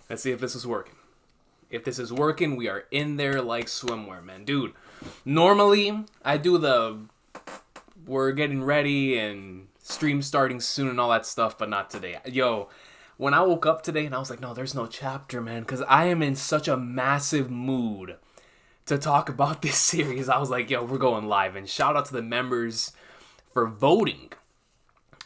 Let's see if this is working. If this is working, we are in there like swimwear, man. Dude, normally I do the we're getting ready and stream starting soon and all that stuff, but not today. Yo, when I woke up today and I was like, no, there's no chapter, man, because I am in such a massive mood to talk about this series. I was like, yo, we're going live. And shout out to the members for voting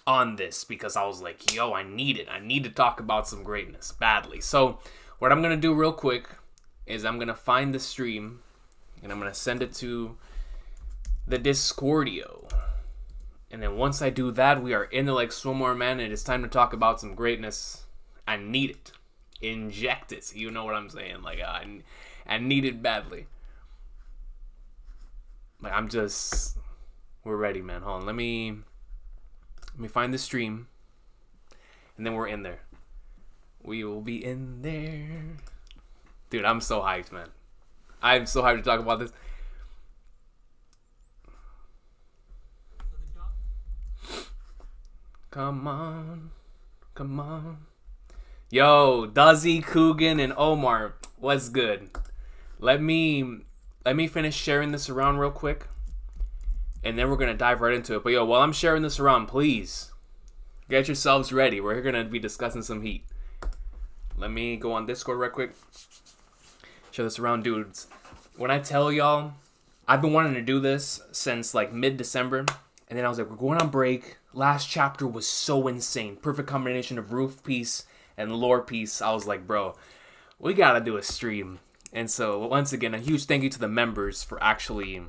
on this, because I was like, yo, I need it. I need to talk about some greatness badly. So what I'm going to do real quick is I'm going to find the stream and I'm going to send it to the Discordio. And then once I do that, we are in the like swimwear, man. And it's time to talk about some greatness. I need it. Inject it. You know what I'm saying? Like, I need it badly. Like, we're ready, man. Hold on. Let me find the stream. And then we're in there. We will be in there. Dude, I'm so hyped, man. I'm so hyped to talk about this. Come on. Come on. Yo, Duzzy, Coogan, and Omar. What's good? Let me finish sharing this around real quick. And then we're going to dive right into it. But yo, while I'm sharing this around, please get yourselves ready. We're going to be discussing some heat. Let me go on Discord real quick. Share this around, dudes. When I tell y'all, I've been wanting to do this since like mid-December. And then I was like, we're going on break. Last chapter was so insane. Perfect combination of roof piece and lore piece. I was like, bro, we got to do a stream. And so, once again, a huge thank you to the members for actually,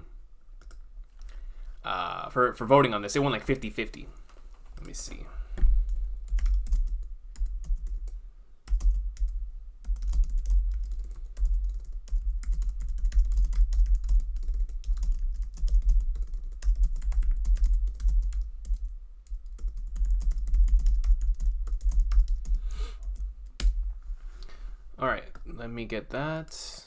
for voting on this. It went like 50-50. Let me see. All right, let me get that.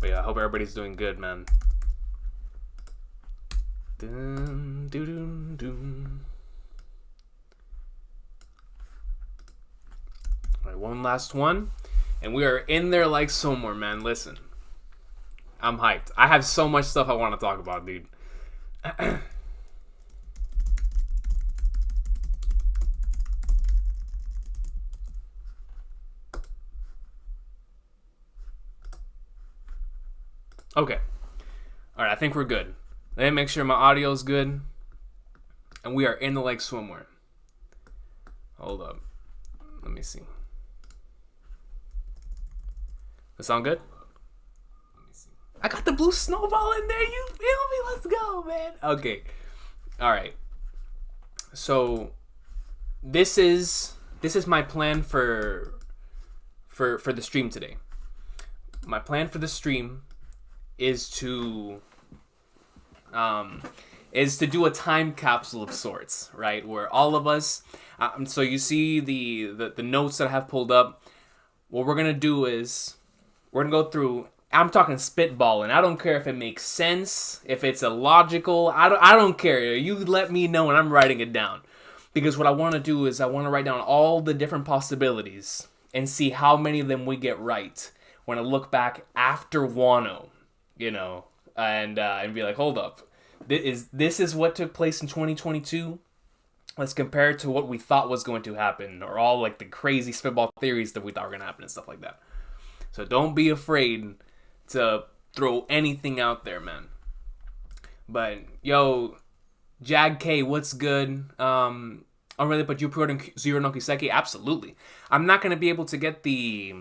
But yeah, I hope everybody's doing good, man. Dun, doo, doo, doo. All right, one last one. And we are in there like somewhere, man. Listen. I'm hyped. I have so much stuff I want to talk about, dude. Okay. Alright, I think we're good. Let me make sure my audio is good. And we are in the lake swimwear. Hold up. Let me see. That sound good? I got the blue snowball in there. You feel me? Let's go, man. Okay. All right. So this is my plan for the stream today. My plan for the stream is to do a time capsule of sorts, right? Where all of us. So you see the notes that I have pulled up. What we're gonna do is we're gonna go through. I'm talking spitballing. I don't care if it makes sense, if it's illogical. I don't care. You let me know and I'm writing it down. Because what I want to do is I want to write down all the different possibilities and see how many of them we get right when I look back after Wano, you know, and be like, hold up. This is what took place in 2022. Let's compare it to what we thought was going to happen, or all like the crazy spitball theories that we thought were going to happen and stuff like that. So don't be afraid to throw anything out there, man. But yo, Jag K, what's good? Oh really? But you pre-ordered Zero no Kiseki? Absolutely. I'm not gonna be able to get the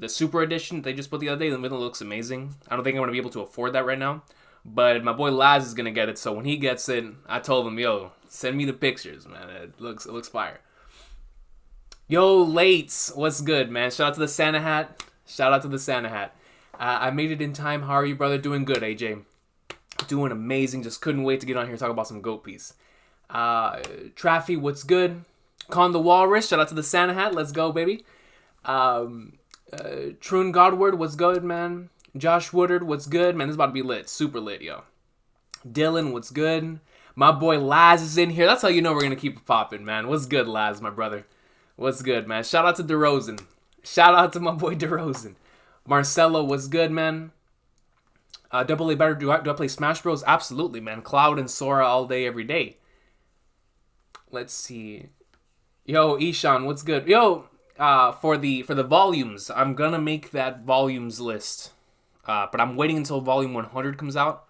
super edition they just put the other day. The middle looks amazing. I don't think I'm gonna be able to afford that right now. But my boy Laz is gonna get it. So when he gets it, I told him, yo, send me the pictures, man. It looks fire. Yo, Lates, what's good, man? Shout out to the Santa hat. Shout out to the Santa hat. I made it in time. How are you, brother? Doing good, AJ. Doing amazing. Just couldn't wait to get on here and talk about some goat piece. Traffy, what's good? Con the Walrus. Shout out to the Santa hat. Let's go, baby. Troon Godward, what's good, man? Josh Woodard, what's good? Man, this is about to be lit. Super lit, yo. Dylan, what's good? My boy Laz is in here. That's how you know we're going to keep it popping, man. What's good, Laz, my brother? What's good, man? Shout out to DeRozan. Shout out to my boy DeRozan. Marcelo, what's good, man? Double A better. Do I play Smash Bros? Absolutely, man. Cloud and Sora all day, every day. Let's see. Yo, Ishan, what's good? Yo, for the volumes, I'm gonna make that volumes list. But I'm waiting until volume 100 comes out.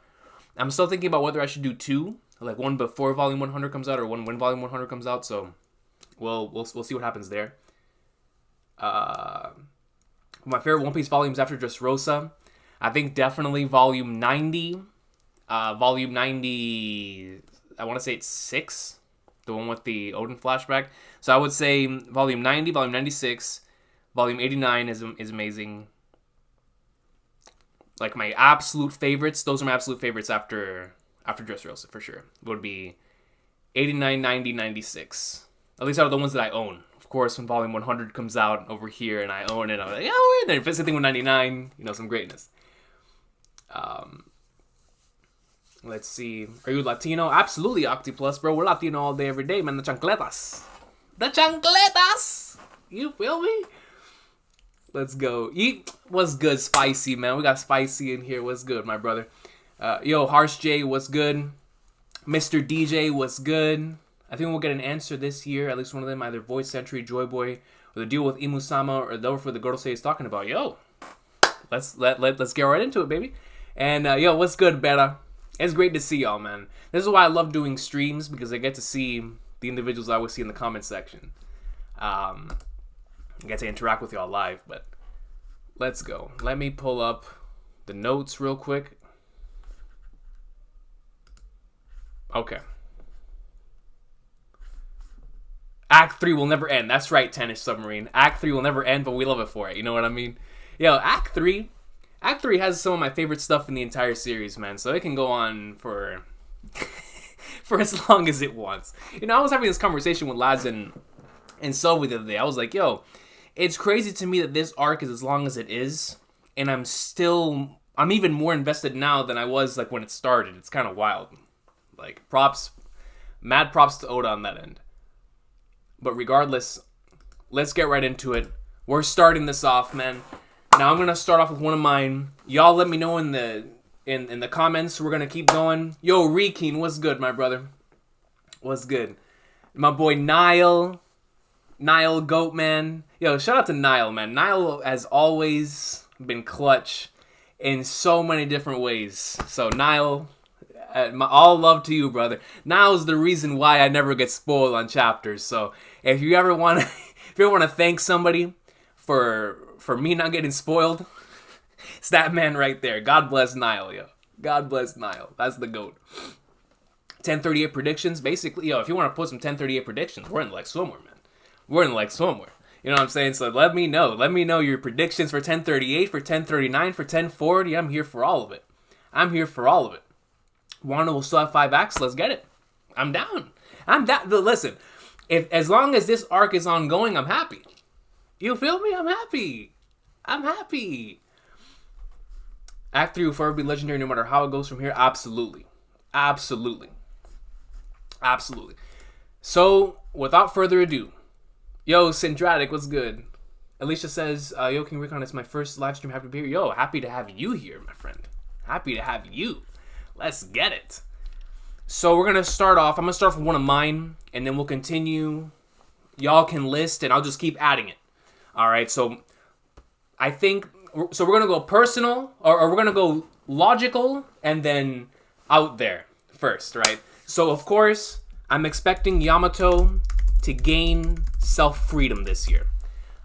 I'm still thinking about whether I should do 2, like one before volume 100 comes out, or one when volume 100 comes out. So, we'll see what happens there. My favorite One Piece volumes after Dressrosa, I think definitely volume 90. Volume 90, I want to say it's 6, the one with the Odin flashback. So I would say volume 90, volume 96, volume 89 is amazing. Like my absolute favorites, those are my absolute favorites after Dressrosa for sure. Would be 89, 90, 96. At least out of the ones that I own. Of course, when volume 100 comes out over here and I own it, I'm like, oh, and then if it's anything with 99, some greatness. Let's see. Are you Latino? Absolutely, Octiplus, bro. We're Latino all day, every day, man. The chancletas. The chancletas! You feel me? Let's go. What's good, Spicy, man? We got Spicy in here. What's good, my brother? Yo, Harsh J, what's good? Mr. DJ, what's good? I think we'll get an answer this year, at least one of them, either Void Century, Joy Boy, or the deal with Imusama, or the for the Gorosei is talking about. Yo, let's get right into it, baby. And yo, what's good, Beta? It's great to see y'all, man. This is why I love doing streams, because I get to see the individuals I always see in the comment section. I get to interact with y'all live, but let's go. Let me pull up the notes real quick. Okay. Act 3 will never end. That's right, Tennis Submarine. Act 3 will never end, but we love it for it. You know what I mean? Yo, Act 3 has some of my favorite stuff in the entire series, man. So it can go on for for as long as it wants. I was having this conversation with Laz and Sylvie the other day. I was like, yo, it's crazy to me that this arc is as long as it is, and I'm even more invested now than I was like when it started. It's kind of wild. Like, mad props to Oda on that end. But regardless, let's get right into it. We're starting this off, man. Now I'm gonna start off with one of mine. Y'all let me know in the comments. We're gonna keep going. Yo, Recon, what's good, my brother? What's good? My boy Nile Goat, man. Yo, shout out to Nile, man. Nile has always been clutch in so many different ways. So Nile, all love to you, brother. Nile's the reason why I never get spoiled on chapters. So if you ever want to thank somebody for me not getting spoiled, it's that man right there. God bless Nile, yo. God bless Nile. That's the GOAT. 1038 predictions, basically. Yo, if you want to put some 1038 predictions, we're in like swimwear, man. We're in like swimwear. You know what I'm saying? So let me know. Let me know your predictions for 1038, for 1039, for 1040. I'm here for all of it. Wano will still have 5 acts. Let's get it. I'm down. Listen, as long as this arc is ongoing, I'm happy. You feel me? I'm happy. Act 3 will forever be legendary no matter how it goes from here. Absolutely. So, without further ado, yo, Syndratic, what's good? Alicia says, yo, King Recon, it's my first live stream. Happy to be here. Yo, happy to have you here, my friend. Happy to have you. Let's get it. So, we're going to start off. I'm going to start off with one of mine, and then we'll continue. Y'all can list, and I'll just keep adding it. All right, so I think, so we're going to go personal, or we're going to go logical, and then out there first, right? So, of course, I'm expecting Yamato to gain self-freedom this year.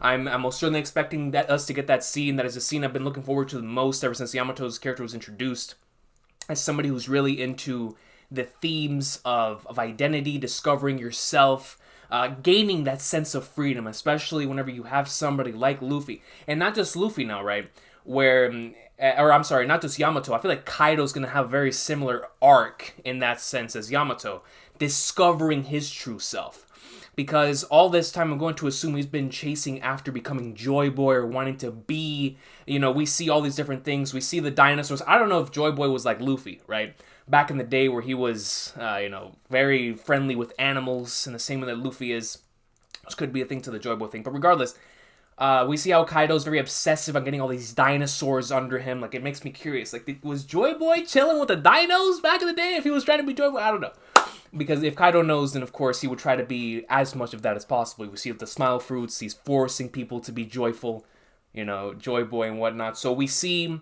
I'm most certainly expecting us to get that scene. That is a scene I've been looking forward to the most ever since Yamato's character was introduced. As somebody who's really into the themes of identity, discovering yourself, gaining that sense of freedom, especially whenever you have somebody like Luffy. And not just Luffy now, right? Not just Yamato. I feel like Kaido's going to have a very similar arc in that sense as Yamato, discovering his true self. because all this time I'm going to assume he's been chasing after becoming Joy Boy or wanting to be, we see all these different things. We see the dinosaurs. I don't know if Joy Boy was like Luffy, right? Back in the day where he was, very friendly with animals in the same way that Luffy is. This could be a thing to the Joy Boy thing. But regardless, we see how Kaido's very obsessive on getting all these dinosaurs under him. Like, it makes me curious. Like, was Joy Boy chilling with the dinos back in the day if he was trying to be Joy Boy? I don't know. Because if Kaido knows, then of course he would try to be as much of that as possible. We see with the smile fruits, he's forcing people to be joyful, Joy Boy and whatnot. So we see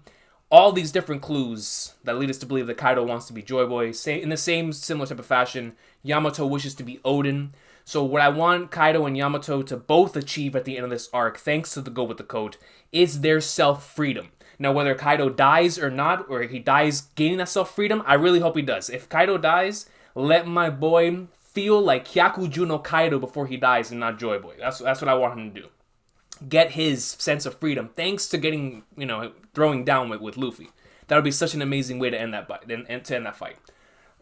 all these different clues that lead us to believe that Kaido wants to be Joy Boy. In the same similar type of fashion, Yamato wishes to be Odin. So what I want Kaido and Yamato to both achieve at the end of this arc, thanks to the Go with the Coat, is their self-freedom. Now, whether Kaido dies or not, or he dies gaining that self-freedom, I really hope he does. If Kaido dies, let my boy feel like Hyakuju no Kaido before he dies and not Joy Boy. That's what I want him to do. Get his sense of freedom, thanks to getting, throwing down with Luffy. That would be such an amazing way to end that fight.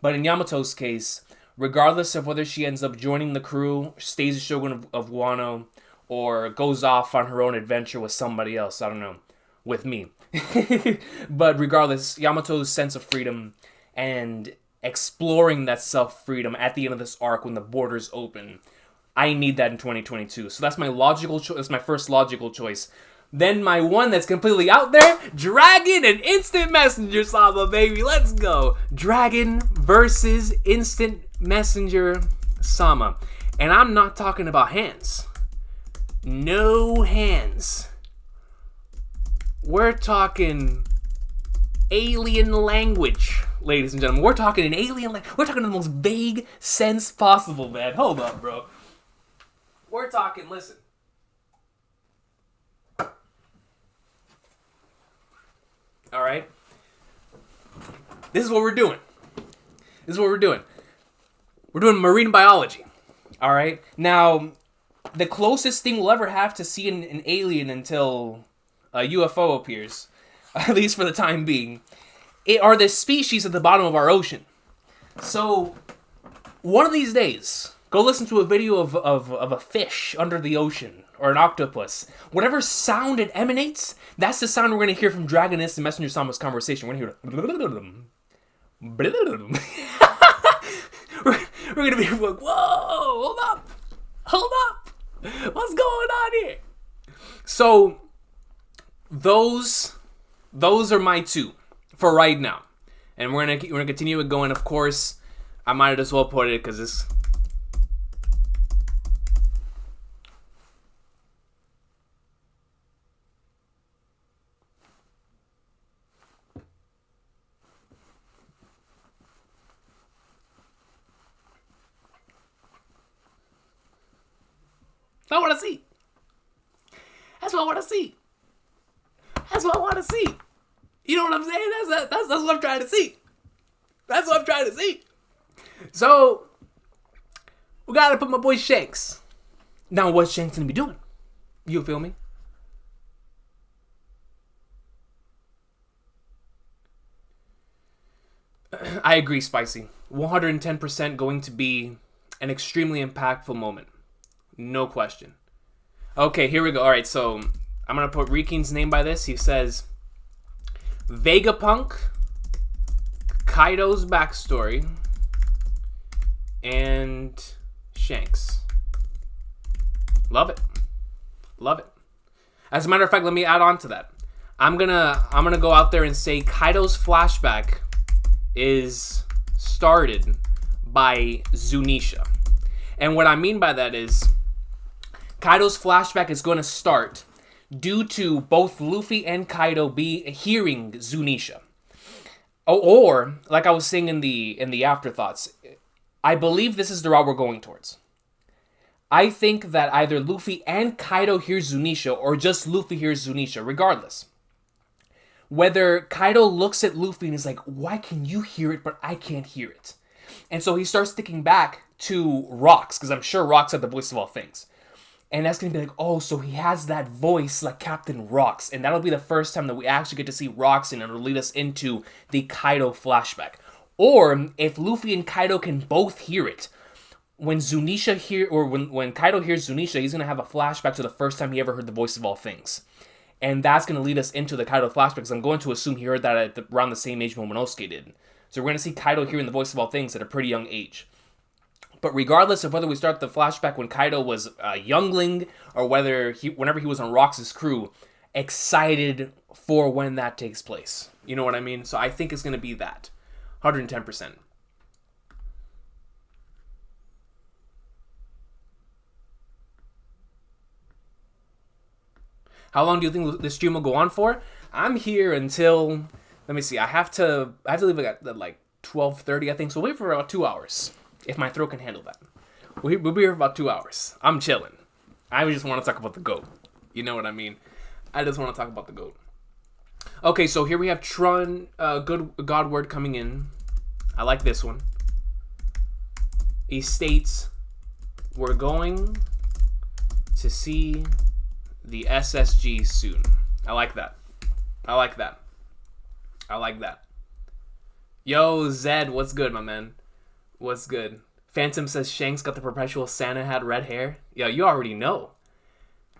But in Yamato's case, regardless of whether she ends up joining the crew, stays a Shogun of Wano, or goes off on her own adventure with somebody else, I don't know, with me. But regardless, Yamato's sense of freedom and exploring that self-freedom at the end of this arc when the borders open, I need that in 2022. So that's my logical choice. That's my first logical choice. Then my one that's completely out there, Dragon and Instant Messenger Sama, baby. Let's go. Dragon versus Instant Messenger Sama. And I'm not talking about hands. No hands. We're talking alien language, ladies and gentlemen. We're talking an alien language. We're talking in the most vague sense possible, man. Hold up, bro. We're talking, listen. Alright? This is what we're doing. We're doing marine biology. Alright? Now, the closest thing we'll ever have to seeing an alien until a UFO appears, at least for the time being, are the species at the bottom of our ocean. So, one of these days, go listen to a video of a fish under the ocean, or an octopus. Whatever sound it emanates, that's the sound we're going to hear from Dragonist and Messenger Sama's conversation. We're going to hear we're going to be like, whoa, hold up, what's going on here? So, those are my two for right now, and we're gonna continue it going. Of course, I might as well put it because this. I want to see. That's what I want to see. That's what I want to see. You know what I'm saying? That's what I'm trying to see. That's what I'm trying to see. So, we gotta put my boy Shanks. Now, what's Shanks gonna be doing? You feel me? I agree, Spicy. 110% going to be an extremely impactful moment. No question. Okay, here we go. Alright, so I'm going to put Recon's name by this. He says, Vegapunk, Kaido's backstory, and Shanks. Love it. Love it. As a matter of fact, let me add on to that. I'm gonna go out there and say Kaido's flashback is started by Zunisha. And what I mean by that is Kaido's flashback is going to start due to both Luffy and Kaido hearing Zunisha. Or, like I was saying in the afterthoughts, I believe this is the route we're going towards. I think that either Luffy and Kaido hear Zunisha, or just Luffy hears Zunisha, regardless. Whether Kaido looks at Luffy and is like, why can you hear it, but I can't hear it? And so he starts thinking back to Rocks, because I'm sure Rocks had the voice of all things. And that's going to be like, oh, so he has that voice like Captain Rocks. And that'll be the first time that we actually get to see Rocks, and it'll lead us into the Kaido flashback. Or, if Luffy and Kaido can both hear it, when Zunisha when Kaido hears Zunisha, he's gonna have a flashback to the first time he ever heard the voice of all things. And that's going to lead us into the Kaido flashback, because I'm going to assume he heard that around the same age Momonosuke did. So we're going to see Kaido hearing the voice of all things at a pretty young age. But regardless of whether we start the flashback when Kaido was a youngling, or whenever he was on Rox's crew, excited for when that takes place. You know what I mean? So I think it's going to be that. 110%. How long do you think this stream will go on for? I'm here until, let me see, I have to leave at like 12:30, I think, so we'll wait for about 2 hours, if my throat can handle that. We'll be here for about 2 hours. I'm chilling. I just want to talk about the GOAT. You know what I mean? I just want to talk about the GOAT. Okay, so here we have Tron, good God word coming in. I like this one. He states, we're going to see the SSG soon. I like that. I like that. I like that. Yo, Zed, what's good, my man? What's good? Phantom says Shanks got the perpetual Santa hat red hair. Yo, you already know.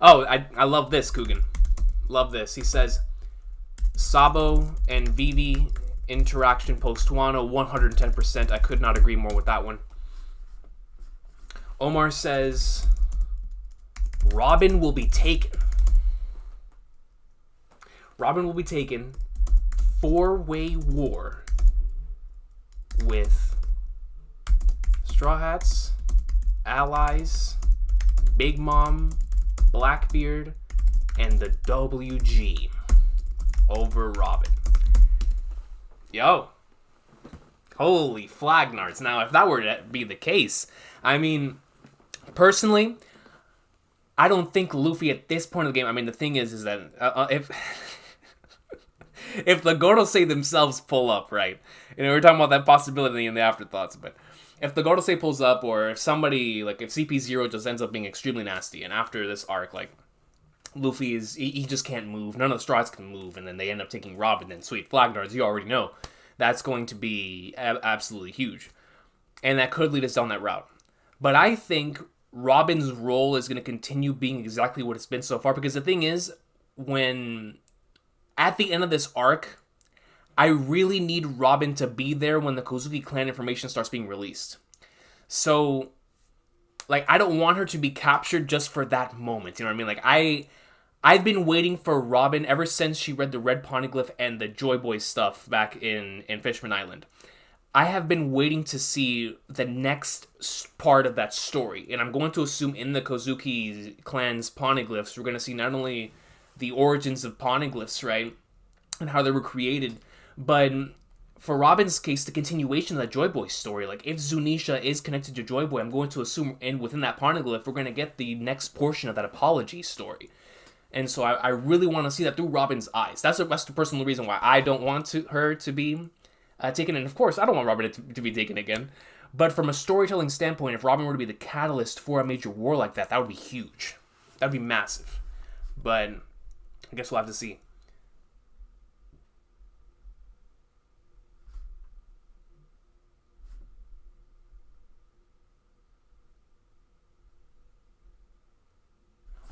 Oh, I love this, Coogan. Love this. He says, Sabo and Vivi interaction post Wano, 110%. I could not agree more with that one. Omar says, Robin will be taken. Robin will be taken. 4-way war with Straw Hats, Allies, Big Mom, Blackbeard, and the WG over Robin. Yo. Holy flagnards. Now, if that were to be the case, I mean, personally, I don't think Luffy at this point of the game, I mean, the thing is that if the Gorosei themselves pull up, right? You know, we're talking about that possibility in the afterthoughts, but if the Gorosei pulls up, or if somebody, like, if CP0 just ends up being extremely nasty, and after this arc, like, Luffy he just can't move, none of the Straws can move, and then they end up taking Robin, then sweet Flagnards, you already know, that's going to be absolutely huge. And that could lead us down that route. But I think Robin's role is going to continue being exactly what it's been so far, because the thing is, when at the end of this arc, I really need Robin to be there when the Kozuki clan information starts being released. So, like, I don't want her to be captured just for that moment, you know what I mean? Like, I've been waiting for Robin ever since she read the Red Poneglyph and the Joy Boy stuff back in Fishman Island. I have been waiting to see the next part of that story, and I'm going to assume in the Kozuki clan's poneglyphs, we're going to see not only the origins of poneglyphs, right, and how they were created, but for Robin's case, the continuation of that Joy Boy story. Like, if Zunisha is connected to Joy Boy, I'm going to assume within that poneglyph, we're going to get the next portion of that apology story. And so I really want to see that through Robin's eyes. That's the personal reason why I don't want her to be taken. And of course, I don't want Robin to be taken again. But from a storytelling standpoint, if Robin were to be the catalyst for a major war like that, that would be huge. That would be massive. But I guess we'll have to see.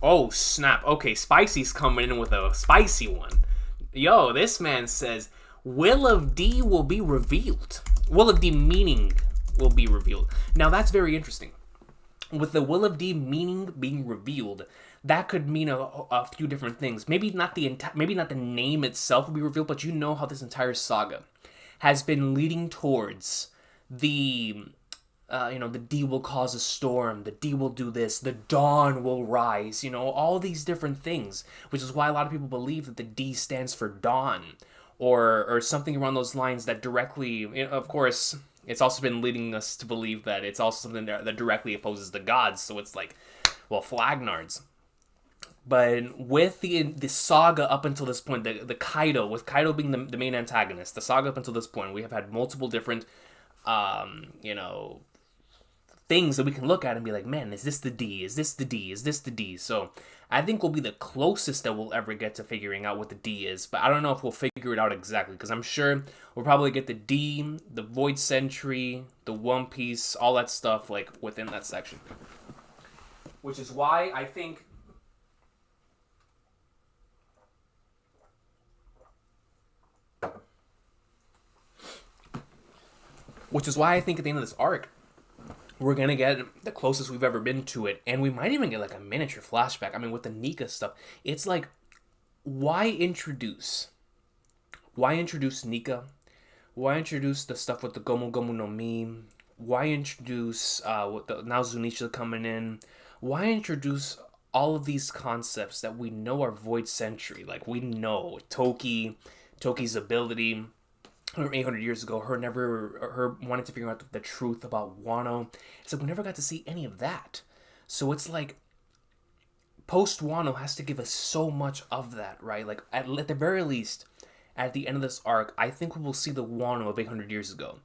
Oh, snap. Okay, Spicy's coming in with a spicy one. Yo, this man says, Will of D will be revealed. Will of D meaning will be revealed. Now, that's very interesting. With the Will of D meaning being revealed, that could mean a few different things. Maybe not the name itself will be revealed, but you know how this entire saga has been leading towards the the D will cause a storm, the D will do this, the dawn will rise, all these different things, which is why a lot of people believe that the D stands for dawn, or something around those lines that directly, of course, it's also been leading us to believe that it's also something that directly opposes the gods, so it's like, well, Flagnards. But with the saga up until this point, the Kaido, with Kaido being the main antagonist, the saga up until this point, we have had multiple different, things that we can look at and be like, man, is this the D? Is this the D? Is this the D? So I think we'll be the closest that we'll ever get to figuring out what the D is. But I don't know if we'll figure it out exactly, because I'm sure we'll probably get the D, the Void Sentry, the One Piece, all that stuff like within that section. Which is why I think... Which is why I think at the end of this arc, we're going to get the closest we've ever been to it. And we might even get like a miniature flashback. I mean, with the Nika stuff, it's like, why introduce Nika? Why introduce the stuff with the Gomu Gomu no Mi? Why introduce with the now Zunisha coming in? Why introduce all of these concepts that we know are Void Sentry? Like, we know Toki's ability... 800 years ago, her wanting to figure out the truth about Wano. It's like we never got to see any of that. So it's like post Wano has to give us so much of that, right? Like at the very least, at the end of this arc, I think we will see the Wano of 800 years ago,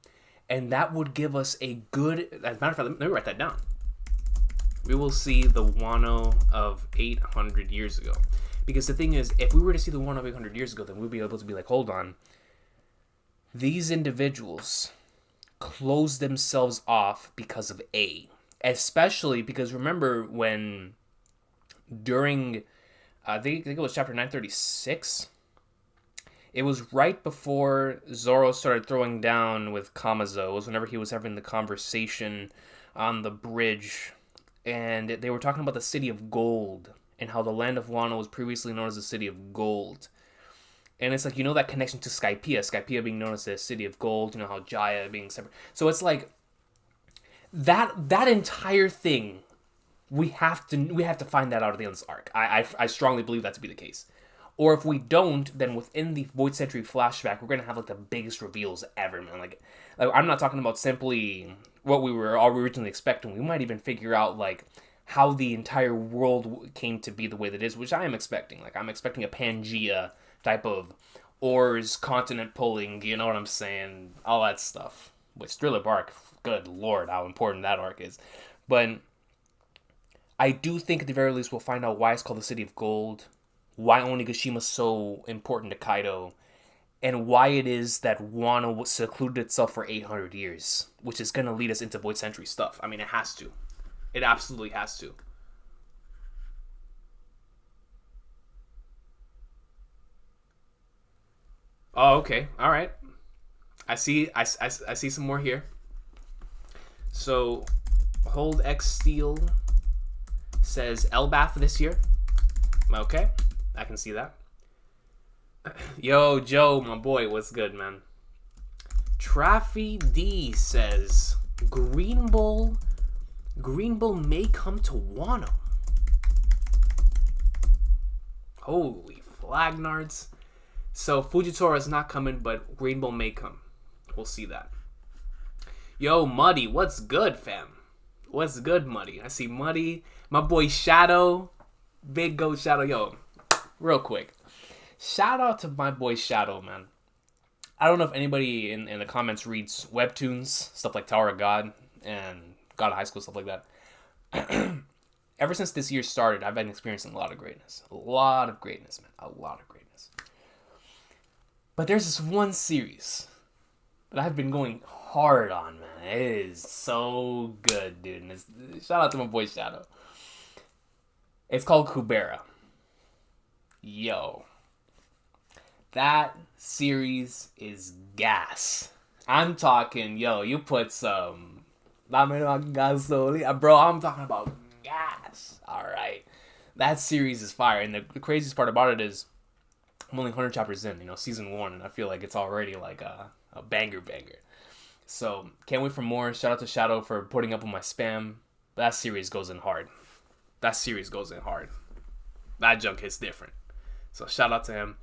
and that would give us a good. As a matter of fact, let me write that down. We will see the Wano of 800 years ago, because the thing is, if we were to see the Wano of 800 years ago, then we'd be able to be like, hold on. These individuals close themselves off because of A. Especially because remember when during, I think it was chapter 936, it was right before Zoro started throwing down with Kamazo. It was whenever he was having the conversation on the bridge. And they were talking about the City of Gold and how the land of Wano was previously known as the City of Gold. And it's like, you know, that connection to Skypiea being known as the City of Gold, you know, how Jaya being separate. So it's like, that entire thing, we have to find that out at the end of this arc. I strongly believe that to be the case. Or if we don't, then within the Void Century flashback, we're going to have, like, the biggest reveals ever, man. Like, I'm not talking about simply what we were all originally expecting. We might even figure out, like, how the entire world came to be the way that it is, which I am expecting. Like, I'm expecting a Pangea type of oars, continent pulling, you know what I'm saying? All that stuff. Which Thriller Bark, good lord, how important that arc is. But I do think at the very least we'll find out why it's called the City of Gold, why Onigashima's so important to Kaido, and why it is that Wano secluded itself for 800 years, which is going to lead us into Void Century stuff. I mean, it has to. It absolutely has to. Oh, okay. All right. I see some more here. So, Hold X Steel says Elbath this year. Okay. I can see that. Yo, Joe, my boy, what's good, man? Traffy D says Green Bull may come to Wano. Holy flagnards. So Fujitora is not coming, but Green Bull may come. We'll see that. Yo, Muddy, what's good, fam? What's good, Muddy? I see Muddy. My boy Shadow. Big Go Shadow. Yo, real quick. Shout out to my boy Shadow, man. I don't know if anybody in the comments reads webtoons, stuff like Tower of God and God of High School, stuff like that. Ever since this year started, I've been experiencing a lot of greatness. A lot of greatness, man. A lot of greatness. But there's this one series that I've been going hard on, man. It is so good, dude. And shout out to my boy Shadow. It's called Kubera. Yo. That series is gas. I'm talking, yo, you put some... Bro, I'm talking about gas. Alright. That series is fire. And the craziest part about it is I'm only 100 chapters in, season 1, and I feel like it's already like a banger. So, can't wait for more. Shout out to Shadow for putting up with my spam. That series goes in hard. That junk hits different. So, shout out to him.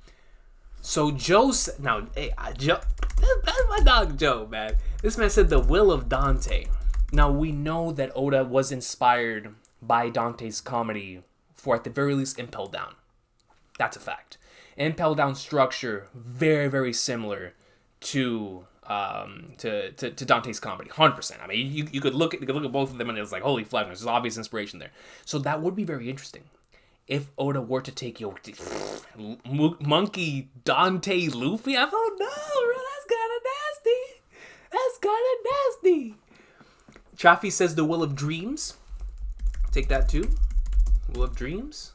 So, Joe... Now, hey, Joe... That's my dog, Joe, man. This man said the will of Dante. Now, we know that Oda was inspired by Dante's comedy for, at the very least, Impel Down. That's a fact. Impel Down structure, very, very similar to to Dante's comedy, 100%. I mean, you could look at both of them and it's like, holy fuck, there's obvious inspiration there. So that would be very interesting if Oda were to take Monkey Dante Luffy. I don't know, bro. That's kind of nasty. Chaffee says the Will of Dreams. Take that too. Will of Dreams.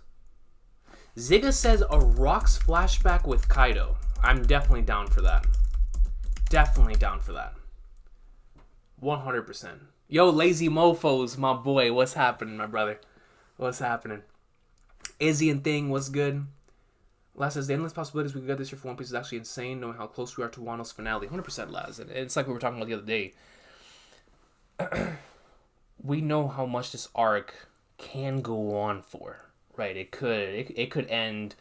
Zigga says a Rocks flashback with Kaido. I'm definitely down for that. 100%. Yo, Lazy Mofos, my boy. What's happening, my brother? What's happening? Izzy and Thing, what's good? Laz says, the endless possibilities we could get this year for One Piece is actually insane, knowing how close we are to Wano's finale. 100%, Laz. It's like we were talking about the other day. We know how much this arc can go on for, right? It could end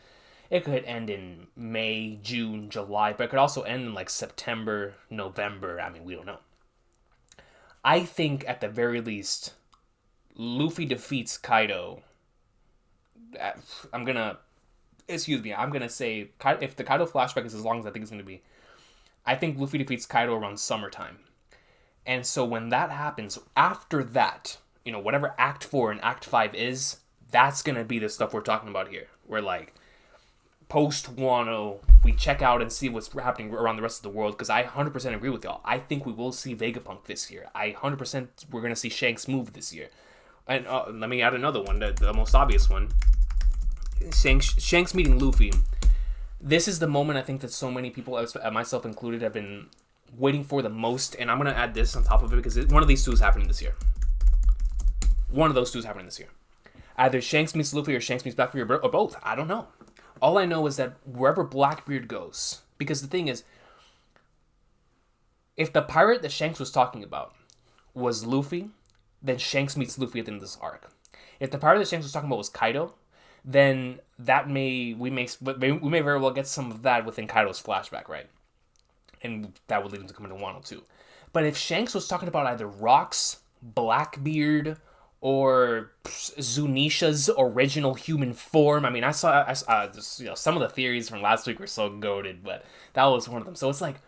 in May, June, July, but it could also end in like September, November. I mean, we don't know. I think at the very least, Luffy defeats Kaido. I'm gonna say if the Kaido flashback is as long as I think it's gonna be, I think Luffy defeats Kaido around summertime. And so when that happens, after that, whatever Act 4 and Act 5 is, that's gonna be the stuff we're talking about here. We're like, post Wano, we check out and see what's happening around the rest of the world, because I 100% agree with y'all. I think we will see Vegapunk this year. I 100% we're gonna see Shanks move this year. And let me add another one, the most obvious one. Shanks meeting Luffy. This is the moment I think that so many people, myself included, have been waiting for the most, and I'm going to add this on top of it because one of these two is happening this year. Either Shanks meets Luffy or Shanks meets Blackbeard or both. I don't know. All I know is that wherever Blackbeard goes, because the thing is, if the pirate that Shanks was talking about was Luffy, then Shanks meets Luffy at the end of this arc. If the pirate that Shanks was talking about was Kaido, then we may very well get some of that within Kaido's flashback, right? And that would lead him to come into Wano too. But if Shanks was talking about either Rocks, Blackbeard, or Zunisha's original human form, I mean, I saw some of the theories from last week were so goated, but that was one of them. So it's like,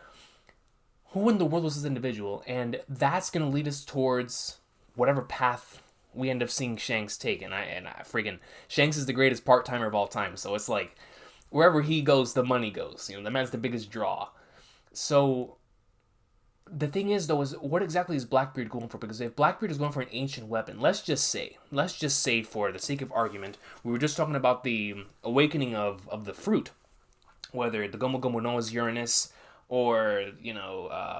who in the world was this individual? And that's going to lead us towards whatever path we end up seeing Shanks take. And I friggin' Shanks is the greatest part-timer of all time. So it's like, wherever he goes, the money goes. The man's the biggest draw. So the thing is, though, is what exactly is Blackbeard going for? Because if Blackbeard is going for an ancient weapon, let's just say for the sake of argument, we were just talking about the awakening of the fruit, whether the Gomu Gomu no is Uranus, or,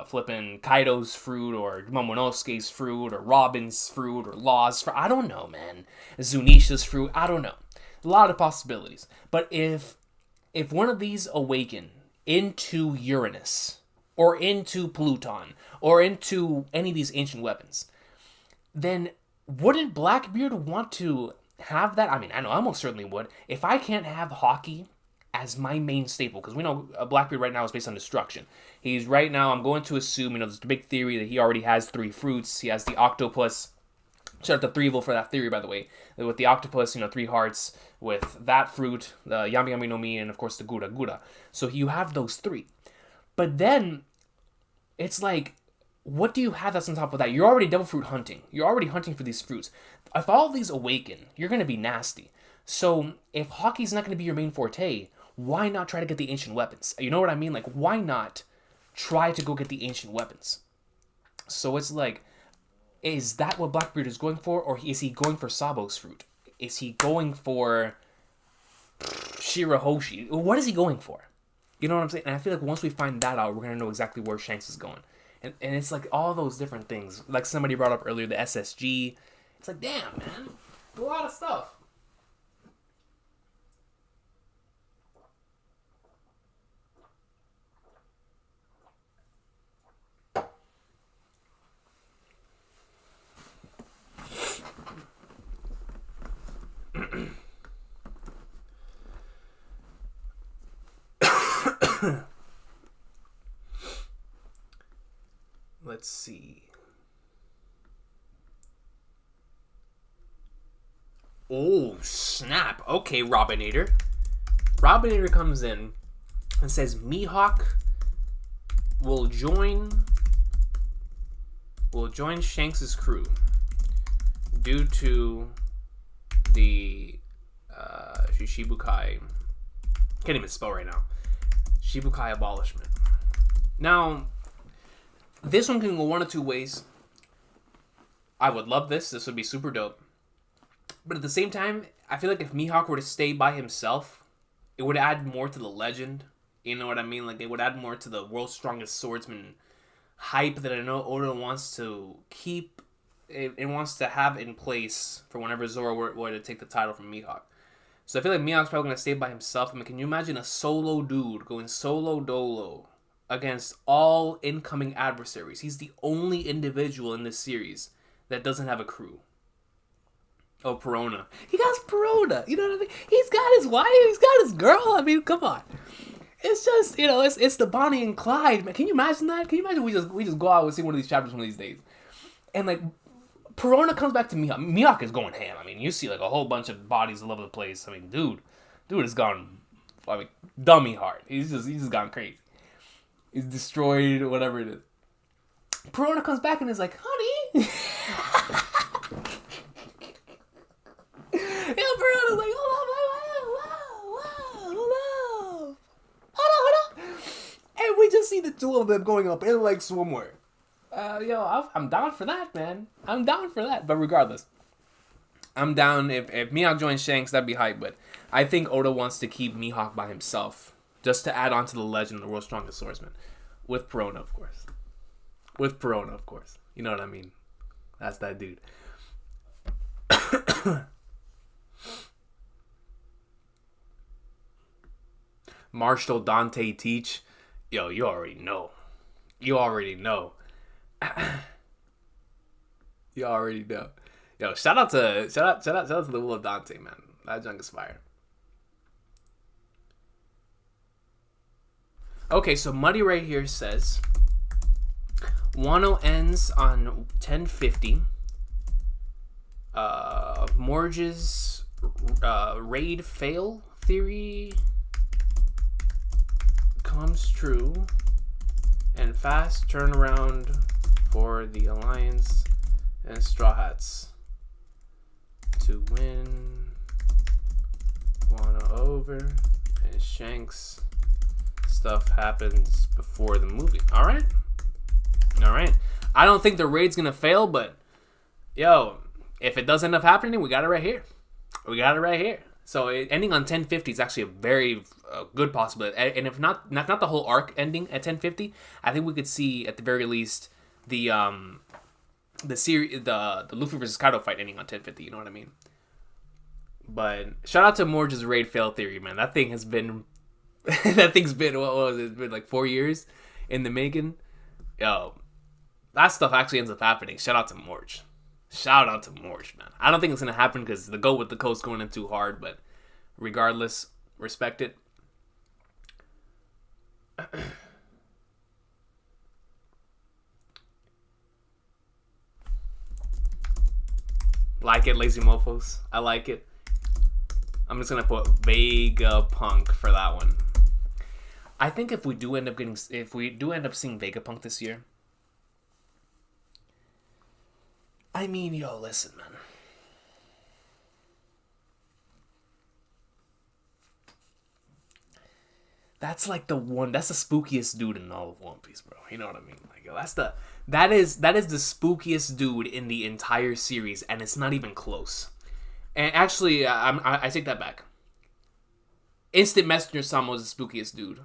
flipping Kaido's fruit, or Momonosuke's fruit, or Robin's fruit, or Law's fruit. I don't know, man. Zunisha's fruit. I don't know. A lot of possibilities. But if one of these awaken into Uranus, or into Pluton, or into any of these ancient weapons, then wouldn't Blackbeard want to have that? I mean, I know I almost certainly would. If I can't have Haki as my main staple, because we know Blackbeard right now is based on destruction. He's right now, I'm going to assume, there's a big theory that he already has 3 fruits. He has the octopus. Shout out to Threevil for that theory, by the way. With the octopus, 3 hearts. With that fruit, the Yami Yami no Mi, and of course the Gura Gura. So you have those 3. But then, it's like, what do you have that's on top of that? You're already devil fruit hunting. You're already hunting for these fruits. If all of these awaken, you're going to be nasty. So, if Haki's not going to be your main forte, why not try to get the ancient weapons? You know what I mean? Like, why not try to go get the ancient weapons? So it's like, is that what Blackbeard is going for? Or is he going for Sabo's fruit? Is he going for Shirahoshi? What is he going for? You know what I'm saying? And I feel like once we find that out, we're going to know exactly where Shanks is going. And it's like all those different things. Like somebody brought up earlier, the SSG. It's like, damn, man. A lot of stuff. Let's see. Oh, snap. Okay, Robinator. Robinator comes in and says, Mihawk will join Shanks' crew due to the Shichibukai. Can't even spell right now. Shichibukai abolishment. Now, this one can go one of two ways. I would love this. This would be super dope. But at the same time, I feel like if Mihawk were to stay by himself, it would add more to the legend. You know what I mean? Like, it would add more to the world's strongest swordsman hype that I know Oda wants to keep. It wants to have in place for whenever Zoro were to take the title from Mihawk. So I feel like Mihawk's probably going to stay by himself. I mean, can you imagine a solo dude going solo dolo against all incoming adversaries? He's the only individual in this series that doesn't have a crew. Oh, Perona. He got Perona. You know what I mean? He's got his wife. He's got his girl. I mean, come on. It's just, you know, it's the Bonnie and Clyde, man. Can you imagine that? Can you imagine we just go out and see one of these chapters one of these days? And, like, Perona comes back to Mihawk. Mihawk is going ham. I mean, you see, like, a whole bunch of bodies all over the place. I mean, dude has gone, I mean, dummy hard. He's just gone crazy. He's destroyed, whatever it is. Perona comes back and is like, honey. Perona's like, hold up. And we just see the two of them going up in, like, swimwear. I'm down for that, man. I'm down for that. But regardless, I'm down. If Mihawk joins Shanks, that'd be hype. But I think Oda wants to keep Mihawk by himself, just to add on to the legend of the world's strongest swordsman. With Perona, of course. You know what I mean? That's that dude. Marshall Dante Teach. Yo, you already know. You already know. Yo, shout out to the Will of Dante, man. That junk is fire. Okay, so Muddy right here says Wano ends on 1050. Morge's raid fail theory comes true, and fast turnaround for the Alliance and Straw Hats to win Wano over, and Shanks stuff happens before the movie. All right. I don't think the raid's gonna fail, but yo, if it does end up happening, we got it right here. So ending on 1050 is actually a very good possibility. And if not the whole arc ending at 1050, I think we could see at the very least the series, the Luffy versus Kaido fight ending on 1050. You know what I mean? But shout out to Morge's raid fail theory, man. That thing has been what was it? It's been like 4 years in the making. Yo, that stuff actually ends up happening. Shout out to Morge. Man. I don't think it's going to happen because the go with the coast going in too hard, but regardless, respect it. Like it, lazy mofos. I like it. I'm just going to put Vegapunk for that one. I think if we do end up seeing Vegapunk this year, I mean, yo, listen, man. That's like the spookiest dude in all of One Piece, bro. You know what I mean? Like, yo, that is the spookiest dude in the entire series, and it's not even close. And actually, I take that back. Instant Messenger Sama was the spookiest dude.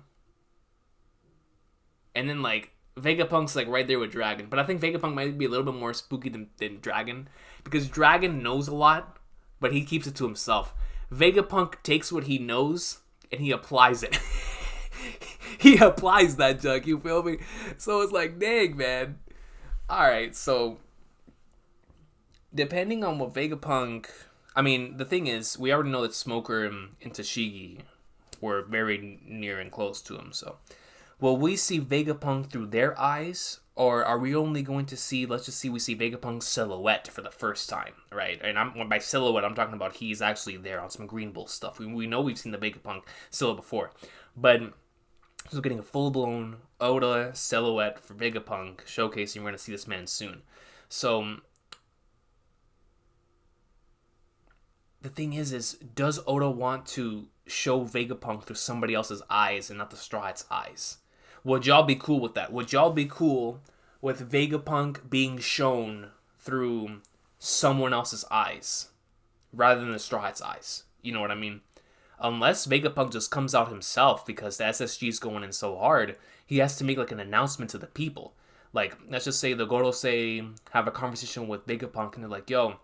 And then, like, Vegapunk's, like, right there with Dragon. But I think Vegapunk might be a little bit more spooky than Dragon. Because Dragon knows a lot, but he keeps it to himself. Vegapunk takes what he knows, and he applies it. He applies that junk, you feel me? So it's like, dang, man. Alright, so depending on what Vegapunk... I mean, the thing is, we already know that Smoker and Tashigi were very near and close to him, so... Will we see Vegapunk through their eyes, or are we only going to see, let's just see, we see Vegapunk's silhouette for the first time, right? And by silhouette, I'm talking about he's actually there on some Green Bull stuff. We know we've seen the Vegapunk silhouette before. But So getting a full-blown Oda silhouette for Vegapunk showcasing. We're going to see this man soon. So the thing is does Oda want to show Vegapunk through somebody else's eyes and not the Straw Hat's eyes? Would y'all be cool with that? Would y'all be cool with Vegapunk being shown through someone else's eyes rather than the Straw Hat's eyes? You know what I mean? Unless Vegapunk just comes out himself because the SSG is going in so hard, he has to make like an announcement to the people. Like, let's just say the Gorosei have a conversation with Vegapunk and they're like, yo,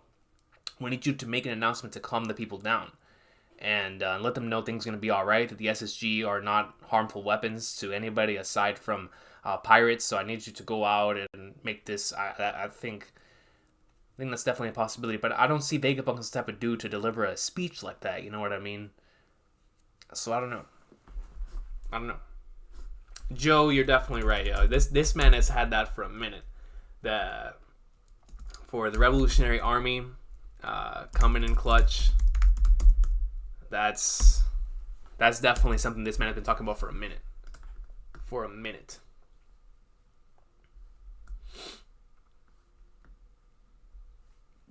we need you to make an announcement to calm the people down. And let them know things are going to be alright, that the SSG are not harmful weapons to anybody aside from pirates, so I need you to go out and make this. I think that's definitely a possibility, but I don't see Vegapunk as the type of dude to deliver a speech like that, you know what I mean? So I don't know. Joe, you're definitely right, yo. This man has had that for a minute. For the Revolutionary Army coming in clutch. That's definitely something this man has been talking about for a minute.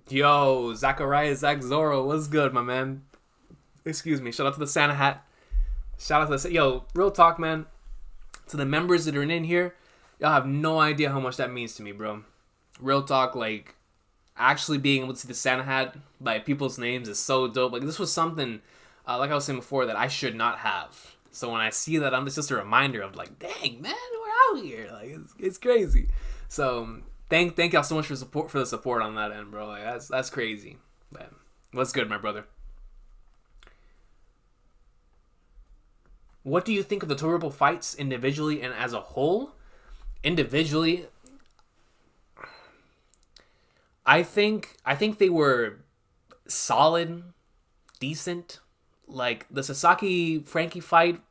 Yo, Zachariah Zach Zoro, what's good, my man? Excuse me. Shout out to the Santa hat. Shout out to the... Yo, real talk, man. To the members that are in here, y'all have no idea how much that means to me, bro. Real talk, like, actually being able to see the Santa hat by people's names is so dope. Like, this was something... like I was saying before, that I should not have. So when I see that, it's just a reminder of like, dang, man, we're out here. Like, it's crazy. So thank y'all so much for the support on that end, bro. Like, that's crazy. But what's good, my brother? What do you think of the tolerable fights individually and as a whole? Individually, I think they were solid, decent. Like, the Sasaki-Frankie fight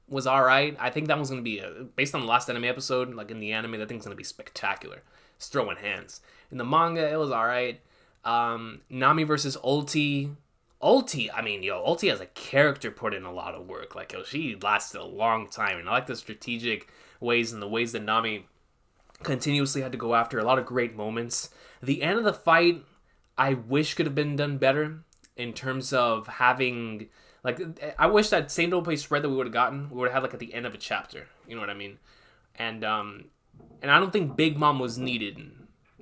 was alright. I think that one's going to be, based on the last anime episode, like in the anime, that thing's going to be spectacular. It's throwing hands. In the manga, it was alright. Nami versus Ulti. Ulti as a character put in a lot of work. Like, she lasted a long time. And I like the strategic ways and the ways that Nami continuously had to go after. A lot of great moments. The end of the fight, I wish could have been done better. In terms of having, like, I wish that same double page spread that we would have gotten, we would have had, like, at the end of a chapter. You know what I mean? And I don't think Big Mom was needed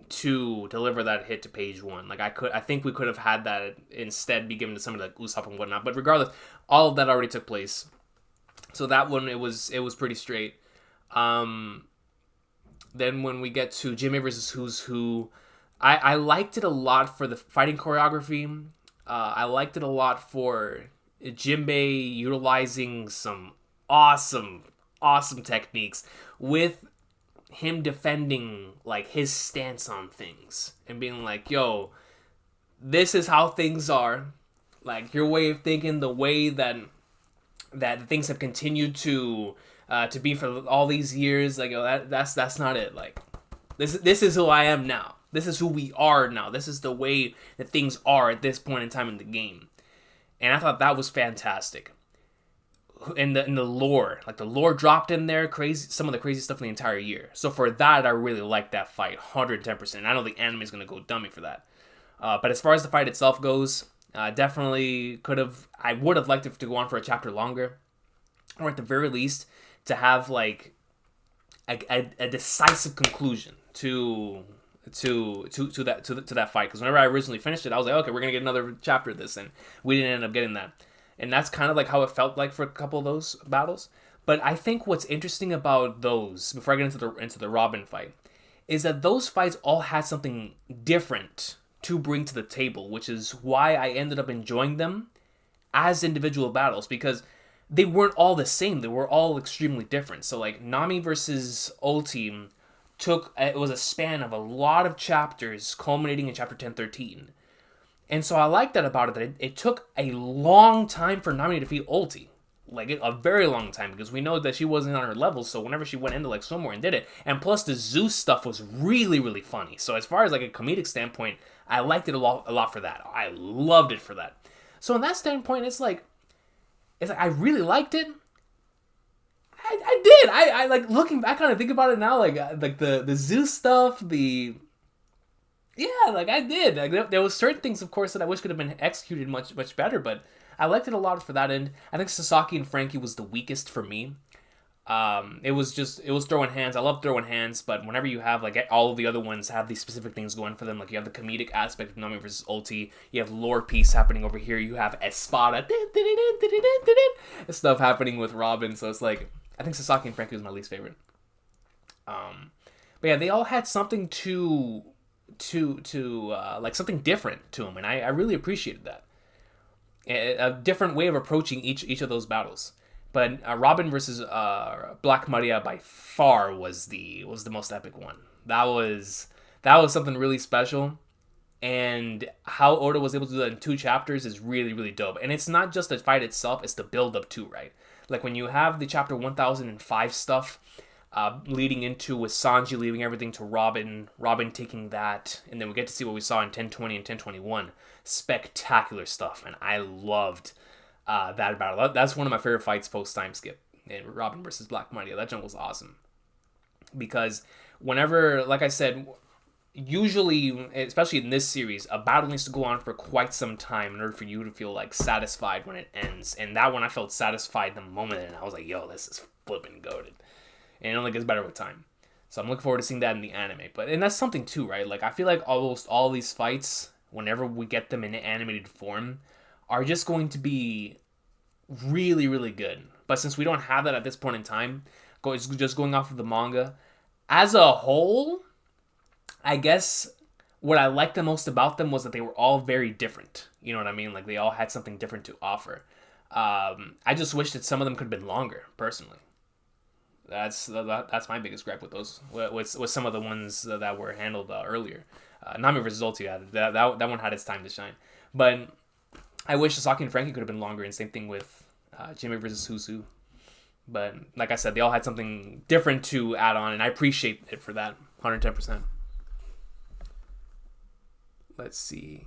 to deliver that hit to page 1. Like, I think we could have had that instead be given to somebody like Usopp and whatnot. But regardless, all of that already took place. So that one, it was pretty straight. Then when we get to Jinbei versus Who's Who, I liked it a lot for the fighting choreography. I liked it a lot for Jinbei utilizing some awesome techniques with him defending, like, his stance on things and being like, yo, this is how things are. Like, your way of thinking, the way that things have continued to be for all these years, like, yo, that's not it. Like, this is who I am now. This is who we are now. This is the way that things are at this point in time in the game. And I thought that was fantastic. In the lore, like, the lore dropped in there, crazy, some of the crazy stuff in the entire year. So for that, I really liked that fight, 110%. I know the anime is going to go dummy for that. But as far as the fight itself goes, definitely I would have liked it to go on for a chapter longer. Or at the very least, to have, like, a decisive conclusion to that fight, because whenever I originally finished it, I was like, okay, we're gonna get another chapter of this, and we didn't end up getting that. And that's kind of like how it felt like for a couple of those battles. But I think what's interesting about those, before I get into the Robin fight, is that those fights all had something different to bring to the table, which is why I ended up enjoying them as individual battles, because they weren't all the same. They were all extremely different. So, like, Nami versus Ulti it was a span of a lot of chapters culminating in chapter 10-13. And so I like that about it, that it took a long time for Nami to defeat Ulti. Like, a very long time, because we know that she wasn't on her level, so whenever she went into, like, somewhere and did it, and plus the Zeus stuff was really, really funny. So as far as, like, a comedic standpoint, I liked it a lot for that. I loved it for that. So in that standpoint, it's like I really liked it. I I like looking back on it, think about it now, like the Zeus stuff, like I did. Like, there was certain things, of course, that I wish could have been executed much better, but I liked it a lot for that end. I think Sasaki and Frankie was the weakest for me. It was throwing hands. I love throwing hands, but whenever you have like all of the other ones have these specific things going for them, like you have the comedic aspect of Nami versus Ulti, you have lore piece happening over here, you have Espada stuff happening with Robin. So it's like I think Sasaki and Frankie was my least favorite. But yeah, they all had something to like something different to them, and I really appreciated that. A different way of approaching each of those battles. But Robin versus Black Maria by far was the most epic one. That was something really special, and how Oda was able to do that in 2 chapters is really, really dope. And it's not just the fight itself; it's the build up too, right? Like when you have the chapter 1005 stuff leading into with Sanji leaving everything to Robin taking that, and then we get to see what we saw in 1020 and 1021. Spectacular stuff, and I loved that battle. That's one of my favorite fights post time skip in Robin versus Black Maria. That jump was awesome because whenever, like I said, usually, especially in this series, a battle needs to go on for quite some time in order for you to feel like satisfied when it ends. And that one, I felt satisfied the moment, and I was like, "Yo, this is flipping goated," and it only gets better with time. So I'm looking forward to seeing that in the anime. And that's something too, right? Like I feel like almost all these fights, whenever we get them in animated form, are just going to be really, really good. But since we don't have that at this point in time, just going off of the manga, as a whole, I guess what I liked the most about them was that they were all very different. You know what I mean? Like they all had something different to offer. I just wish that some of them could have been longer, personally. That's my biggest gripe with those, with some of the ones that were handled earlier. Nami vs. Ulti, that one had its time to shine. But I wish Sasaki and Frankie could have been longer, and same thing with Jimmy versus Susu. But like I said, they all had something different to add on, and I appreciate it for that, 110%. Let's see.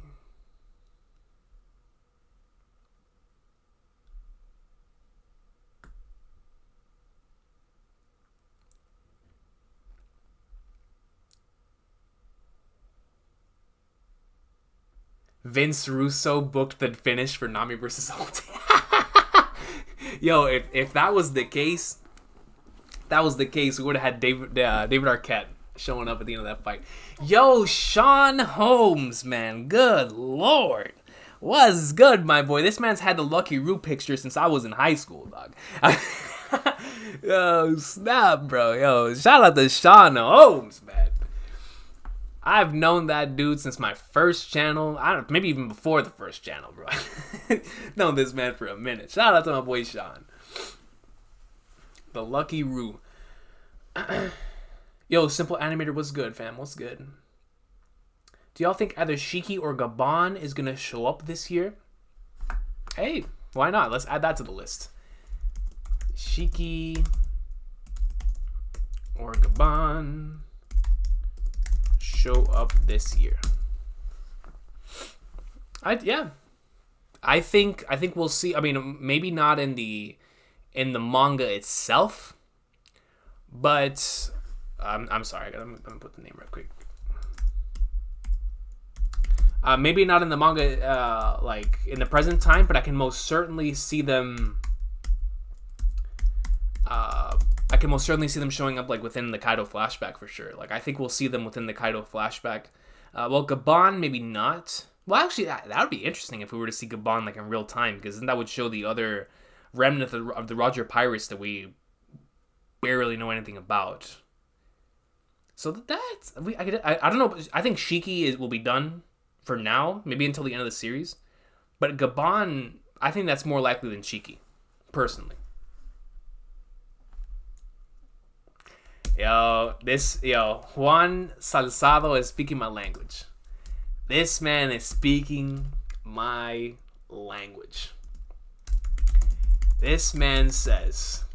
Vince Russo booked the finish for Nami versus Ulti. Yo, if that was the case, we would have had David Arquette showing up at the end of that fight. Yo, Sean Holmes, man, good lord, what's good, my boy? This man's had the Lucky Roo picture since I was in high school, dog. Yo, snap, bro. Yo, shout out to Sean Holmes, man. I've known that dude since my first channel. Maybe even before the first channel, bro. Known this man for a minute. Shout out to my boy Sean. The Lucky Roo. Yo, Simple Animator, what's good, fam? What's good? Do y'all think either Shiki or Gabon is going to show up this year? Hey, why not? Let's add that to the list. Shiki or Gabon show up this year. I think we'll see. I mean, maybe not in the manga itself, but I'm sorry. I'm gonna put the name real quick. Maybe not in the manga, like in the present time, but I can most certainly see them. I can most certainly see them showing up like within the Kaido flashback for sure. Like I think we'll see them within the Kaido flashback. Well, Gabon maybe not. Well, actually, that would be interesting if we were to see Gabon like in real time, because then that would show the other remnant of the Roger Pirates that we barely know anything about. So that's I don't know. I think Shiki will be done for now, maybe until the end of the series. But Gabon, I think that's more likely than Shiki, personally. Juan Salzado is speaking my language. This man is speaking my language. This man says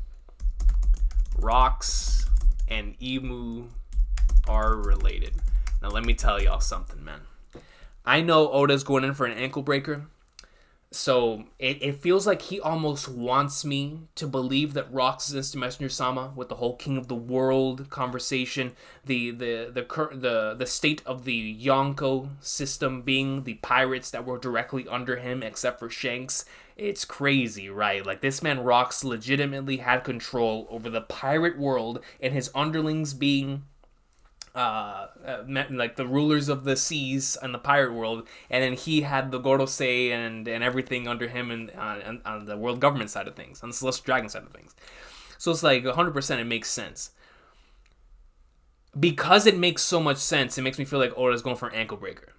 rocks and emu are related. Now let me tell y'all something, man. I know Oda's going in for an ankle breaker. So it feels like he almost wants me to believe that Rox is Instant Messenger Sama with the whole King of the World conversation, the state of the Yonko system being the pirates that were directly under him, except for Shanks. It's crazy, right? Like, this man Rox legitimately had control over the pirate world, and his underlings being like the rulers of the seas and the pirate world, and then he had the Gorosei and everything under him, and on the world government side of things, on the Celestial Dragon side of things. So it's like 100% it makes sense. Because it makes so much sense, it makes me feel like Oda's going for an ankle breaker,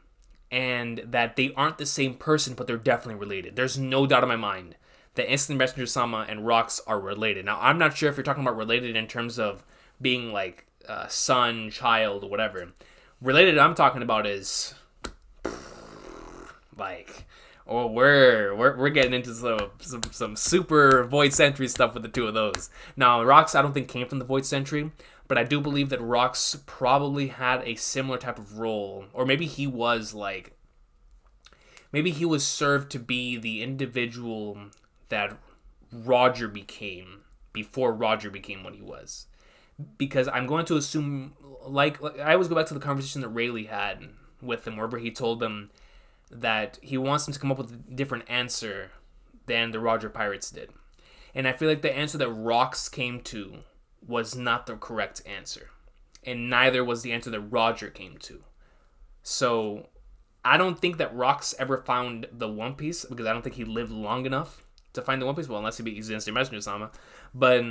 and that they aren't the same person, but they're definitely related. There's no doubt in my mind that Instant Messenger Sama and Rox are related. Now, I'm not sure if you're talking about related in terms of being like son, child, whatever. Related I'm talking about is like, oh, we're getting into some super Void Century stuff with the two of those. Now, Rox I don't think came from the Void Century, but I do believe that Rox probably had a similar type of role, or maybe he was served to be the individual that Roger became before Roger became what he was. Because I'm going to assume, like I always go back to the conversation that Rayleigh had with him, wherever he told them that he wants them to come up with a different answer than the Roger Pirates did. And I feel like the answer that Rox came to was not the correct answer. And neither was the answer that Roger came to. So I don't think that Rox ever found the One Piece, because I don't think he lived long enough to find the One Piece. Well, unless he's Instant Messenger Sama. But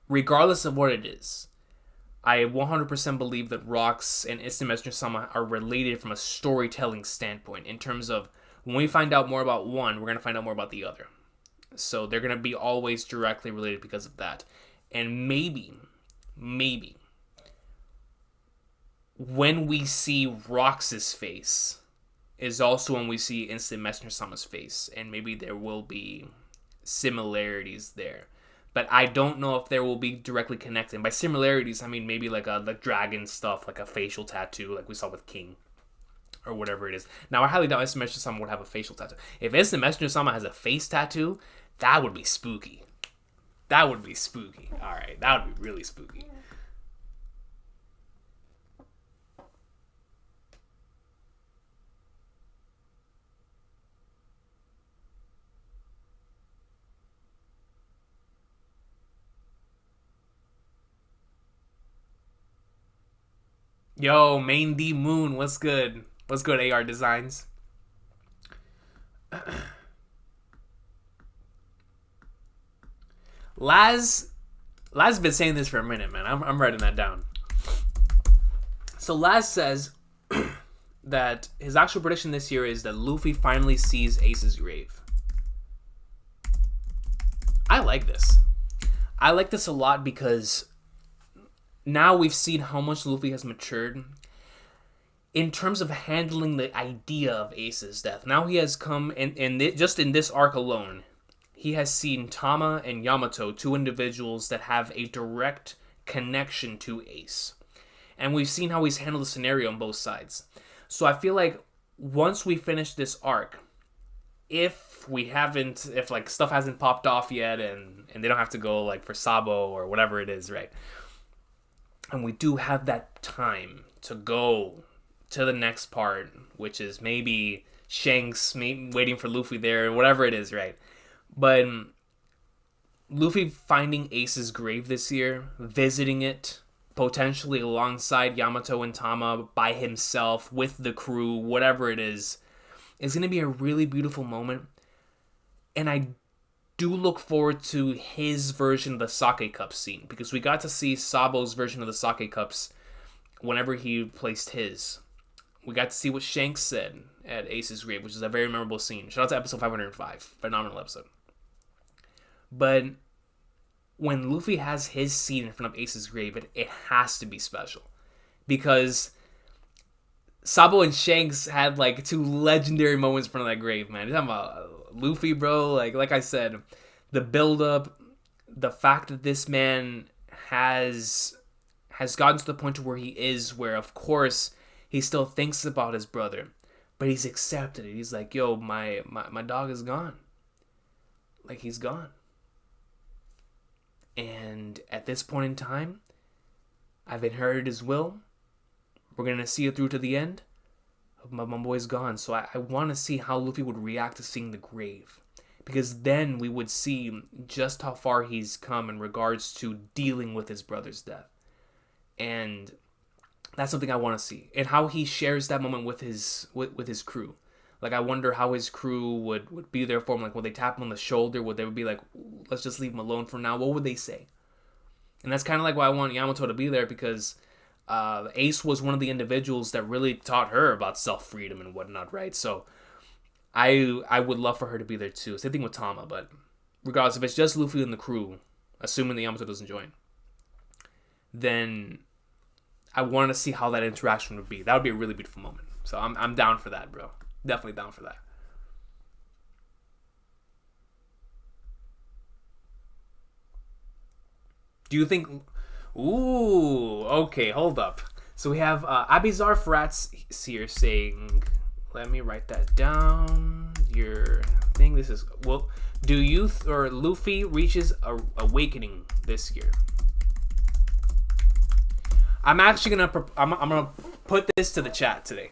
regardless of what it is, I 100% believe that Rox and Instant Messenger Sama are related from a storytelling standpoint, in terms of when we find out more about one, we're going to find out more about the other. So they're going to be always directly related because of that. And maybe, when we see Rox's face is also when we see Instant Messenger Sama's face. And maybe there will be similarities there. But I don't know if there will be directly connected. By similarities, I mean maybe like dragon stuff, like a facial tattoo, like we saw with King, or whatever it is. Now, I highly doubt Instant Messenger Sama would have a facial tattoo. If Instant Messenger Sama has a face tattoo, that would be spooky. That would be spooky. All right, that would be really spooky. Yo, Main D Moon, what's good? What's good, AR Designs? Laz been saying this for a minute, man. I'm writing that down. So Laz says that his actual prediction this year is that Luffy finally sees Ace's grave. I like this. I like this a lot because now we've seen how much Luffy has matured in terms of handling the idea of Ace's death. Now he has come, just in this arc alone, he has seen Tama and Yamato, two individuals that have a direct connection to Ace. And we've seen how he's handled the scenario on both sides. So I feel like once we finish this arc, if like stuff hasn't popped off yet and they don't have to go like for Sabo or whatever it is, right? And we do have that time to go to the next part, which is maybe Shanks waiting for Luffy there, whatever it is, right? But Luffy finding Ace's grave this year, visiting it, potentially alongside Yamato and Tama, by himself, with the crew, whatever it is going to be a really beautiful moment. And I do look forward to his version of the sake cup scene, because we got to see Sabo's version of the sake cups whenever he placed his. We got to see what Shanks said at Ace's grave, which is a very memorable scene. Shout out to episode 505. Phenomenal episode. But when Luffy has his scene in front of Ace's grave, it has to be special. Because Sabo and Shanks had like two legendary moments in front of that grave, man. You're talking about Luffy, bro. Like I said, the build-up, the fact that this man has gotten to the point to where he is, where of course he still thinks about his brother, But he's accepted it. He's like, yo, my dog is gone. Like, he's gone. And at this point in time, I've inherited his will. We're going to see it through to the end. My boy's gone. So I want to see how Luffy would react to seeing the grave. Because then we would see just how far he's come in regards to dealing with his brother's death. And that's something I want to see. And how he shares that moment with his crew. Like, I wonder how his crew would be there for him. Like, would they tap him on the shoulder? Would they be like, let's just leave him alone for now? What would they say? And that's kind of like why I want Yamato to be there, because Ace was one of the individuals that really taught her about self-freedom and whatnot, right? So I would love for her to be there too. Same thing with Tama, but regardless, if it's just Luffy and the crew, assuming that Yamato doesn't join, then I want to see how that interaction would be. That would be a really beautiful moment. So I'm down for that, bro. Definitely down for that. Do you think... Ooh, okay, hold up. So we have Abizar Frats here saying... Let me write that down. Your thing, this is... Well, do youth or Luffy reaches awakening this year? I'm actually I'm gonna put this to the chat today.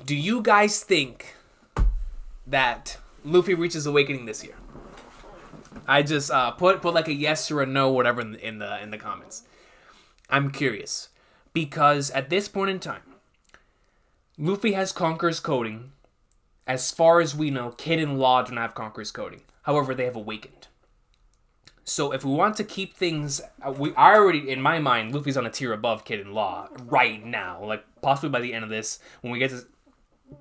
Do you guys think that Luffy reaches awakening this year? I just put like a yes or a no, whatever, in the comments. I'm curious because at this point in time, Luffy has Conqueror's coding. As far as we know, Kid and Law do not have Conqueror's coding. However, they have awakened. So if we want to keep things, I already, in my mind, Luffy's on a tier above Kid and Law right now. Like, possibly by the end of this, when we get to,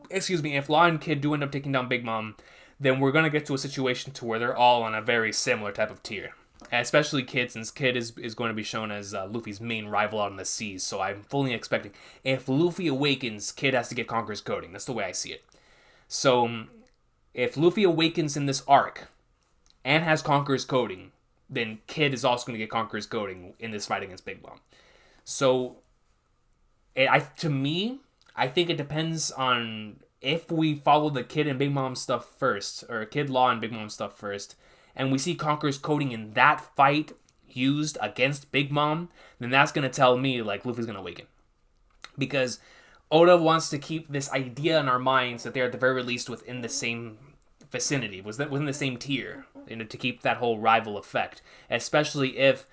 if Law and Kid do end up taking down Big Mom, then we're going to get to a situation to where they're all on a very similar type of tier. Especially Kid, since Kid is going to be shown as Luffy's main rival out in the seas. So I'm fully expecting, if Luffy awakens, Kid has to get Conqueror's coding. That's the way I see it. So if Luffy awakens in this arc and has Conqueror's coding, then Kid is also going to get Conqueror's coding in this fight against Big Mom. So, to me, I think it depends on if we follow the Kid and Big Mom stuff first, or Kid Law and Big Mom stuff first, and we see Conqueror's coding in that fight used against Big Mom, then that's going to tell me, like, Luffy's going to awaken. Because Oda wants to keep this idea in our minds that they're at the very least within the same vicinity, within the same tier, to keep that whole rival effect. Especially if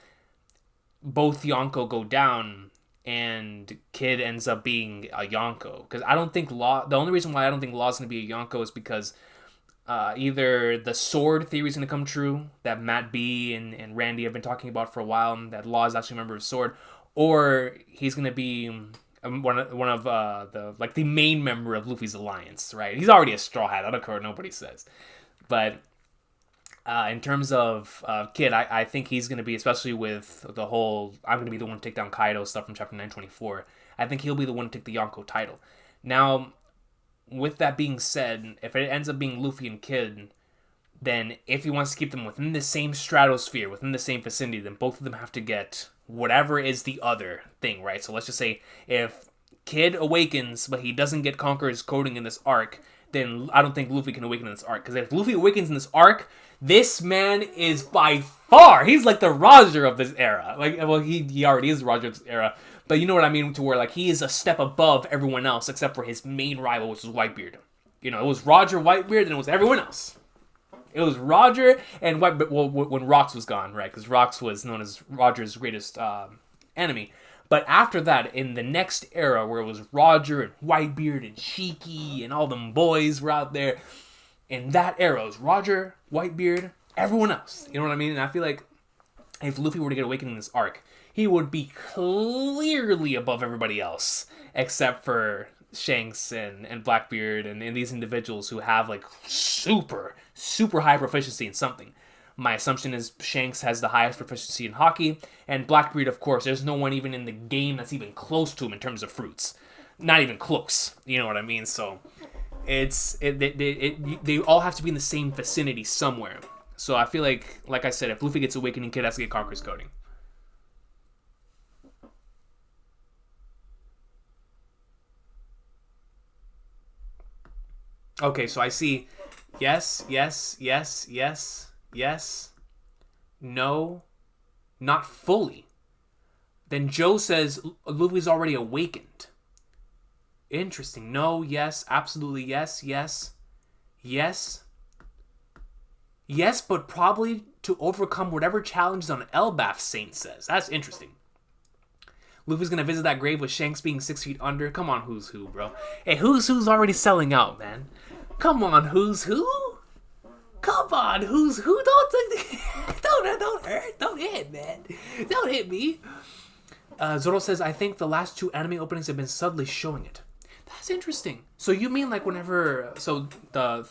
both Yonko go down and Kid ends up being a Yonko. Because I don't think Law... The only reason why I don't think Law's going to be a Yonko is because either the sword theory is going to come true, that Matt B and Randy have been talking about for a while, and that Law is actually a member of Sword, or he's going to be one of the main member of Luffy's alliance, right? He's already a Straw Hat. I don't care what nobody says. But in terms of Kid, I think he's going to be, especially with the whole I'm going to be the one to take down Kaido stuff from chapter 924, I think he'll be the one to take the Yonko title. Now, with that being said, if it ends up being Luffy and Kid, then if he wants to keep them within the same stratosphere, within the same vicinity, then both of them have to get whatever is the other thing, right? So let's just say if Kid awakens, but he doesn't get Conqueror's coding in this arc, then I don't think Luffy can awaken in this arc. Because if Luffy awakens in this arc, this man is by far, he's like the Roger of this era. Like, well, he already is the Roger of this era. But you know what I mean, to where like he is a step above everyone else except for his main rival, which is Whitebeard. You know, it was Roger, Whitebeard, and it was everyone else. It was Roger and Whitebeard, well, when Rox was gone, right? Because Rox was known as Roger's greatest enemy. But after that, in the next era, where it was Roger and Whitebeard and Shiki and all them boys were out there, in that era, it was Roger, Whitebeard, everyone else. You know what I mean? And I feel like if Luffy were to get awakened in this arc, he would be clearly above everybody else, except for Shanks and Blackbeard and these individuals who have like super high proficiency in something. My assumption is Shanks has the highest proficiency in hockey, and Blackbeard, of course, there's no one even in the game that's even close to him in terms of fruits. Not even close. You know what I mean? So they all have to be in the same vicinity somewhere. So I feel like I said, if Luffy gets awakening, Kid has to get Conqueror's coding. Okay, so I see yes, yes, yes, yes, yes, no, not fully. Then Joe says Luffy's already awakened. Interesting. No, yes, absolutely yes, yes, yes, yes, but probably to overcome whatever challenges on Elbaf, Saint says. That's interesting. Luffy's gonna visit that grave with Shanks being 6 feet under. Come on, Who's Who, bro. Hey, Who's Who's already selling out, man. Come on, Who's Who? Come on, Who's Who? Don't hurt. Don't hit, man. Don't hit me. Zoro says, I think the last 2 anime openings have been subtly showing it. That's interesting. So you mean like whenever... So the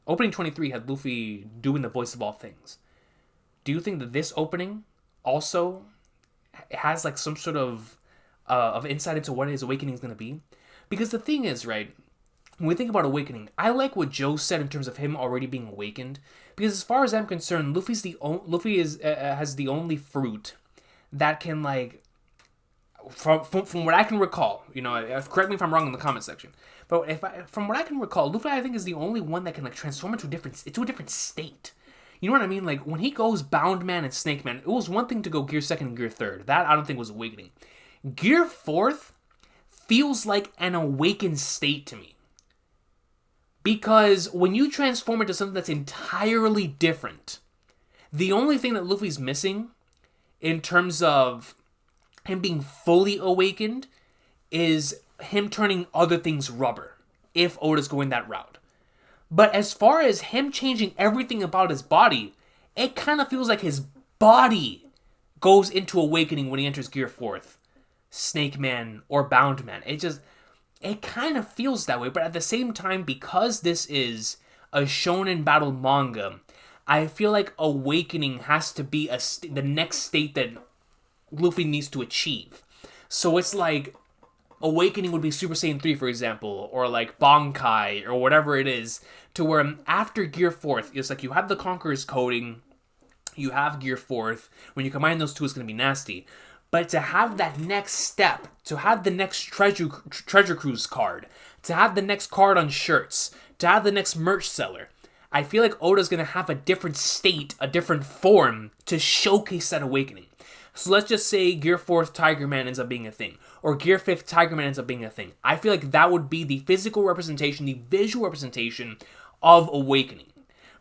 opening 23 had Luffy doing the voice of all things. Do you think that this opening also has like some sort of insight into what his awakening is going to be? Because the thing is, right, when we think about awakening, I like what Joe said in terms of him already being awakened. Because as far as I'm concerned, Luffy has the only fruit that can like... From what I can recall, you know, correct me if I'm wrong in the comment section, but from what I can recall, Luffy I think is the only one that can like transform into a different state. You know what I mean? Like when he goes Bound Man and Snake Man, it was one thing to go Gear 2nd and Gear 3rd. That I don't think was awakening. Gear 4th feels like an awakened state to me. Because when you transform into something that's entirely different, the only thing that Luffy's missing in terms of him being fully awakened is him turning other things rubber, if Oda's going that route. But as far as him changing everything about his body, it kind of feels like his body goes into awakening when he enters Gear 4th, Snake Man, or Bound Man. It kind of feels that way, but at the same time, because this is a shonen battle manga, I feel like awakening has to be the next state that Luffy needs to achieve. So it's like awakening would be Super Saiyan 3, for example, or like Bankai, or whatever it is, to where after Gear 4th, it's like you have the Conqueror's coding, you have Gear 4th, when you combine those two, it's going to be nasty. But to have that next step, to have the next treasure cruise card, to have the next card on shirts, to have the next merch seller, I feel like Oda's going to have a different state, a different form to showcase that awakening. So let's just say Gear 4th Tiger Man ends up being a thing, or Gear 5th Tiger Man ends up being a thing. I feel like that would be the physical representation, the visual representation of awakening.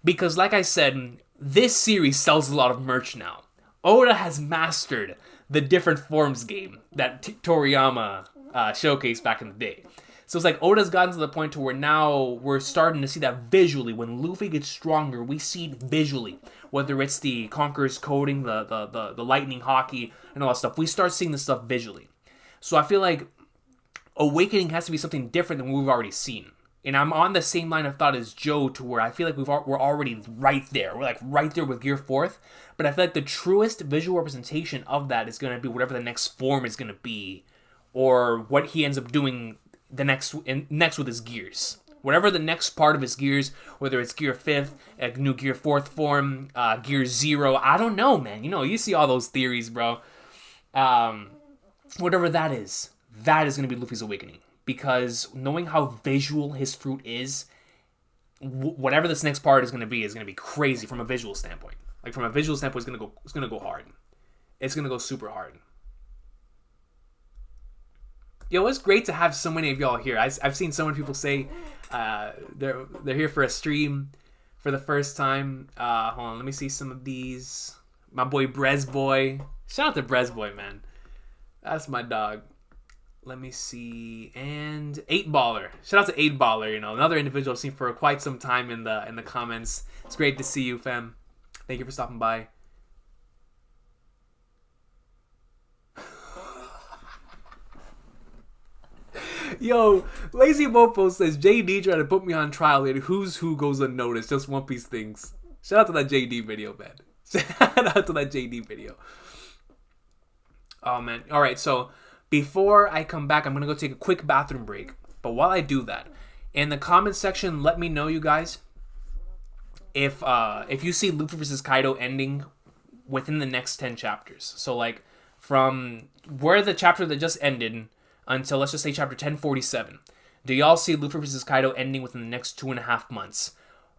Because like I said, this series sells a lot of merch now. Oda has mastered the different forms game that Toriyama showcased back in the day. So it's like Oda's gotten to the point to where now we're starting to see that visually. When Luffy gets stronger, we see it visually. Whether it's the Conqueror's coding, the lightning hockey, and all that stuff. We start seeing this stuff visually. So I feel like awakening has to be something different than what we've already seen. And I'm on the same line of thought as Joe, to where I feel like we're already right there. We're like right there with Gear 4th. But I feel like the truest visual representation of that is going to be whatever the next form is going to be, or what he ends up doing the next with his gears. Whatever the next part of his gears, whether it's Gear 5th, a new Gear 4th form, Gear 0, I don't know, man. You know, you see all those theories, bro. Whatever that is going to be Luffy's awakening. Because knowing how visual his fruit is, whatever this next part is going to be crazy from a visual standpoint. Like from a visual standpoint, it's gonna go hard. It's gonna go super hard. Yo, it's great to have so many of y'all here. I've seen so many people say they're here for a stream for the first time. Hold on, let me see some of these. My boy Brez Boy. Shout out to Brez Boy, man. That's my dog. Let me see. And 8Baller. Shout out to 8Baller, you know, another individual I've seen for quite some time in the comments. It's great to see you, fam. Thank you for stopping by. Yo, Lazy Mofo says JD tried to put me on trial and Who's Who goes unnoticed. Just One Piece things. Shout out to that JD video, man. Shout out to that JD video. Oh, man. All right, so before I come back, I'm going to go take a quick bathroom break. But while I do that, in the comment section, let me know, you guys, if you see Luffy vs. Kaido ending within the next 10 chapters. So, like, from where the chapter that just ended until, let's just say, chapter 1047. Do y'all see Luffy vs. Kaido ending within the next 2.5 months?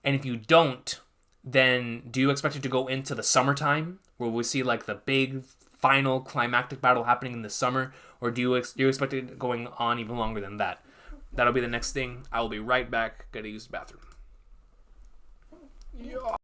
And if you don't, then do you expect it to go into the summertime, where we see like the big final climactic battle happening in the summer, or do you expect it going on even longer than that? That'll be the next thing. I will be right back. Gotta use the bathroom. Yeah.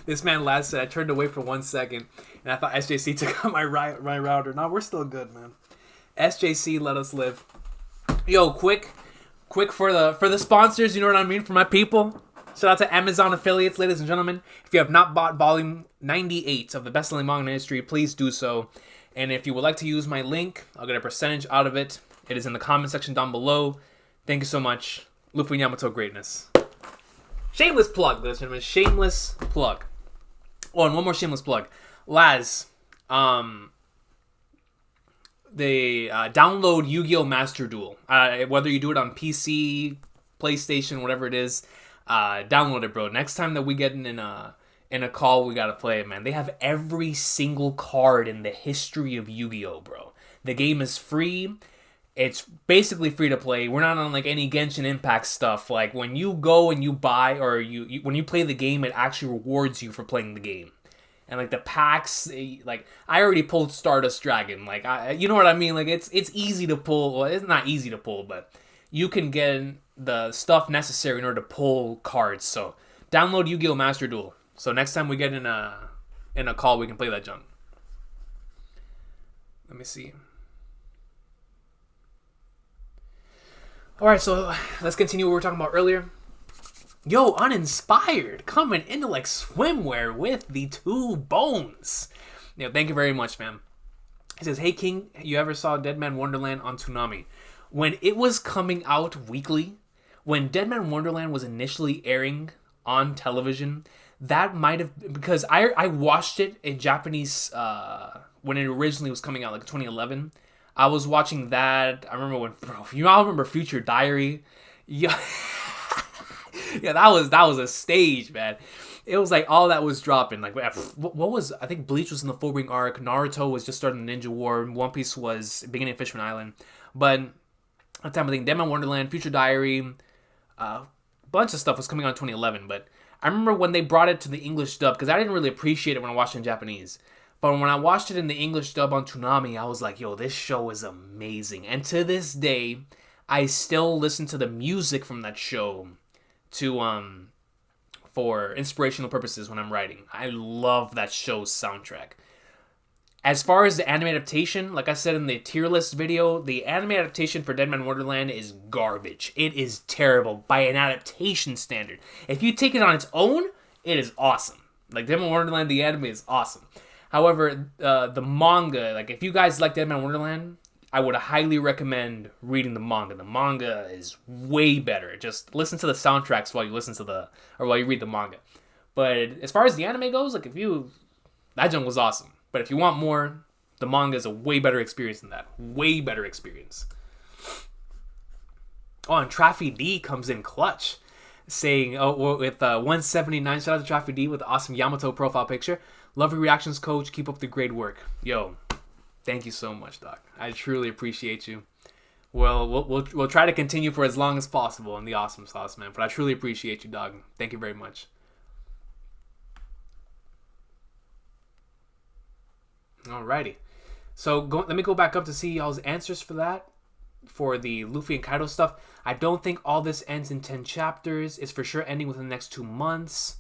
This man Laz said I turned away for 1 second, and I thought SJC took out my router. No, we're still good, man. SJC, let us live. Yo, quick for the sponsors. You know what I mean? For my people. Shout out to Amazon affiliates, ladies and gentlemen. If you have not bought volume 98 of the best-selling manga in history, please do so. And if you would like to use my link, I'll get a percentage out of it. It is in the comment section down below. Thank you so much. Luffy Yamato greatness. Shameless plug, ladies and gentlemen. Shameless plug. Oh, and one more shameless plug. Laz, they download Yu-Gi-Oh! Master Duel. Whether you do it on PC, PlayStation, whatever it is, download it, bro. Next time that we get in a call, we gotta play it, man. They have every single card in the history of Yu-Gi-Oh, bro. The game is free. It's basically free to play. We're not on like any Genshin Impact stuff. Like when you go and you buy or when you play the game, it actually rewards you for playing the game. And like the packs, like I already pulled Stardust Dragon. Like you know what I mean? Like it's easy to pull. Well, it's not easy to pull, but you can get the stuff necessary in order to pull cards. So download Yu-Gi-Oh! Master Duel. So next time we get in a call, we can play that junk. Let me see. Alright, so let's continue what we were talking about earlier. Yo, Uninspired coming into like swimwear with the 2 bones. Thank you very much, man. He says, hey King, you ever saw Dead Man Wonderland on Toonami? When it was coming out weekly, when Dead Man Wonderland was initially airing on television, that might have, because I watched it in Japanese when it originally was coming out, like 2011. I was watching that. I remember when, bro, you all remember Future Diary? Yeah. Yeah, that was a stage, man. It was like all that was dropping. Like, what was, I think Bleach was in the Full Ring arc. Naruto was just starting the Ninja War. One Piece was beginning of Fishman Island. But at the time, I think Dead Man Wonderland, Future Diary, a bunch of stuff was coming out in 2011. But I remember when they brought it to the English dub, because I didn't really appreciate it when I watched it in Japanese. But when I watched it in the English dub on Toonami, I was like, yo, this show is amazing. And to this day, I still listen to the music from that show to for inspirational purposes when I'm writing. I love that show's soundtrack. As far as the anime adaptation, like I said in the tier list video, the anime adaptation for Dead Man Wonderland is garbage. It is terrible by an adaptation standard. If you take it on its own, it is awesome. Like Dead Man Wonderland, the anime is awesome. However, the manga, like if you guys like Dead Man Wonderland, I would highly recommend reading the manga. The manga is way better. Just listen to the soundtracks while you while you read the manga. But as far as the anime goes, like that junk was awesome. But if you want more, the manga is a way better experience than that. Way better experience. Oh, and Traffy D comes in clutch, saying, with 179, shout out to Traffy D with the awesome Yamato profile picture. Love your reactions, coach. Keep up the great work. Yo, thank you so much, Doc. I truly appreciate you. Well, we'll try to continue for as long as possible in the awesome sauce, man. But I truly appreciate you, dog. Thank you very much. Alrighty. So let me go back up to see y'all's answers for that. For the Luffy and Kaido stuff. I don't think all this ends in 10 chapters. It's for sure ending within the next 2 months.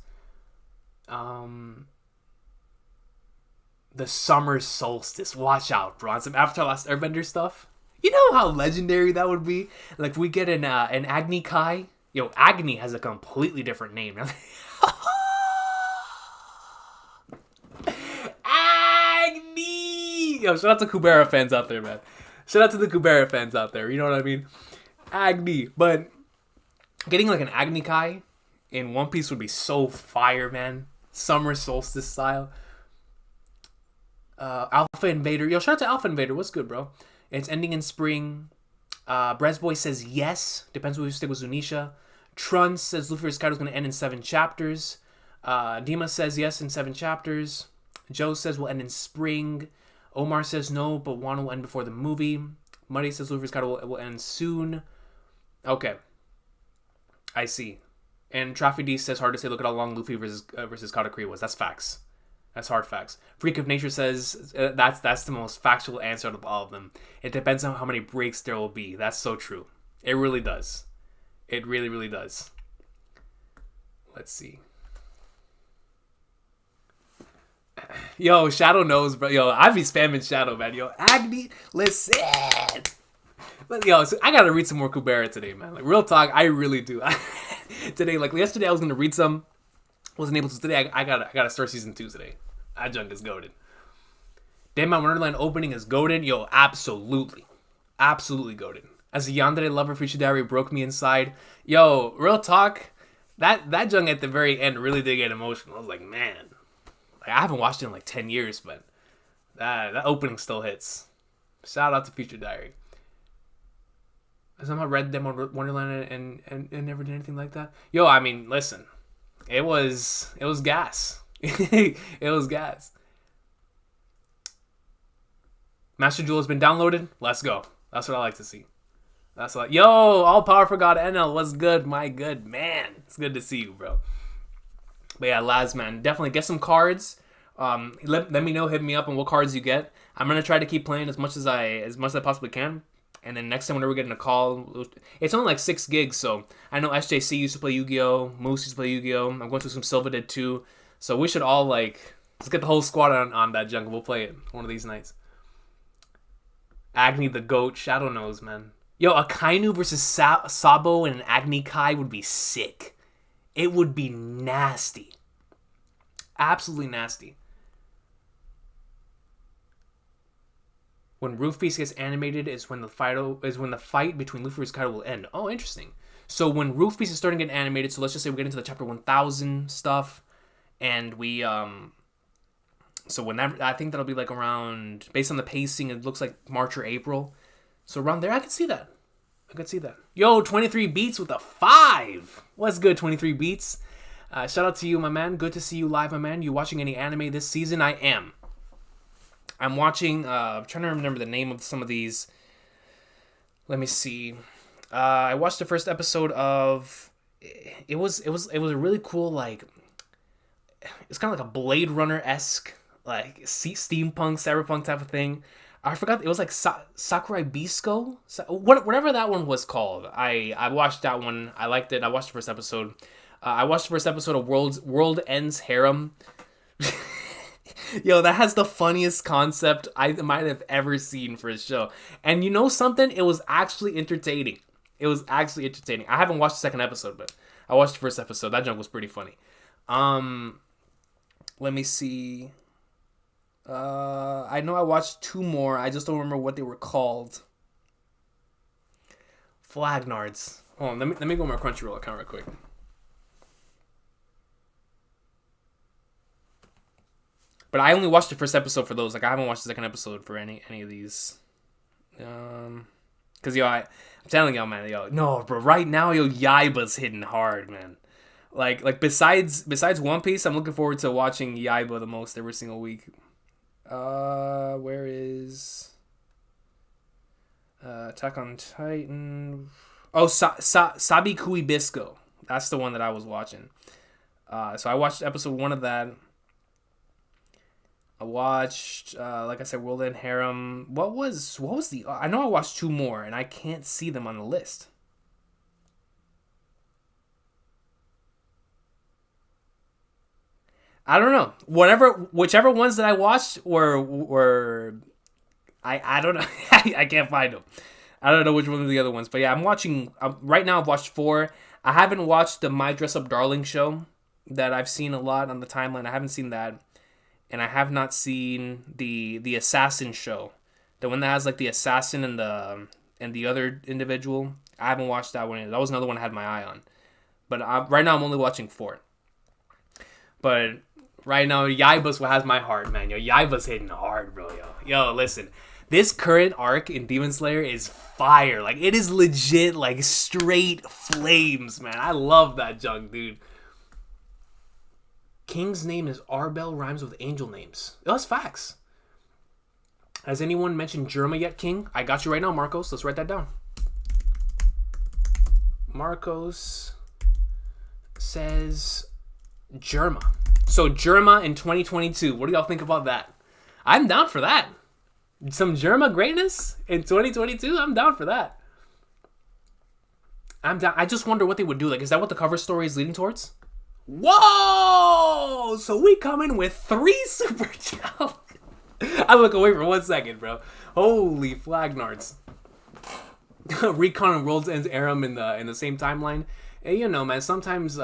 The summer solstice. Watch out, bro. On some Avatar Last Airbender stuff. You know how legendary that would be? Like, we get an Agni Kai. Yo, Agni has a completely different name. Yo, shout out to Kubera fans out there, man. Shout out to the Kubera fans out there. You know what I mean? Agni. But getting like an Agni Kai in One Piece would be so fire, man. Summer solstice style. Alpha Invader. Yo, shout out to Alpha Invader. What's good, bro? It's ending in spring. Bresboy says yes. Depends where you stick with Zunisha. Trun says Luffy vs. Kaido is going to end in 7 chapters. Dima says yes in 7 chapters. Joe says we'll end in spring. Omar says no, but Wano will end before the movie. Muddy says Luffy's Kaido will end soon. Okay. I see. And Traffy D says hard to say, look at how long Luffy versus Katakuri was. That's facts. That's hard facts. Freak of Nature says that's the most factual answer out of all of them. It depends on how many breaks there will be. That's so true. It really does. It really, really does. Let's see. Yo, Shadow knows, bro. Yo, I be spamming Shadow, man. Yo, Agni, listen. But yo, so I gotta read some more Kubera today, man. Like, real talk, I really do. Today, like yesterday, I was gonna read some. Wasn't able to today. I gotta start season 2 today. That junk is goated. Dead Man Wonderland opening is goated. Yo, absolutely. Absolutely goated. As a yandere lover, Future Diary broke me inside. Yo, real talk, that junk at the very end really did get emotional. I was like, man. Like, I haven't watched it in like 10 years, but that opening still hits. Shout out to Future Diary. I somehow read Dead Man Wonderland and never did anything like that. Yo, I mean, listen. It was gas. It was gas. Master Jewel has been downloaded. Let's go. That's what I like to see. That's what. Yo, all powerful God NL. What's good, my good man? It's good to see you, bro. But yeah, lads, man, definitely get some cards. Let me know. Hit me up on what cards you get. I'm gonna try to keep playing as much as I possibly can. And then next time whenever we're getting a call, it's only like 6 gigs, so I know SJC used to play Yu-Gi-Oh! Moose used to play Yu-Gi-Oh! I'm going through some Silva did too. So we should all, like, let's get the whole squad on that junk. We'll play it one of these nights. Agni the GOAT. Shadow knows, man. Yo, a Kainu versus Sabo and an Agni Kai would be sick. It would be nasty. Absolutely nasty. When Roof Beast gets animated is when the fight between Luffy and Kaido will end. Oh, interesting. So when Roof Beast is starting to get animated, so let's just say we get into the chapter 1000 stuff, and we so when that, I think that'll be like around, based on the pacing, it looks like March or April. So around there, I could see that. Yo, 23 Beats with a 5. What's good, 23 Beats? Shout out to you, my man. Good to see you live, my man. You watching any anime this season? I am. I'm watching, I'm trying to remember the name of some of these. Let me see. I watched the first episode of, it was a really cool, like, it's kind of like a Blade Runner-esque like steampunk, cyberpunk type of thing. I forgot, it was like Sakurai Bisco, whatever that one was called. I watched that one. I liked it. I watched the first episode. I watched the first episode of World Ends Harem. Yo, that has the funniest concept I might have ever seen for a show. And you know something? It was actually entertaining. It was actually entertaining. I haven't watched the second episode, but I watched the first episode. That junk was pretty funny. Let me see. I know I watched 2 more. I just don't remember what they were called. Flagnards. Hold on, let me go on my Crunchyroll account real quick. But I only watched the first episode for those. Like, I haven't watched the second episode for any of these. Cause I'm telling y'all, man, no, bro. Right now, Yaiba's hitting hard, man. Like besides One Piece, I'm looking forward to watching Yaiba the most every single week. Where is Attack on Titan? Oh, Sabi Kui Bisco. That's the one that I was watching. So I watched episode 1 of that. I watched, like I said, World End Harem. What was the... I know I watched 2 more, and I can't see them on the list. I don't know. Whichever ones that I watched were I don't know. I can't find them. I don't know which one of the other ones. But yeah, I'm watching... right now I've watched 4. I haven't watched the My Dress Up Darling show that I've seen a lot on the timeline. I haven't seen that. And I have not seen the Assassin show, the one that has like the assassin and the other individual. I haven't watched that one either. That was another one I had my eye on. But right now I'm only watching 4. But right now Yaiba's what has my heart, man. Yaiba's hitting hard, bro. Yo, listen. This current arc in Demon Slayer is fire. Like, it is legit, like, straight flames, man. I love that junk, dude. King's name is Arbel, rhymes with angel names. That's facts. Has anyone mentioned Germa yet, King? I got you right now, Marcos. Let's write that down. Marcos says Germa. So Germa in 2022. What do y'all think about that? I'm down for that. Some Germa greatness in 2022? I'm down for that. I'm down. I just wonder what they would do. Like, is that what the cover story is leading towards? Whoa! So we come in with 3 super challenges. I look away for 1 second, bro. Holy flagnards. Recon and World's End Harem in the same timeline. Hey, you know, man, sometimes we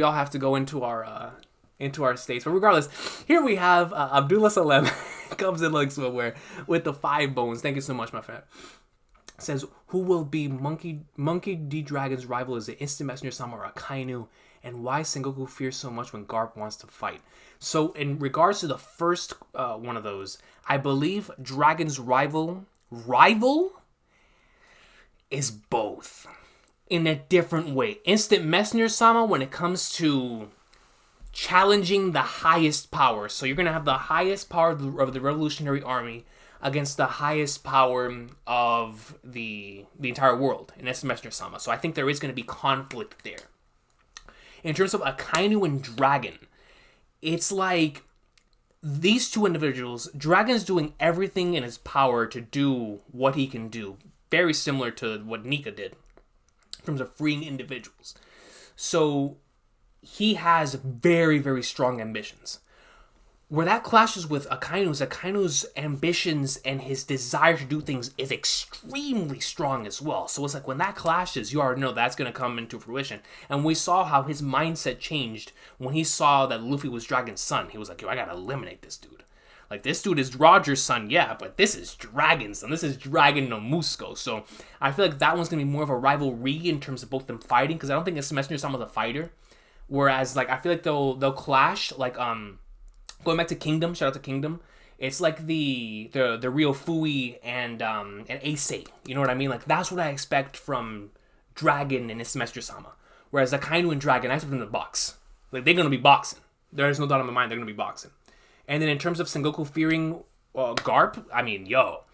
all have to go into our states. But regardless, here we have Abdullah Salem comes in like swimwear with the 5 bones. Thank you so much, my friend. Says, who will be Monkey D. Dragon's rival is the instant messenger Sama or Akainu, and why Sengoku fears so much when Garp wants to fight. So in regards to the first one of those, I believe Dragon's rival is both in a different way. Instant messenger Sama when it comes to challenging the highest power. So you're going to have the highest power of the Revolutionary Army against the highest power of the entire world in Instant Messenger Sama. So I think there is going to be conflict there. In terms of Akainu and Dragon, it's like these 2 individuals, Dragon's doing everything in his power to do what he can do. Very similar to what Nika did in terms of freeing individuals. So he has very, very strong ambitions. Where that clashes with Akainu's ambitions and his desire to do things is extremely strong as well. So it's like when that clashes, you already know that's going to come into fruition. And we saw how his mindset changed when he saw that Luffy was Dragon's son. He was like, yo, I got to eliminate this dude. Like, this dude is Roger's son, yeah, but this is Dragon's son. This is Dragon no Musco. So I feel like that one's going to be more of a rivalry in terms of both them fighting, because I don't think it's Messenger Sama's a fighter. Whereas, like, I feel like they'll clash, like, going back to Kingdom, shout out to Kingdom. It's like the real Fui and Ace. You know what I mean? Like, that's what I expect from Dragon and his Messenger Sama. Whereas Akainu and Dragon, I expect them to box. Like, they're gonna be boxing. There's no doubt in my mind they're gonna be boxing. And then in terms of Sengoku fearing Garp, I mean, yo,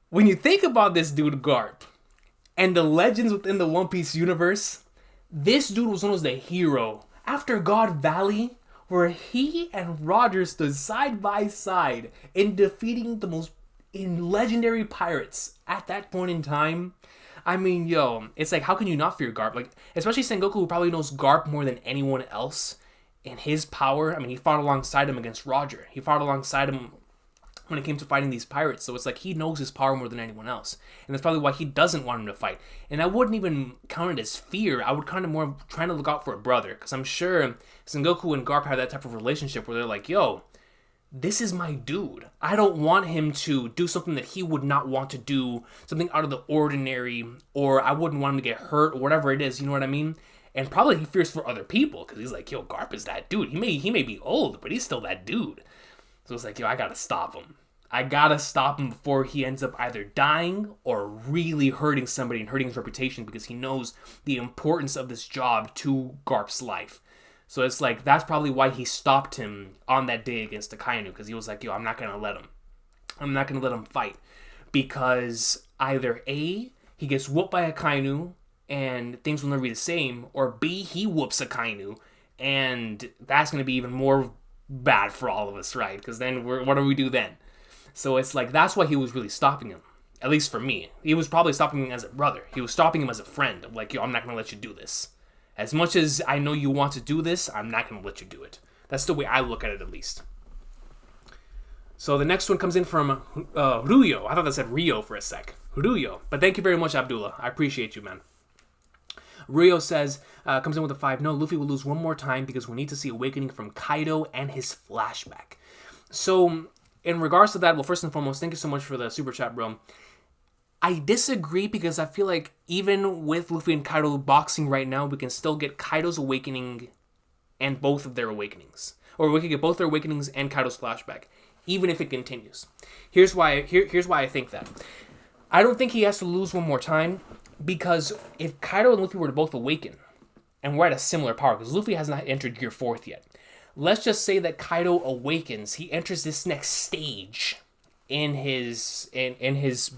when you think about this dude Garp and the legends within the One Piece universe, this dude was known as the hero after God Valley. where he and Roger stood side by side in defeating the most legendary pirates at that point in time. I mean, yo, it's like, how can you not fear Garp? Like, especially Sengoku, who probably knows Garp more than anyone else in his power. I mean, he fought alongside him against Roger. He fought alongside him when it came to fighting these pirates. So it's like he knows his power more than anyone else. And that's probably why he doesn't want him to fight. And I wouldn't even count it as fear. I would kind of more trying to look out for a brother. Because I'm sure Sengoku and Garp have that type of relationship where they're like, yo, this is my dude. I don't want him to do something that he would not want to do, something out of the ordinary, or I wouldn't want him to get hurt, or whatever it is, you know what I mean? And probably he fears for other people, because he's like, yo, Garp is that dude. He may be old, but he's still that dude. So it's like, yo, I gotta stop him. I gotta stop him before he ends up either dying or really hurting somebody and hurting his reputation, because he knows the importance of this job to Garp's life. So it's like, that's probably why he stopped him on that day against the Kainu, because he was like, yo, I'm not going to let him. I'm not going to let him fight. Because either A, he gets whooped by a Kainu, and things will never be the same, or B, he whoops a Kainu, and that's going to be even more bad for all of us, right? Because then, what do we do then? So it's like, that's why he was really stopping him. At least for me. He was probably stopping him as a brother. He was stopping him as a friend. I'm like, yo, I'm not going to let you do this. As much as I know you want to do this, I'm not going to let you do it. That's the way I look at it, at least. So the next one comes in from Ruyo. I thought that said Rio for a sec. Ruyo. But thank you very much, Abdullah. I appreciate you, man. Ruyo says, comes in with a 5. No, Luffy will lose one more time because we need to see awakening from Kaido and his flashback. So, in regards to that, well, first and foremost, thank you so much for the super chat, bro. I disagree, because I feel like even with Luffy and Kaido boxing right now, we can still get Kaido's awakening and both of their awakenings. Or we could get both their awakenings and Kaido's flashback, even if it continues. Here's why I think that. I don't think he has to lose one more time, because if Kaido and Luffy were to both awaken, and we're at a similar power, because Luffy has not entered Gear 4th yet. Let's just say that Kaido awakens, he enters this next stage in his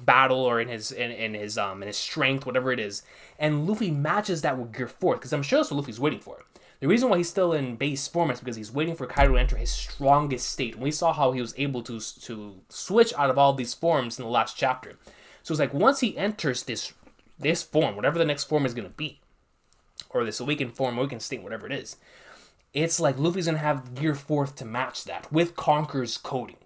battle, or in his strength, whatever it is, and Luffy matches that with Gear 4th, because I'm sure that's what Luffy's waiting for. The reason why he's still in base form is because he's waiting for Kaido to enter his strongest state. And we saw how he was able to switch out of all these forms in the last chapter. So it's like, once he enters this form, whatever the next form is going to be, or this awakened form, awakened state, whatever it is, it's like Luffy's going to have Gear 4th to match that with Conqueror's coding.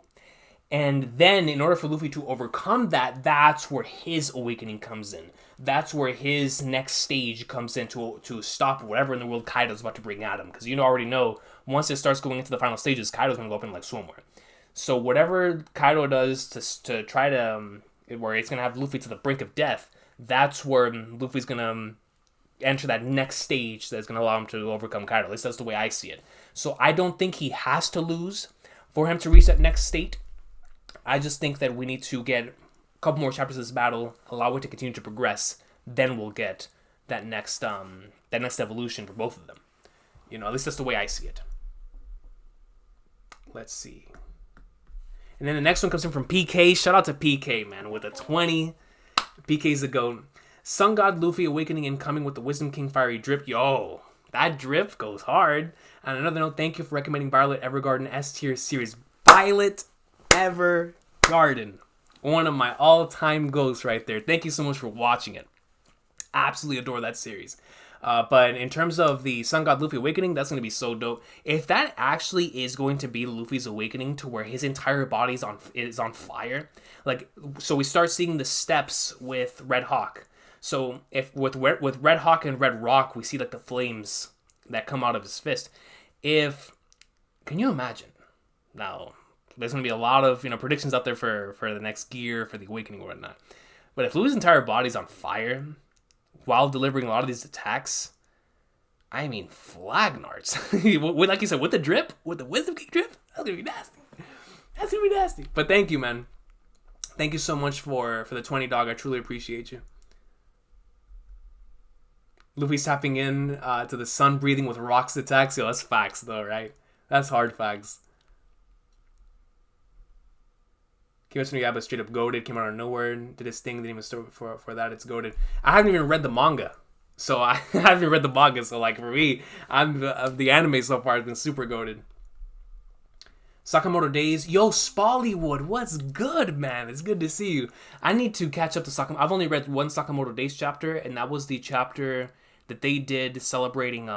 And then, in order for Luffy to overcome that, that's where his awakening comes in. That's where his next stage comes in to stop whatever in the world Kaido's about to bring at him. Because you already know, once it starts going into the final stages, Kaido's going to go up in like swimwear. So whatever Kaido does to try to, where it's going to have Luffy to the brink of death, that's where Luffy's going to enter that next stage that's going to allow him to overcome Kaido. At least that's the way I see it. So I don't think he has to lose for him to reach that next state. I just think that we need to get a couple more chapters of this battle, allow it to continue to progress, then we'll get that next evolution for both of them. At least that's the way I see it. Let's see. And then the next one comes in from PK. Shout out to PK, man, with a 20. PK's the GOAT. Sun God Luffy awakening and coming with the Wisdom King Fiery Drip. Yo, that drip goes hard. And another note, thank you for recommending Violet Evergarden S tier series. Violet Evergarden. One of my all-time GOATs right there. Thank you so much for watching it. Absolutely adore that series. But in terms of the Sun God Luffy awakening, that's going to be so dope. If that actually is going to be Luffy's awakening to where his entire body is on fire, so we start seeing the steps with Red Hawk. So if with Red Hawk and Red Rock, we see like the flames that come out of his fist. Can you imagine? Now, there's going to be a lot of predictions out there for the next gear, for the awakening or whatnot. But if Luffy's entire body's on fire while delivering a lot of these attacks, I mean, flagnards. Like you said, with the drip, with the Wisdom King drip, that's going to be nasty. That's going to be nasty. But thank you, man. Thank you so much for the 20, dog. I truly appreciate you. Luffy's tapping in to the sun breathing with rocks attacks. Yo, that's facts, though, right? That's hard facts. Kimetsu no Yaiba straight up goated, came out of nowhere, did his thing, didn't even start for that, it's goated. I haven't even read the manga. So I haven't even read the manga, so like for me, the anime so far has been super goated. Sakamoto Days. Yo, Spollywood, what's good, man? It's good to see you. I need to catch up to Sakamoto. I've only read one Sakamoto Days chapter, and that was the chapter that they did celebrating,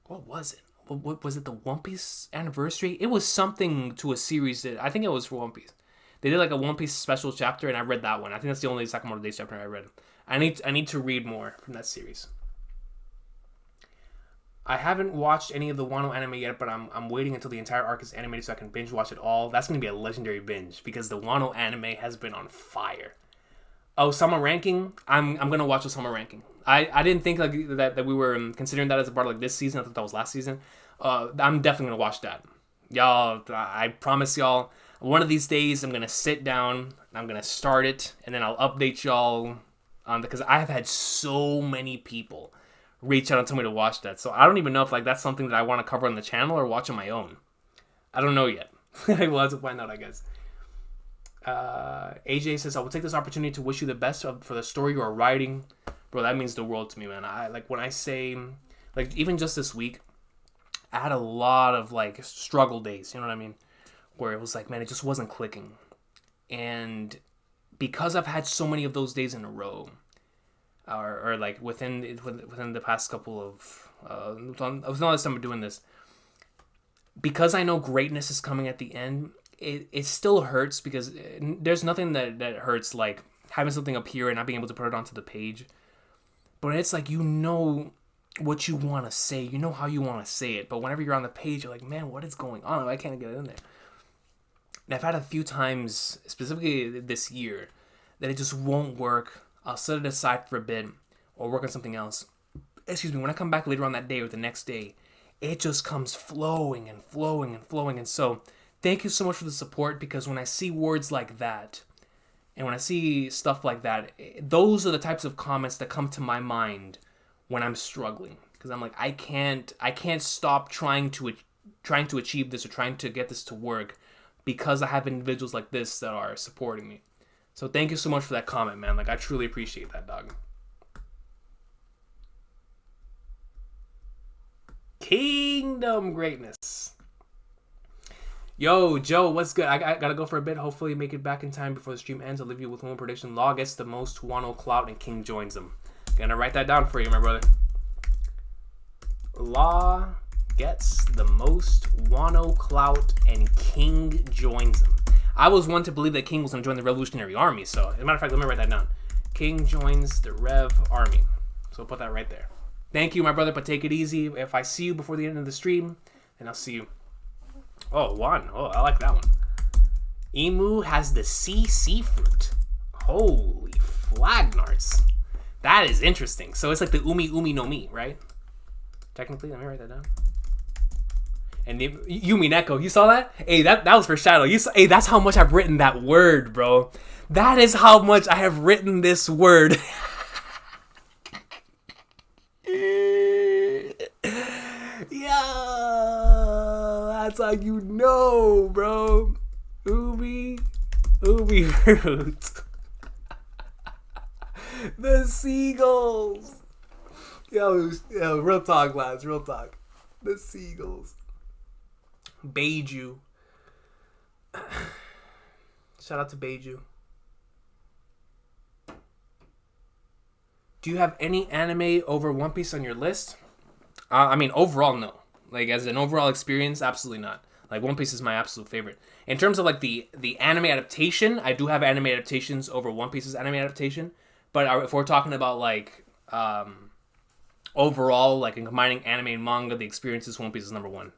what was it? What was it, the One Piece anniversary? It was something to a series that, I think it was for One Piece. They did like a One Piece special chapter, and I read that one. I think that's the only Sakamoto Days chapter I read. I need to read more from that series. I haven't watched any of the Wano anime yet, but I'm waiting until the entire arc is animated so I can binge watch it all. That's going to be a legendary binge because the Wano anime has been on fire. Oh, summer ranking? I'm going to watch the summer ranking. I didn't think like that we were considering that as a part of like this season. I thought that was last season. I'm definitely going to watch that. Y'all, I promise y'all, one of these days I'm going to sit down, I'm going to start it, and then I'll update y'all on because I have had so many people reach out and tell me to watch that. So I don't even know if like that's something that I want to cover on the channel or watch on my own. I don't know yet. We'll have to find out, I guess. AJ says, I will take this opportunity to wish you the best for the story you are writing. Bro, that means the world to me, man. I like when I say, like, even just this week, I had a lot of like struggle days, you know what I mean? Where it was like, man, it just wasn't clicking. And because I've had so many of those days in a row, or like within the past couple of within all this time of doing this, because I know greatness is coming at the end, it still hurts because there's nothing that hurts like having something up here and not being able to put it onto the page. But it's like, you know what you want to say, you know how you want to say it, but whenever you're on the page, you're like, man, what is going on? Why can't I get it in there? And I've had a few times, specifically this year, that it just won't work. I'll set it aside for a bit or work on something else. Excuse me, when I come back later on that day or the next day, it just comes flowing and flowing and flowing. And so thank you so much for the support, because when I see words like that and when I see stuff like that, those are the types of comments that come to my mind when I'm struggling. Because I'm like, I can't stop trying to achieve this or trying to get this to work because I have individuals like this that are supporting me. So thank you so much for that comment, man. Like, I truly appreciate that, dog. Kingdom greatness. Yo, Joe, what's good? I gotta go for a bit. Hopefully make it back in time before the stream ends. I'll leave you with one prediction. Law gets the most Wano clout and King joins him. Gonna write that down for you, my brother. Law gets the most Wano clout and King joins him. I was one to believe that King was going to join the Revolutionary Army. So, as a matter of fact, let me write that down. King joins the Rev Army. So, put that right there. Thank you, my brother, but take it easy. If I see you before the end of the stream, then I'll see you. Oh, one. Oh, I like that one. Emu has the sea fruit. Holy flagnarts. That is interesting. So, it's like the umi no mi, right? Technically, let me write that down. And Yumi Neko, you saw that? Hey, that was for Shadow. Hey, that's how much I've written that word, bro. That is how much I have written this word. Yo, that's how you know, bro. Umi fruit. The seagulls. Yo, real talk, lads, real talk. The seagulls. Beiju. Shout out to Beiju. Do you have any anime over One Piece on your list? I mean, overall, no. Like, as an overall experience, absolutely not. Like, One Piece is my absolute favorite. In terms of, like, the anime adaptation, I do have anime adaptations over One Piece's anime adaptation. But if we're talking about, like, overall, like, in combining anime and manga, the experiences, One Piece is number one.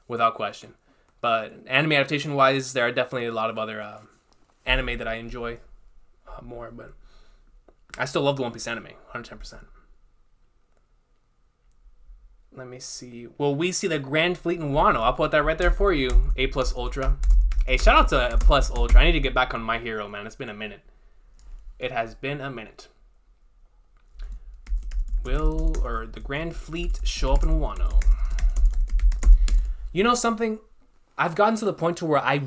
Without question. But anime adaptation wise, there are definitely a lot of other anime that I enjoy more, but I still love the One Piece anime 110%. Let me see. Will we see the Grand Fleet in Wano? I'll put that right there for you. A+ Ultra. Hey, shout out to A+ Ultra. I need to get back on My Hero, man. It's been a minute. It has been a minute. Will the Grand Fleet show up in Wano? You know something? I've gotten to the point to where I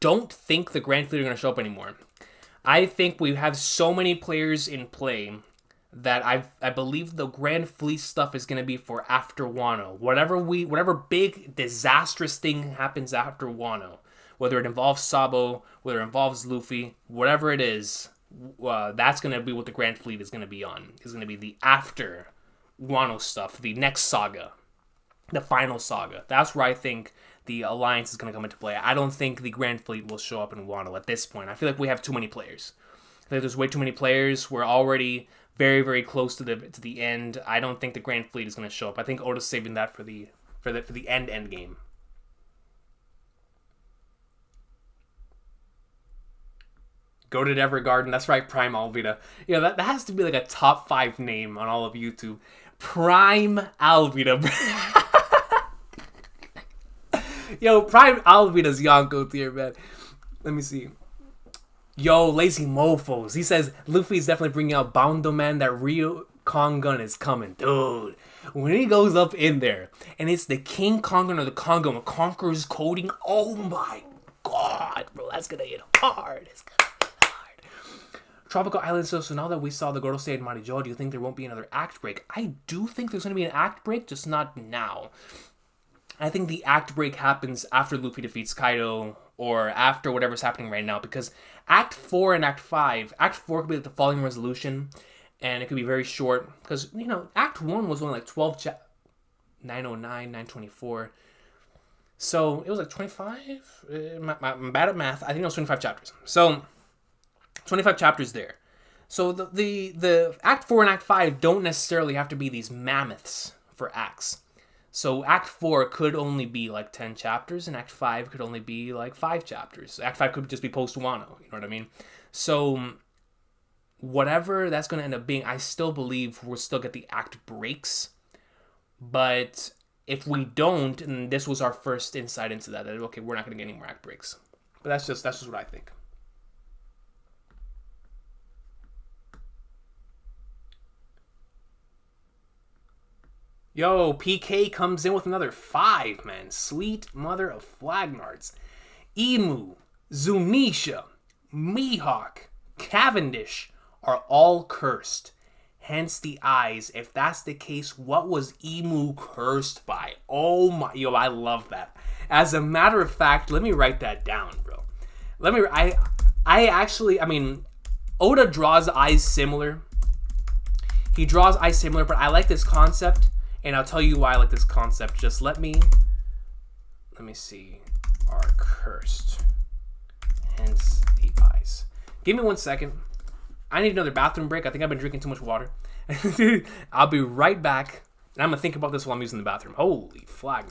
don't think the Grand Fleet are going to show up anymore. I think we have so many players in play that I believe the Grand Fleet stuff is gonna be for after Wano. Whatever big disastrous thing happens after Wano, whether it involves Sabo, whether it involves Luffy, whatever it is, that's gonna be what the Grand Fleet is gonna be on. Is gonna be the after Wano stuff, the next saga, the final saga. That's where I think the Alliance is gonna come into play. I don't think the Grand Fleet will show up in Wano at this point. I feel like we have too many players. I think there's way too many players. We're already very, very close to the end. I don't think the Grand Fleet is going to show up. I think Oda's saving that for the end game. Goated Evergarden. That's right, Prime Alvida. Yeah, that has to be like a top 5 name on all of YouTube. Prime Alvida. Yo, Prime Alvida's Yonko tier, man. Let me see. Yo, Lazy Mofos. He says Luffy's definitely bringing out Boundo Man. That Recon gun is coming, dude. When he goes up in there and it's the King Kong gun or the Kong gun with Conqueror's coding, oh my god, bro, that's gonna hit hard. It's gonna hit hard. Tropical Island. So now that we saw the Gorosei and Marijo, do you think there won't be another act break? I do think there's gonna be an act break, just not now. I think the act break happens after Luffy defeats Kaido or after whatever's happening right now, because Act 4 and Act 5, Act 4 could be like the Falling Resolution, and it could be very short, because, you know, Act 1 was only like 12 909, 924, so it was like 25? I'm bad at math. I think it was 25 chapters. So, 25 chapters there. So the Act 4 and Act 5 don't necessarily have to be these mammoths for acts. So Act 4 could only be like 10 chapters, and Act 5 could only be like 5 chapters. Act 5 could just be post-Wano, you know what I mean? So whatever that's going to end up being, I still believe we'll still get the act breaks. But if we don't, and this was our first insight into that okay, we're not going to get any more act breaks. But that's just what I think. Yo, PK comes in with another 5, man. Sweet mother of Flagnards. Emu, Zunisha, Mihawk, Cavendish are all cursed. Hence the eyes. If that's the case, what was Emu cursed by? Oh my, yo, I love that. As a matter of fact, let me write that down, bro. I mean, Oda draws eyes similar. He draws eyes similar, but I like this concept. And I'll tell you why I like this concept. Just let me see. Are cursed. Hence the eyes. Give me 1 second. I need another bathroom break. I think I've been drinking too much water. I'll be right back. And I'm going to think about this while I'm using the bathroom. Holy flag.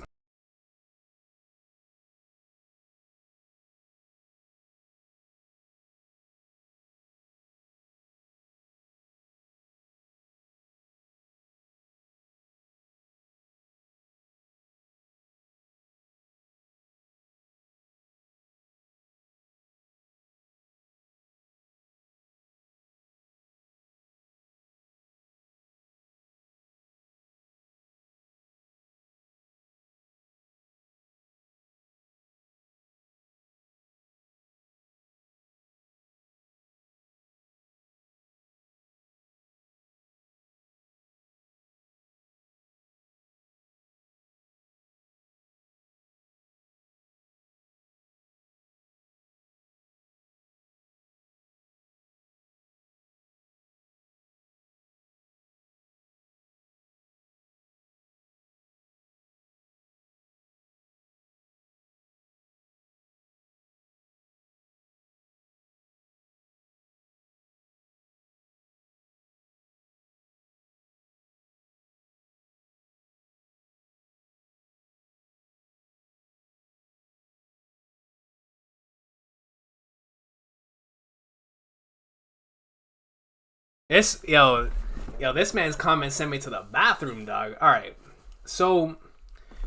This man's comment sent me to the bathroom, dog. All right, so,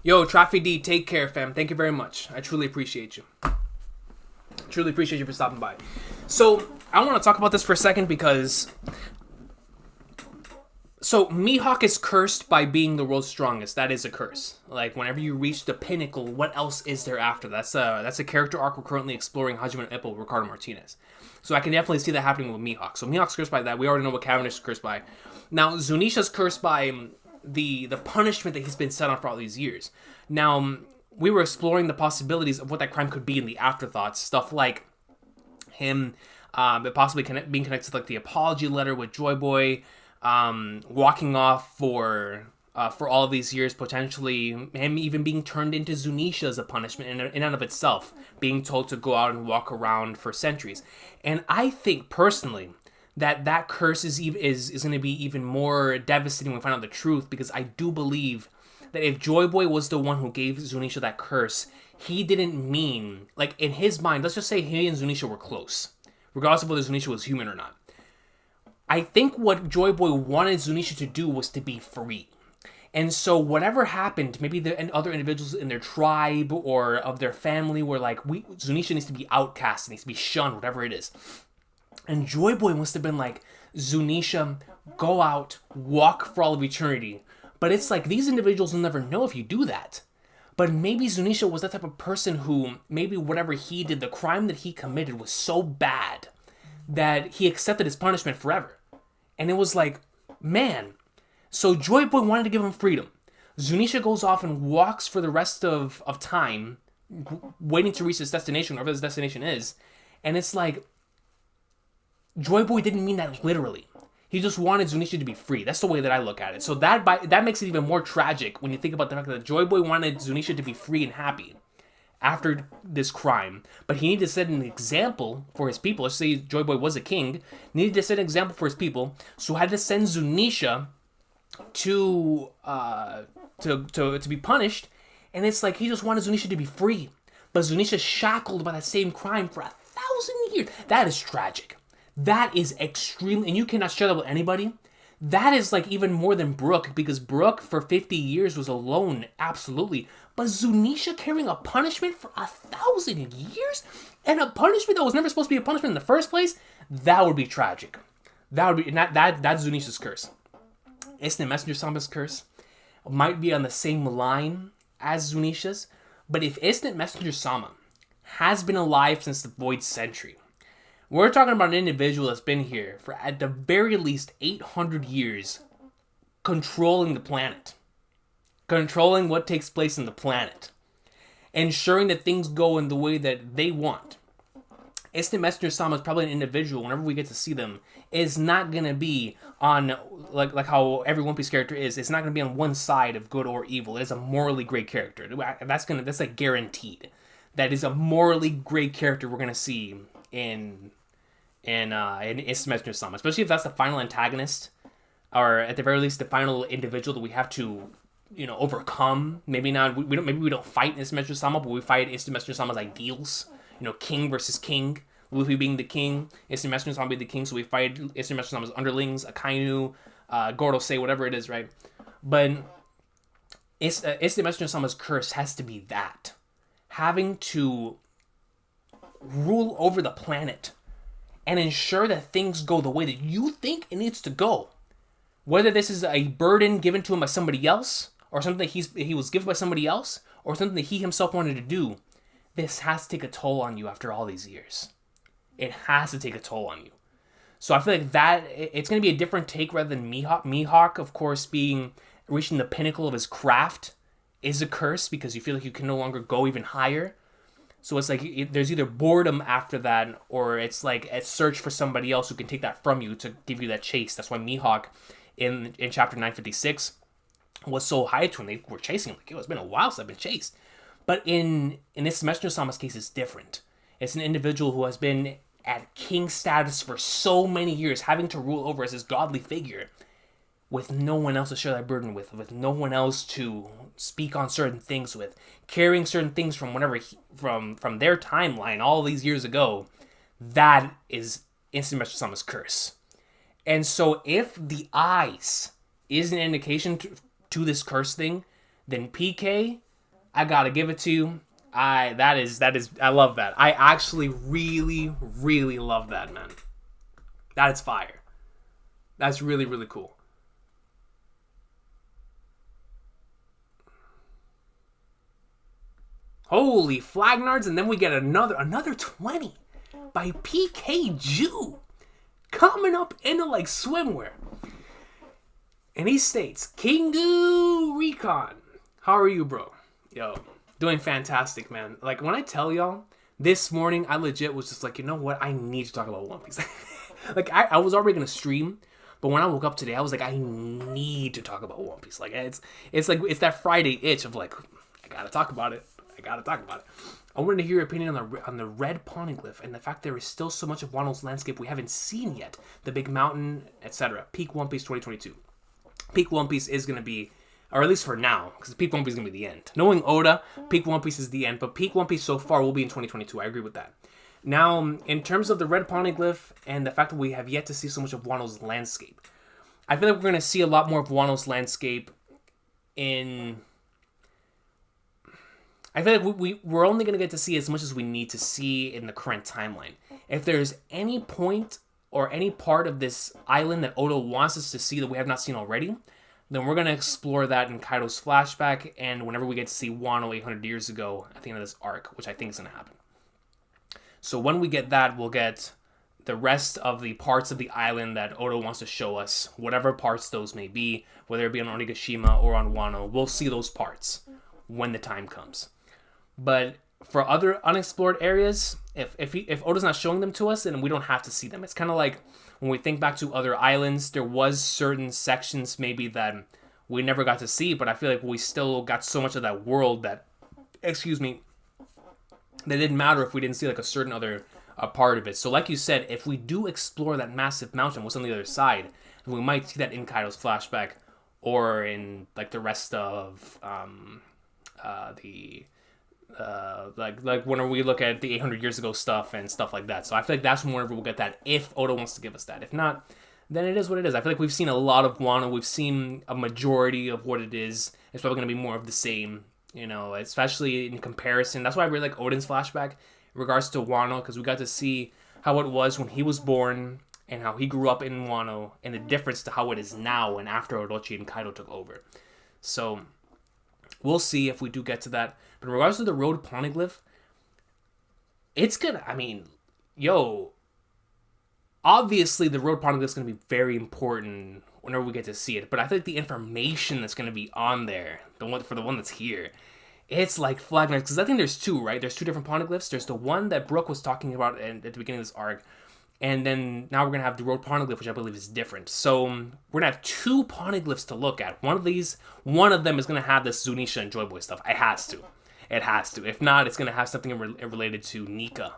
yo, Traffy D, take care, fam. Thank you very much. I truly appreciate you. Truly appreciate you for stopping by. So I want to talk about this for a second because So Mihawk is cursed by being the world's strongest. That is a curse. Like whenever you reach the pinnacle, what else is there after? That's a character arc we're currently exploring. Hajime no Ippo, Ricardo Martinez. So I can definitely see that happening with Mihawk. So Mihawk's cursed by that. We already know what Cavendish is cursed by. Now Zunisha's cursed by the punishment that he's been set on for all these years. Now we were exploring the possibilities of what that crime could be in the afterthoughts. Stuff like him, possibly being connected to like the apology letter with Joy Boy. Walking off for all of these years, potentially him even being turned into Zunisha as a punishment in and of itself, being told to go out and walk around for centuries. And I think personally that curse is going to be even more devastating when we find out the truth, because I do believe that if Joy Boy was the one who gave Zunisha that curse, he didn't mean, like in his mind, let's just say he and Zunisha were close, regardless of whether Zunisha was human or not. I think what Joy Boy wanted Zunisha to do was to be free. And so whatever happened, maybe the other individuals in their tribe or of their family were like, Zunisha needs to be outcast, needs to be shunned, whatever it is. And Joy Boy must have been like, Zunisha, go out, walk for all of eternity. But it's like, these individuals will never know if you do that. But maybe Zunisha was that type of person who, maybe whatever he did, the crime that he committed was so bad that he accepted his punishment forever. And it was like, man. So Joy Boy wanted to give him freedom. Zunisha goes off and walks for the rest of time, waiting to reach his destination, wherever his destination is. And it's like, Joy Boy didn't mean that literally. He just wanted Zunisha to be free. That's the way that I look at it. So that makes it even more tragic when you think about the fact that Joy Boy wanted Zunisha to be free and happy after this crime, but he needed to set an example for his people. Let's say Joy Boy was a king, needed to set an example for his people, so had to send Zunisha to be punished. And it's like he just wanted Zunisha to be free, but Zunisha shackled by that same crime for 1,000 years. That is tragic. That is extreme, and you cannot share that with anybody. That is like even more than Brooke, because Brooke for 50 years was alone, absolutely. But Zunisha carrying a punishment for 1,000 years? And a punishment that was never supposed to be a punishment in the first place? That would be tragic. That would be, that's Zunisha's curse. Instant Messenger Sama's curse might be on the same line as Zunisha's, but if Instant Messenger Sama has been alive since the Void Century, we're talking about an individual that's been here for at the very least 800 years, controlling the planet. Controlling what takes place in the planet. Ensuring that things go in the way that they want. Instant Messenger Sama is probably an individual, whenever we get to see them, is not going to be on, like how every One Piece character is, it's not going to be on one side of good or evil. It is a morally great character. That's like guaranteed. That is a morally great character we're going to see in Instant Messenger Sama, especially if that's the final antagonist, or at the very least the final individual that we have to, overcome. Maybe not. Maybe we don't fight Instant Messenger Sama, but we fight Instant Messenger Sama's ideals. King versus king. Luffy being the king, Instant Messenger Sama being the king. So we fight Instant Messenger Sama's underlings, Akainu, Gorosei, whatever it is, right? But Instant Messenger Sama's curse has to be that, having to rule over the planet and ensure that things go the way that you think it needs to go. Whether this is a burden given to him by somebody else, or something that he was given by somebody else, or something that he himself wanted to do, this has to take a toll on you after all these years. It has to take a toll on you. So I feel like that it's going to be a different take rather than Mihawk. Mihawk, of course, reaching the pinnacle of his craft is a curse, because you feel like you can no longer go even higher. So it's like there's either boredom after that, or it's like a search for somebody else who can take that from you to give you that chase. That's why Mihawk in chapter 956 was so hyped when they were chasing him. Like, it's been a while since I've been chased. But in this Messenger Sama's case, it's different. It's an individual who has been at king status for so many years, having to rule over as this godly figure, with no one else to share that burden with no one else to speak on certain things with, carrying certain things from from their timeline all these years ago. That is Instant Messenger Sama's curse. And so if the eyes is an indication to this curse thing, then PK, I gotta give it to you. I love that. I actually really, really love that, man. That is fire. That's really, really cool. Holy flagnards, and then we get another 20 by PK Jew coming up into like swimwear. And he states, Kingu Recon, how are you, bro? Yo, doing fantastic, man. Like, when I tell y'all, this morning, I legit was just like, you know what? I need to talk about One Piece. Like, I was already going to stream, but when I woke up today, I was like, I need to talk about One Piece. Like, it's like, it's that Friday itch of like, I got to talk about it. I wanted to hear your opinion on the red poneglyph and the fact there is still so much of Wano's landscape we haven't seen yet. The big mountain, etc. Peak One Piece 2022. Peak One Piece is going to be, or at least for now, because Peak One Piece is going to be the end. Knowing Oda, Peak One Piece is the end, but Peak One Piece so far will be in 2022. I agree with that. Now, in terms of the red poneglyph and the fact that we have yet to see so much of Wano's landscape, I feel like we're going to see a lot more of Wano's landscape in... I feel like we're only going to get to see as much as we need to see in the current timeline. If there's any point or any part of this island that Oda wants us to see that we have not seen already, then we're going to explore that in Kaido's flashback and whenever we get to see Wano 800 years ago at the end of this arc, which I think is going to happen. So when we get that, we'll get the rest of the parts of the island that Oda wants to show us, whatever parts those may be, whether it be on Onigashima or on Wano. We'll see those parts when the time comes. But for other unexplored areas, if Oda's not showing them to us, then we don't have to see them. It's kind of like when we think back to other islands, there was certain sections maybe that we never got to see, but I feel like we still got so much of that world that, that didn't matter if we didn't see like a certain other part of it. So like you said, if we do explore that massive mountain, what's on the other side, we might see that in Kaido's flashback or in like the rest of like when we look at the 800 years ago stuff and stuff like that. So I feel like that's whenever we'll get that if Oda wants to give us that. If not, then it is what it is. I feel like we've seen a lot of Wano. We've seen a majority of what it is. It's probably going to be more of the same, you know, especially in comparison. That's why I really like Odin's flashback in regards to Wano, because we got to see how it was when he was born and how he grew up in Wano and the difference to how it is now and after Orochi and Kaido took over. So we'll see if we do get to that. But in regards to the road poneglyph, it's gonna, I mean, obviously the road poneglyph is gonna be very important whenever we get to see it. But I think the information that's gonna be on there, the one that's here, it's like flag knives. Because I think there's two, right? There's two different poneglyphs. There's the one that Brooke was talking about at the beginning of this arc. And then now we're going to have the road poneglyph, which I believe is different. So we're going to have two poneglyphs to look at. One of them is going to have this Zunisha and Joy Boy stuff. It has to. If not, it's going to have something related to Nika.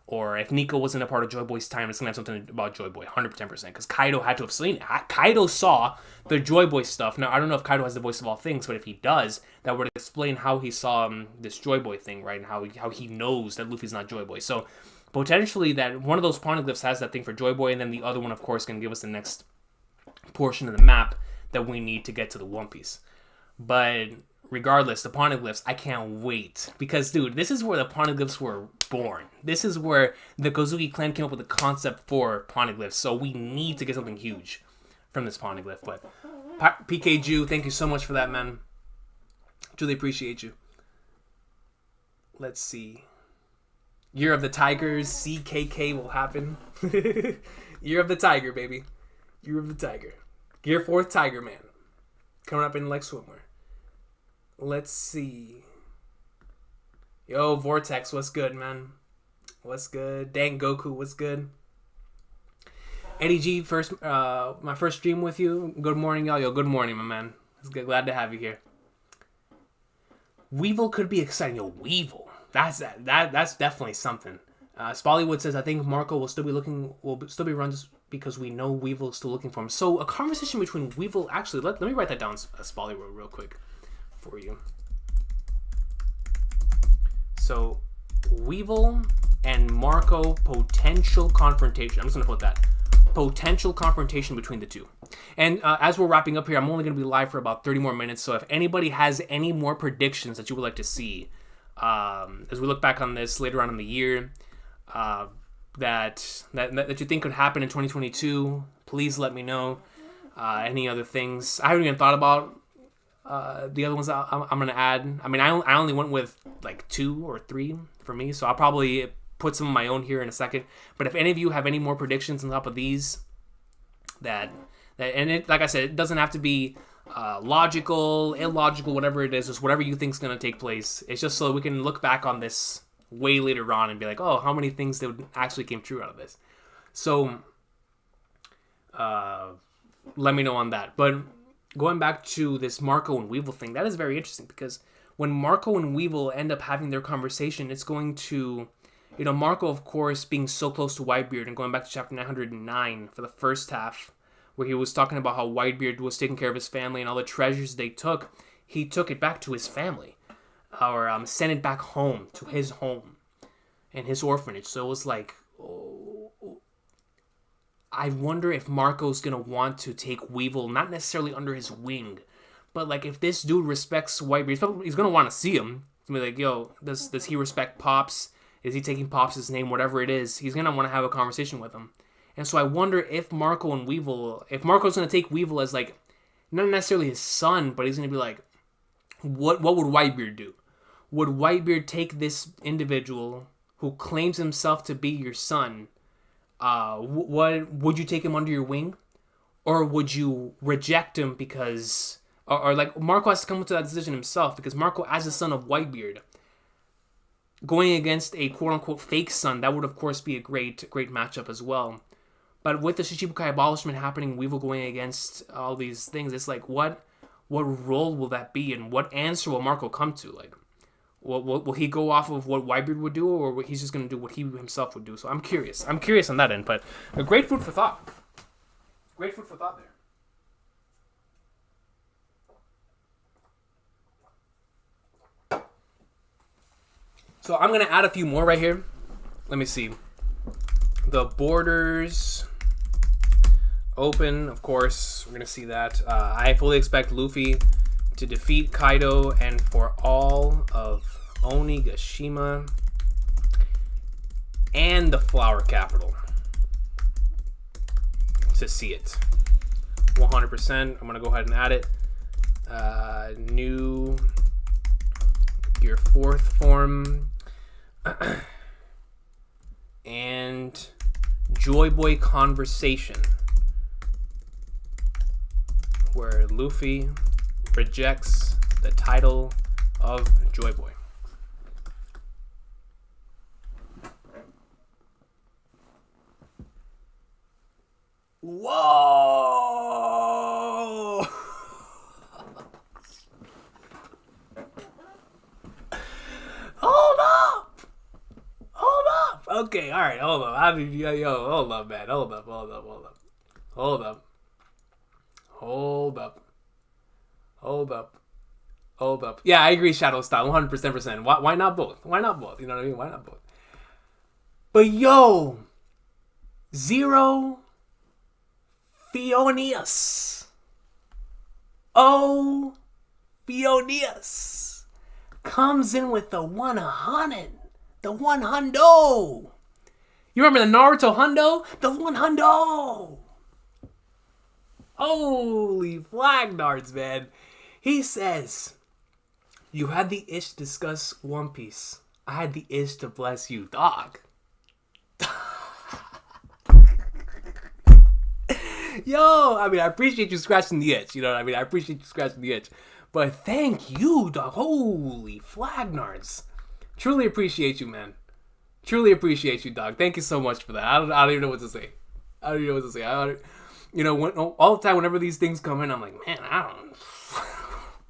Or if Nika wasn't a part of Joy Boy's time, it's going to have something about Joy Boy, 110%. Because Kaido had to have seen it. Kaido saw the Joy Boy stuff. Now, I don't know if Kaido has the voice of all things, but if he does, that would explain how he saw this Joy Boy thing, right? And how he knows that Luffy's not Joy Boy. So potentially that one of those poneglyphs has that thing for Joy Boy, and then the other one, of course, can give us the next portion of the map that we need to get to the One Piece. But regardless, the poneglyphs, I can't wait. Because, dude, this is where the poneglyphs were born. This is where the Kozuki clan came up with the concept for poneglyphs. So we need to get something huge from this poneglyph. But PK Jew, thank you so much for that, man. Truly appreciate you. Let's see. Year of the Tigers, CKK will happen. Year of the Tiger, baby. Year of the Tiger. Gear 4th Tiger Man. Coming up in like swimwear. Let's see. Yo, Vortex, what's good, man? What's good? Dang Goku, what's good? Eddie G, my first stream with you. Good morning, y'all. Yo, good morning, my man. It's good. Glad to have you here. Weevil could be exciting. Yo, Weevil. That's definitely something. Spollywood says, I think Marco will still be run just because we know Weevil is still looking for him. So a conversation between Weevil, actually, let me write that down, Spollywood, real quick for you. So Weevil and Marco, potential confrontation. I'm just going to put that. Potential confrontation between the two. And as we're wrapping up here, I'm only going to be live for about 30 more minutes. So if anybody has any more predictions that you would like to see, as we look back on this later on in the year, that you think could happen in 2022, please let me know. Any other things? I haven't even thought about The other ones I'm going to add. I mean, I only went with like 2 or 3 for me, so I'll probably put some of my own here in a second. But if any of you have any more predictions on top of these, and it, like I said, it doesn't have to be logical, illogical, whatever it is, just whatever you think is going to take place. It's just so we can look back on this way later on and be like, oh, how many things that actually came true out of this. So, let me know on that. But going back to this Marco and Weevil thing, that is very interesting because when Marco and Weevil end up having their conversation, it's going to, Marco, of course, being so close to Whitebeard and going back to chapter 909 for the first half, where he was talking about how Whitebeard was taking care of his family and all the treasures they took, he took it back to his family, or sent it back home, to his home and his orphanage. So it was like, I wonder if Marco's going to want to take Weevil, not necessarily under his wing, but like if this dude respects Whitebeard, he's going to want to see him. He's going to be like, yo, does he respect Pops? Is he taking Pops' name? Whatever it is, he's going to want to have a conversation with him. And so I wonder if Marco's going to take Weevil as like, not necessarily his son, but he's going to be like, what would Whitebeard do? Would Whitebeard take this individual who claims himself to be your son? What would you take him under your wing, or would you reject him because, or like Marco has to come to that decision himself, because Marco, as the son of Whitebeard, going against a quote unquote fake son, that would of course be a great matchup as well. But with the Shichibukai abolishment happening, Weevil going against all these things, it's like what role will that be, and what answer will Marco come to? Like, will he go off of what Whitebeard would do, or he's just going to do what he himself would do? So I'm curious. I'm curious on that end, but a great food for thought. Great food for thought there. So I'm going to add a few more right here. Let me see. The borders open, of course. We're going to see that. I fully expect Luffy to defeat Kaido and for all of Onigashima and the Flower Capital to see it. 100%. I'm going to go ahead and add it. New Gear 4th form. And Joy Boy conversation, where Luffy rejects the title of Joy Boy. Whoa! Hold up! Okay, all right, hold up. Hold up, man. Hold up. Yeah, I agree, Shadow Style, 100%. Why not both? You know what I mean? Why not both? But yo, Zero Phineas. Oh, Phineas comes in with the 100. The 100. You remember the Naruto hundo? The 100. Holy flag darts, man. He says, you had the itch to discuss One Piece. I had the itch to bless you, dog. Yo, I mean, I appreciate you scratching the itch. You know what I mean? I appreciate you scratching the itch. But thank you, dog. Holy flag nards. Truly appreciate you, man. Truly appreciate you, dog. Thank you so much for that. I don't even know what to say. All the time, whenever these things come in, I'm like, man, I don't...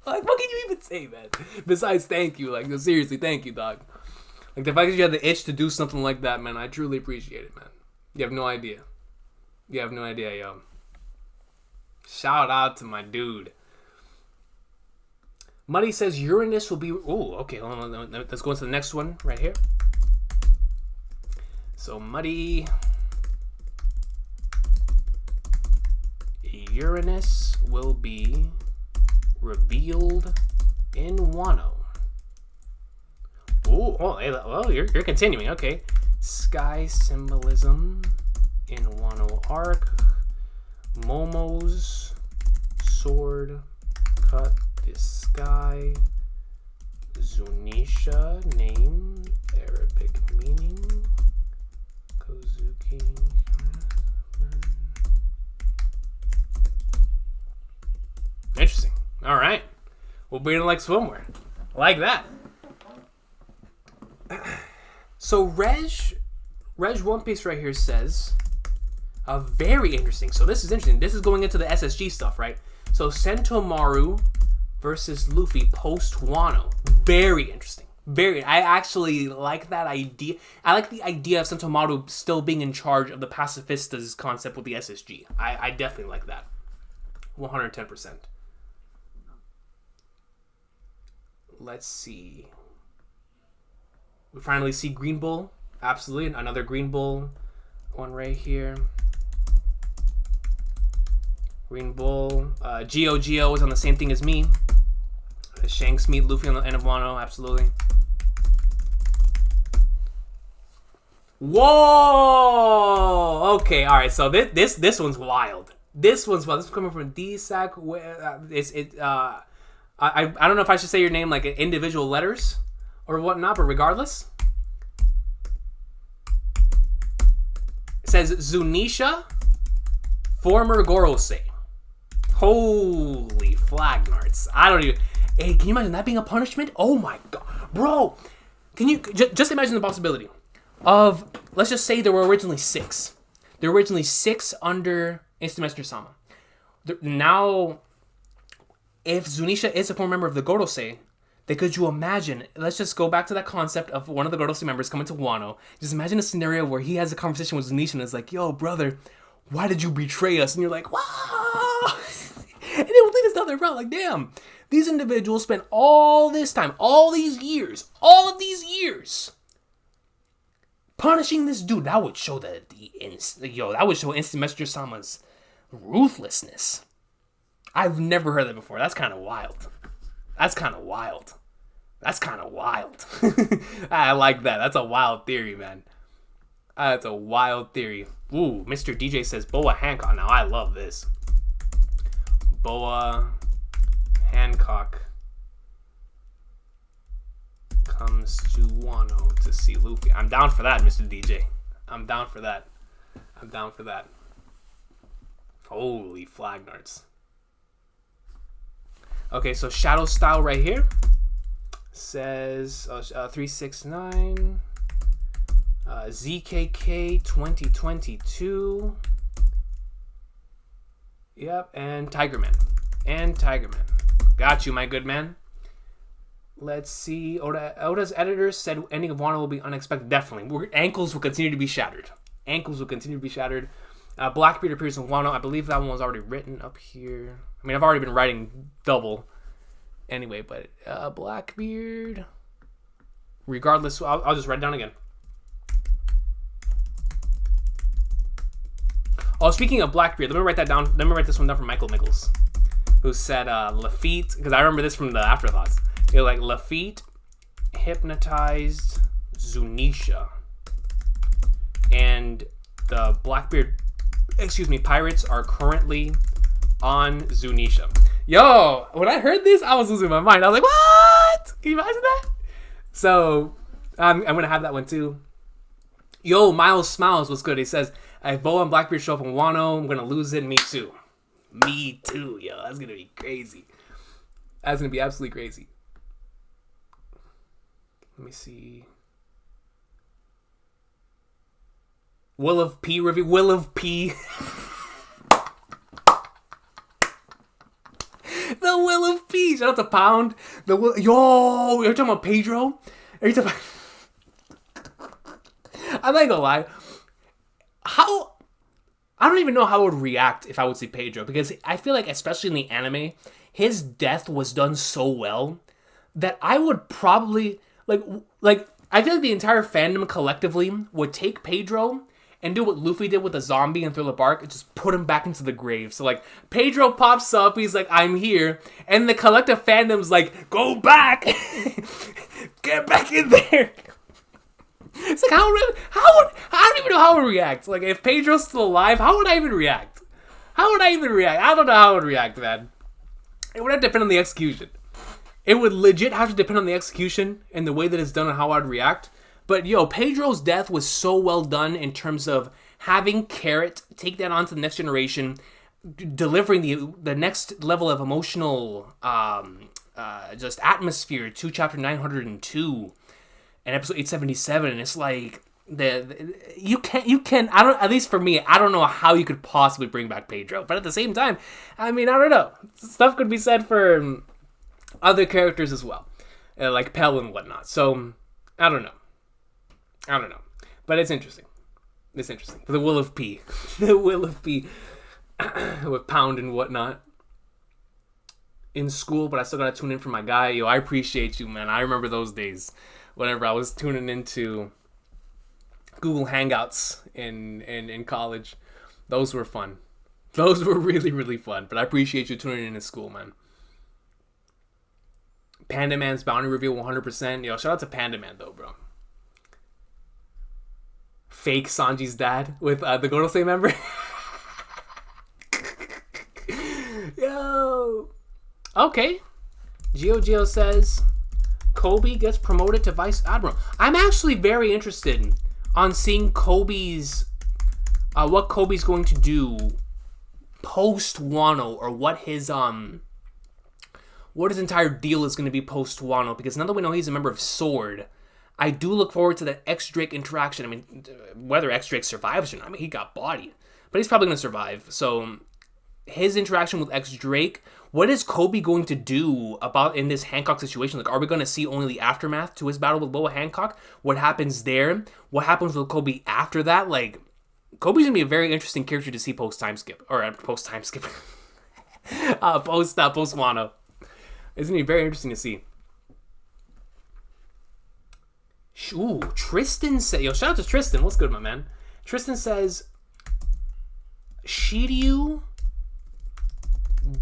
like, what can you even say, man? Besides, thank you. Like, seriously, thank you, dog. Like, the fact that you had the itch to do something like that, man, I truly appreciate it, man. You have no idea. Yo. Shout out to my dude. Muddy says Uranus will be... Oh, okay, hold on. Let's go into the next one right here. So, Muddy... Uranus will be revealed in Wano. You're continuing. Okay. Sky symbolism in Wano arc. Momo's sword cut This guy, Zunisha, name, Arabic meaning, Kozuki. Interesting. All right. We'll be in like swimwear. I like that. So Reg One Piece right here says, very interesting. So this is interesting. This is going into the SSG stuff, right? So Sentomaru versus Luffy post Wano. Very interesting. I actually like that idea. I like the idea of Sentomaru still being in charge of the pacifistas concept with the SSG. I definitely like that. 110%. Let's see. We finally see Green Bull. Absolutely. Another Green Bull one right here. Green Bull. Geo is on the same thing as me. Shanks meet Luffy on the end of Wano. Absolutely. Whoa! Okay, alright. So this one's wild. This one's wild. This is coming from DSAC. I don't know if I should say your name like individual letters or whatnot, but regardless. It says Zunisha, former Gorosei. Holy flagnarts. I don't even... Hey, can you imagine that being a punishment? Oh my god. Bro, can you... Just imagine the possibility of... Let's just say there were originally 6. There were originally 6 under Instant Messenger Sama. Now... If Zunisha is a former member of the Gorosei, then could you imagine, let's just go back to that concept of one of the Gorosei members coming to Wano. Just imagine a scenario where he has a conversation with Zunisha and is like, yo, brother, why did you betray us? And you're like, wow! And it will lead us down that route. Like, damn, these individuals spent all this time, all of these years, punishing this dude. That would show that would show Instant Messenger Sama's ruthlessness. I've never heard that before. That's kind of wild. I like that. That's a wild theory, man. That's a wild theory. Ooh, Mr. DJ says Boa Hancock. Now, I love this. Boa Hancock comes to Wano to see Luffy. I'm down for that, Mr. DJ. I'm down for that. Holy flagnarts. Okay, so Shadow Style right here says 369 ZKK 2022. Yep, and Tigerman. Got you, my good man. Let's see. Oda's editor said ending of Wano will be unexpected. Definitely. Ankles will continue to be shattered. Blackbeard appears in Wano. I believe that one was already written up here. I mean, I've already been writing double anyway, but Blackbeard. Regardless, I'll just write it down again. Oh, speaking of Blackbeard, let me write that down. Let me write this one down from Michael Mickles, who said Lafitte, because I remember this from the afterthoughts. It was like Lafitte hypnotized Zunisha, and the pirates are currently on Zunisha. Yo, when I heard this, I was losing my mind. I was like, what? Can you imagine that? So, I'm going to have that one too. Yo, Miles Smiles was good. He says, if Boa and Blackbeard show up in Wano, I'm going to lose it. Me too, yo. That's going to be crazy. That's going to be absolutely crazy. Let me see. Will of P review. Will of P. The Will of P. Shout out to Pound. Yo, you're talking about Pedro? Are you talking about... I'm not gonna lie. I don't even know how I would react if I would see Pedro, because I feel like, especially in the anime, his death was done so well that I would probably like I feel like the entire fandom collectively would take Pedro and do what Luffy did with the zombie in Thriller Bark and just put him back into the grave. So, like, Pedro pops up, he's like, I'm here, and the collective fandom's like, go back! Get back in there! It's like, I don't even know how I would react. Like, if Pedro's still alive, how would I even react? I don't know how I would react, man. It would have to depend on the execution. It would legit have to depend on the execution and the way that it's done and how I'd react. But, Pedro's death was so well done in terms of having Carrot take that on to the next generation, delivering the next level of emotional just atmosphere to chapter 902 and episode 877. And it's like, you can I don't, at least for me, I don't know how you could possibly bring back Pedro. But at the same time, I mean, I don't know. Stuff could be said for other characters as well, like Pell and whatnot. So, I don't know. But it's interesting. For the will of P. The will of P. With Pound and whatnot. In school, but I still gotta tune in for my guy. I appreciate you, man. I remember those days whenever I was tuning into Google Hangouts in college. Those were fun. Those were really, really fun. But I appreciate you tuning in school, man. Panda Man's bounty reveal 100%. Shout out to Panda Man, though, bro. Fake Sanji's dad with the Gorosei member. Yo. Okay. Geo says Kobe gets promoted to Vice Admiral. I'm actually very interested on seeing Kobe's what Kobe's going to do post Wano, or what his entire deal is going to be post Wano, because now that we know he's a member of Sword, I do look forward to that X-Drake interaction. I mean, whether X-Drake survives or not, I mean, he got bodied, but he's probably going to survive. So his interaction with X-Drake, what is Kobe going to do about in this Hancock situation? Like, are we going to see only the aftermath to his battle with Boa Hancock? What happens there? What happens with Kobe after that? Like, Kobe's going to be a very interesting character to see post-time skip. Or post-time skip. Post Wano. It's going to be very interesting to see. Ooh, Tristan said... shout out to Tristan. What's good, my man? Tristan says... Shiryu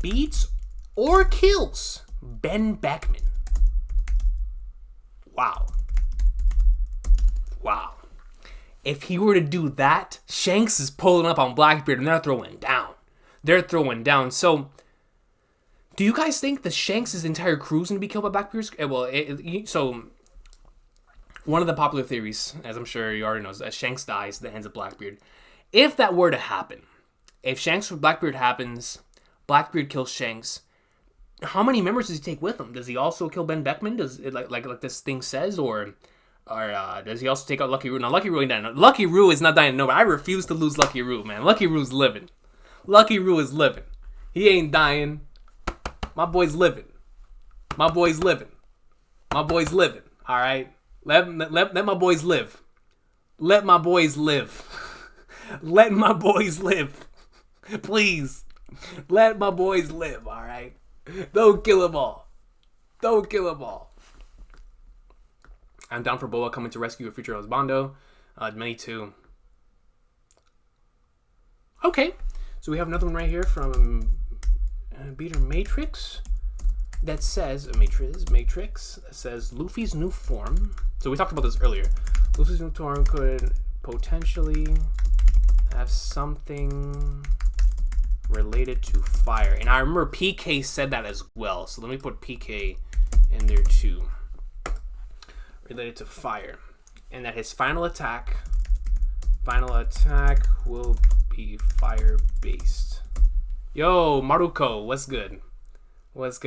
beats or kills Ben Beckman. Wow. If he were to do that, Shanks is pulling up on Blackbeard and they're throwing down. So, do you guys think that Shanks' entire crew is going to be killed by Blackbeard? So, one of the popular theories, as I'm sure you already know, is that Shanks dies at the hands of Blackbeard. If that were to happen, if Shanks with Blackbeard happens, Blackbeard kills Shanks, how many members does he take with him? Does he also kill Ben Beckman? Does it like this thing says, or does he also take out Lucky Roo? Now Lucky Roo ain't dying. Lucky Roo is not dying. No, but I refuse to lose Lucky Roo, man. Lucky Roo's living. Lucky Roo is living. He ain't dying. My boy's living. All right. Let my boys live. Let my boys live. Please. Let my boys live, all right? Don't kill them all. I'm down for Boa coming to rescue a future husbando. Many too. Okay. So we have another one right here from Beater Matrix that says... Matrix that says Luffy's new form. So we talked about this earlier. Luffy's new form could potentially have something related to fire. And I remember PK said that as well. So let me put PK in there too. Related to fire. And that his final attack will be fire-based. Yo, Maruko, what's good?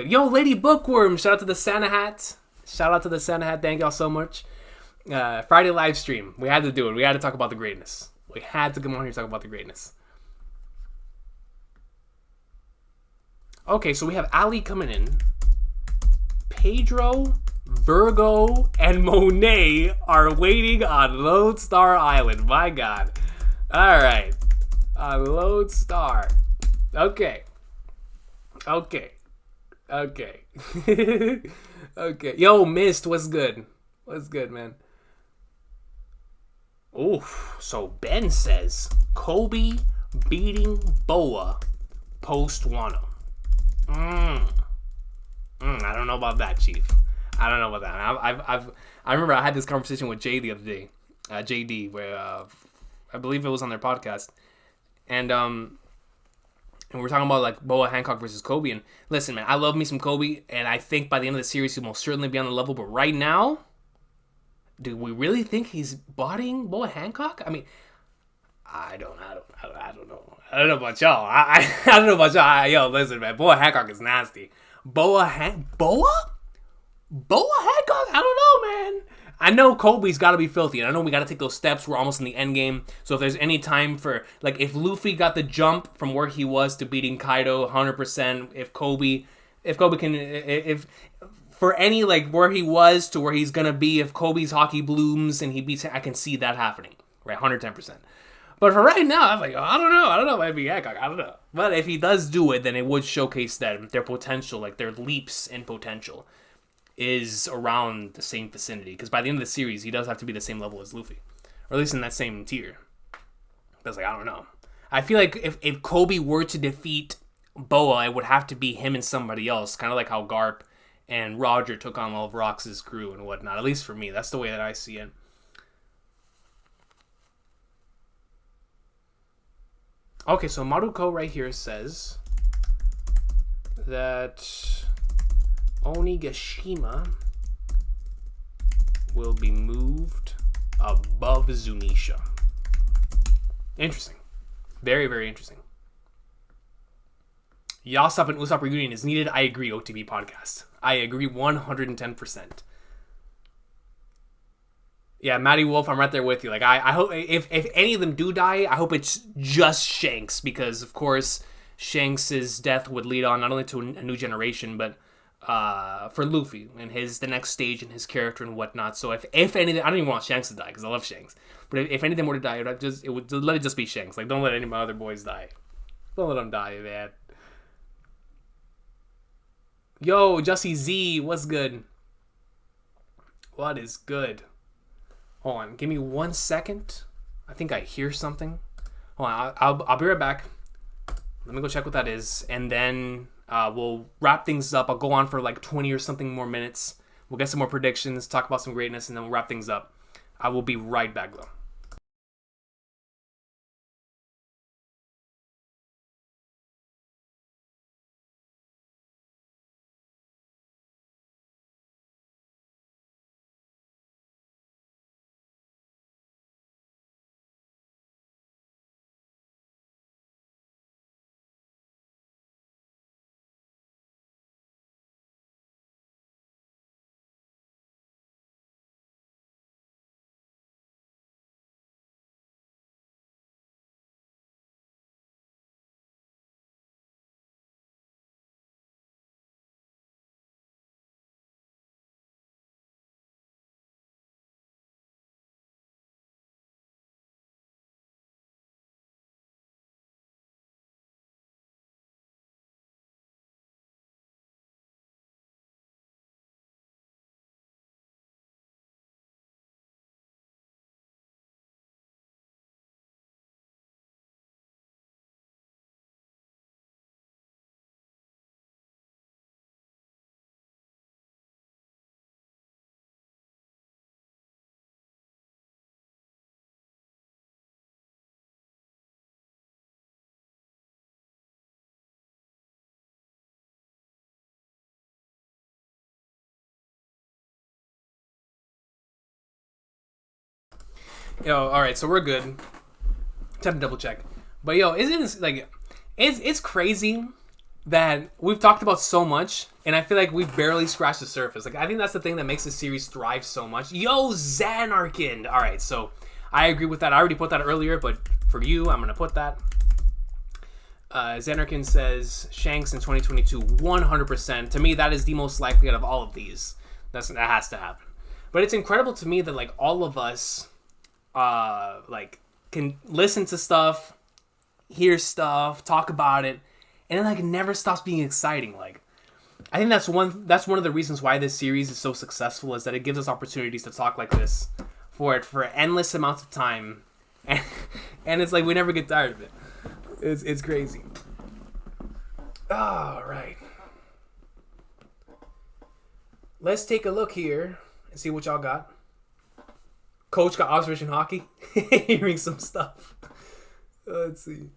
Yo, Lady Bookworm, shout out to the Santa Hat. Thank y'all so much. Friday live stream. We had to do it. We had to talk about the greatness. We had to come on here and talk about the greatness. Okay, so we have Ali coming in. Pedro, Virgo, and Monet are waiting on Lodestar Island. My God. Alright. On Lodestar. Okay. Okay. Yo, Mist, what's good? What's good, man? Oof. So Ben says Kobe beating Boa post Wano. I don't know about that, Chief. I don't know about that. I remember I had this conversation with Jay the other day, JD, where I believe it was on their podcast, and And we're talking about like Boa Hancock versus Kobe. And listen, man, I love me some Kobe, and I think by the end of the series he'll most certainly be on the level. But right now, do we really think he's bodying Boa Hancock? I mean, I don't know. I don't know about y'all. I don't know about y'all. Yo, listen, man, Boa Hancock is nasty. Boa Hancock? I don't know, man. I know Kobe's got to be filthy, and I know we got to take those steps. We're almost in the end game, so if there's any time for, like, if Luffy got the jump from where he was to beating Kaido 100%, if Kobe can, if for any, like, where he was to where he's gonna be, if Kobe's hockey blooms and he beats him, I can see that happening, right, 110%. But for right now, I'm like, I don't know, might be Hancock, I don't know. But if he does do it, then it would showcase that their potential, like, their leaps in potential is around the same vicinity. Because by the end of the series, he does have to be the same level as Luffy. Or at least in that same tier. But it's like, I don't know. I feel like if Kobe were to defeat Boa, it would have to be him and somebody else. Kind of like how Garp and Roger took on all of Rox's crew and whatnot. At least for me. That's the way that I see it. Okay, so Maruko right here says that Onigashima will be moved above Zunisha. Interesting. Very, very interesting. Yasop and Usopp reunion is needed. I agree, OTB podcast. I agree 110%. Yeah, Matty Wolf, I'm right there with you. Like, I hope if any of them do die, I hope it's just Shanks, because of course Shanks' death would lead on not only to a new generation, but for Luffy and the next stage in his character and whatnot. So if anything, I don't even want Shanks to die because I love Shanks. But if anything were to die, it would let it just be Shanks. Like, don't let any of my other boys die. Don't let them die, man. Yo, Jussie Z, what's good? What is good? Hold on, give me 1 second. I think I hear something. Hold on, I'll be right back. Let me go check what that is, and then we'll wrap things up. I'll go on for like 20 or something more minutes. We'll get some more predictions, talk about some greatness, and then we'll wrap things up. I will be right back, though. Yo, all right, so we're good. Time to double check. But yo, isn't like it's crazy that we've talked about so much, and I feel like we've barely scratched the surface. Like, I think that's the thing that makes the series thrive so much. Yo, Zanarkand. All right, so I agree with that. I already put that earlier, but for you, I'm gonna put that. Zanarkand says Shanks in 2022, 100%. To me, that is the most likely out of all of these. That has to happen. But it's incredible to me that like all of us, like, can listen to stuff, hear stuff, talk about it, and it like never stops being exciting. Like, I think that's one of the reasons why this series is so successful, is that it gives us opportunities to talk like this for endless amounts of time, and it's like we never get tired of it. It's crazy. All right, let's take a look here and see what y'all got. Coach got observation hockey. Hearing some stuff. Let's see.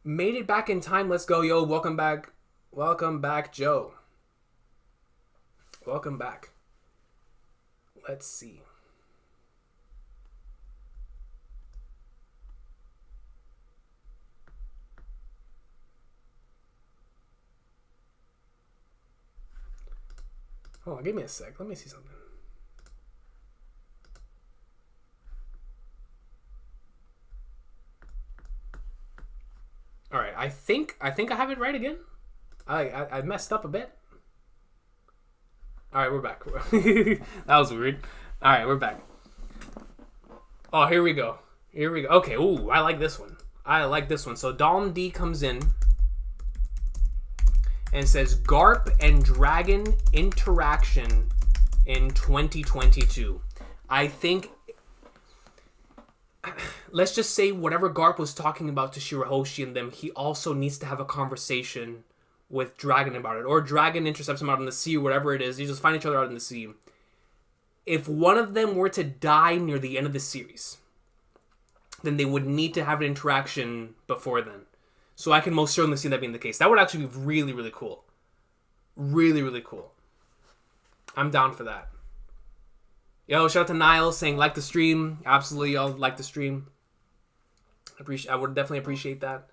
Made it back in time. Let's go, yo. Welcome back. Welcome back, Joe. Welcome back. Let's see. Hold on, give me a sec. Let me see something. All right, I think I have it right again. I messed up a bit. All right, we're back. That was weird. All right, we're back. Oh, here we go. Here we go. Okay, ooh, I like this one. I like this one. So Dom D comes in and says Garp and Dragon interaction in 2022. I think, let's just say whatever Garp was talking about to Shirahoshi and them, he also needs to have a conversation with Dragon about it. Or Dragon intercepts him out in the sea, or whatever it is. They just find each other out in the sea. If one of them were to die near the end of the series, then they would need to have an interaction before then. So I can most certainly see that being the case. That would actually be really, really cool. Really, really cool. I'm down for that. Yo, shout out to Niles saying like the stream. Absolutely, y'all like the stream. I would definitely appreciate that.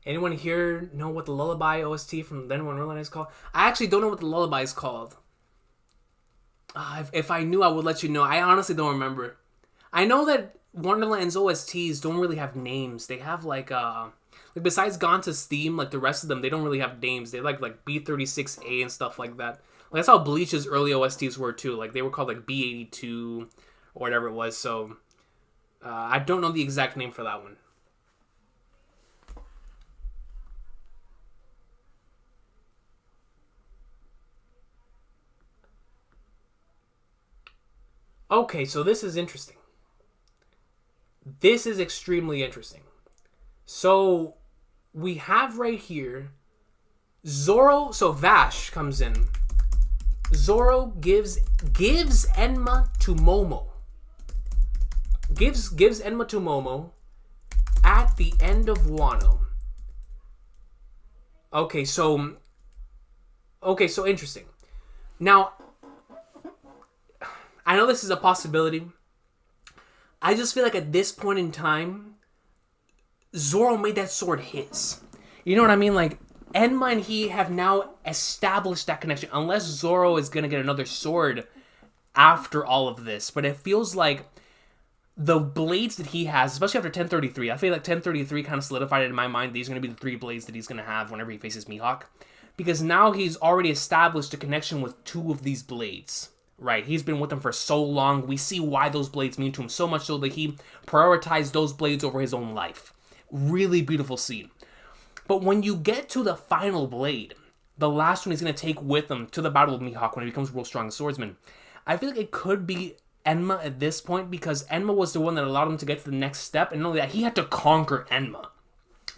Anyone here know what the Lullaby OST from Then Wonderland is called? I actually don't know what the Lullaby is called. If I knew, I would let you know. I honestly don't remember. I know that Wonderland's OSTs don't really have names. They have like besides Ganta's theme, like the rest of them, they don't really have names. They like B36A and stuff like that. Like, that's how Bleach's early OSTs were too. Like they were called like B82 or whatever it was. So I don't know the exact name for that one. Okay, so this is interesting. This is extremely interesting. So we have right here Zoro. So Vash comes in. Zoro gives Enma to Momo. Gives Enma to Momo at the end of Wano. Okay, so interesting. Now, I know this is a possibility. I just feel like at this point in time, Zoro made that sword his. You know what I mean? Like, Enma and he have now established that connection. Unless Zoro is going to get another sword after all of this. But it feels like the blades that he has, especially after 1033, I feel like 1033 kind of solidified it in my mind. These are going to be the 3 blades that he's going to have whenever he faces Mihawk. Because now he's already established a connection with 2 of these blades. Right, he's been with them for so long. We see why those blades mean to him, so much so that he prioritized those blades over his own life. Really beautiful scene. But when you get to the final blade, the last one he's going to take with him to the Battle of Mihawk when he becomes World's Strongest Swordsman, I feel like it could be Enma at this point, because Enma was the one that allowed him to get to the next step, and not only that, he had to conquer Enma.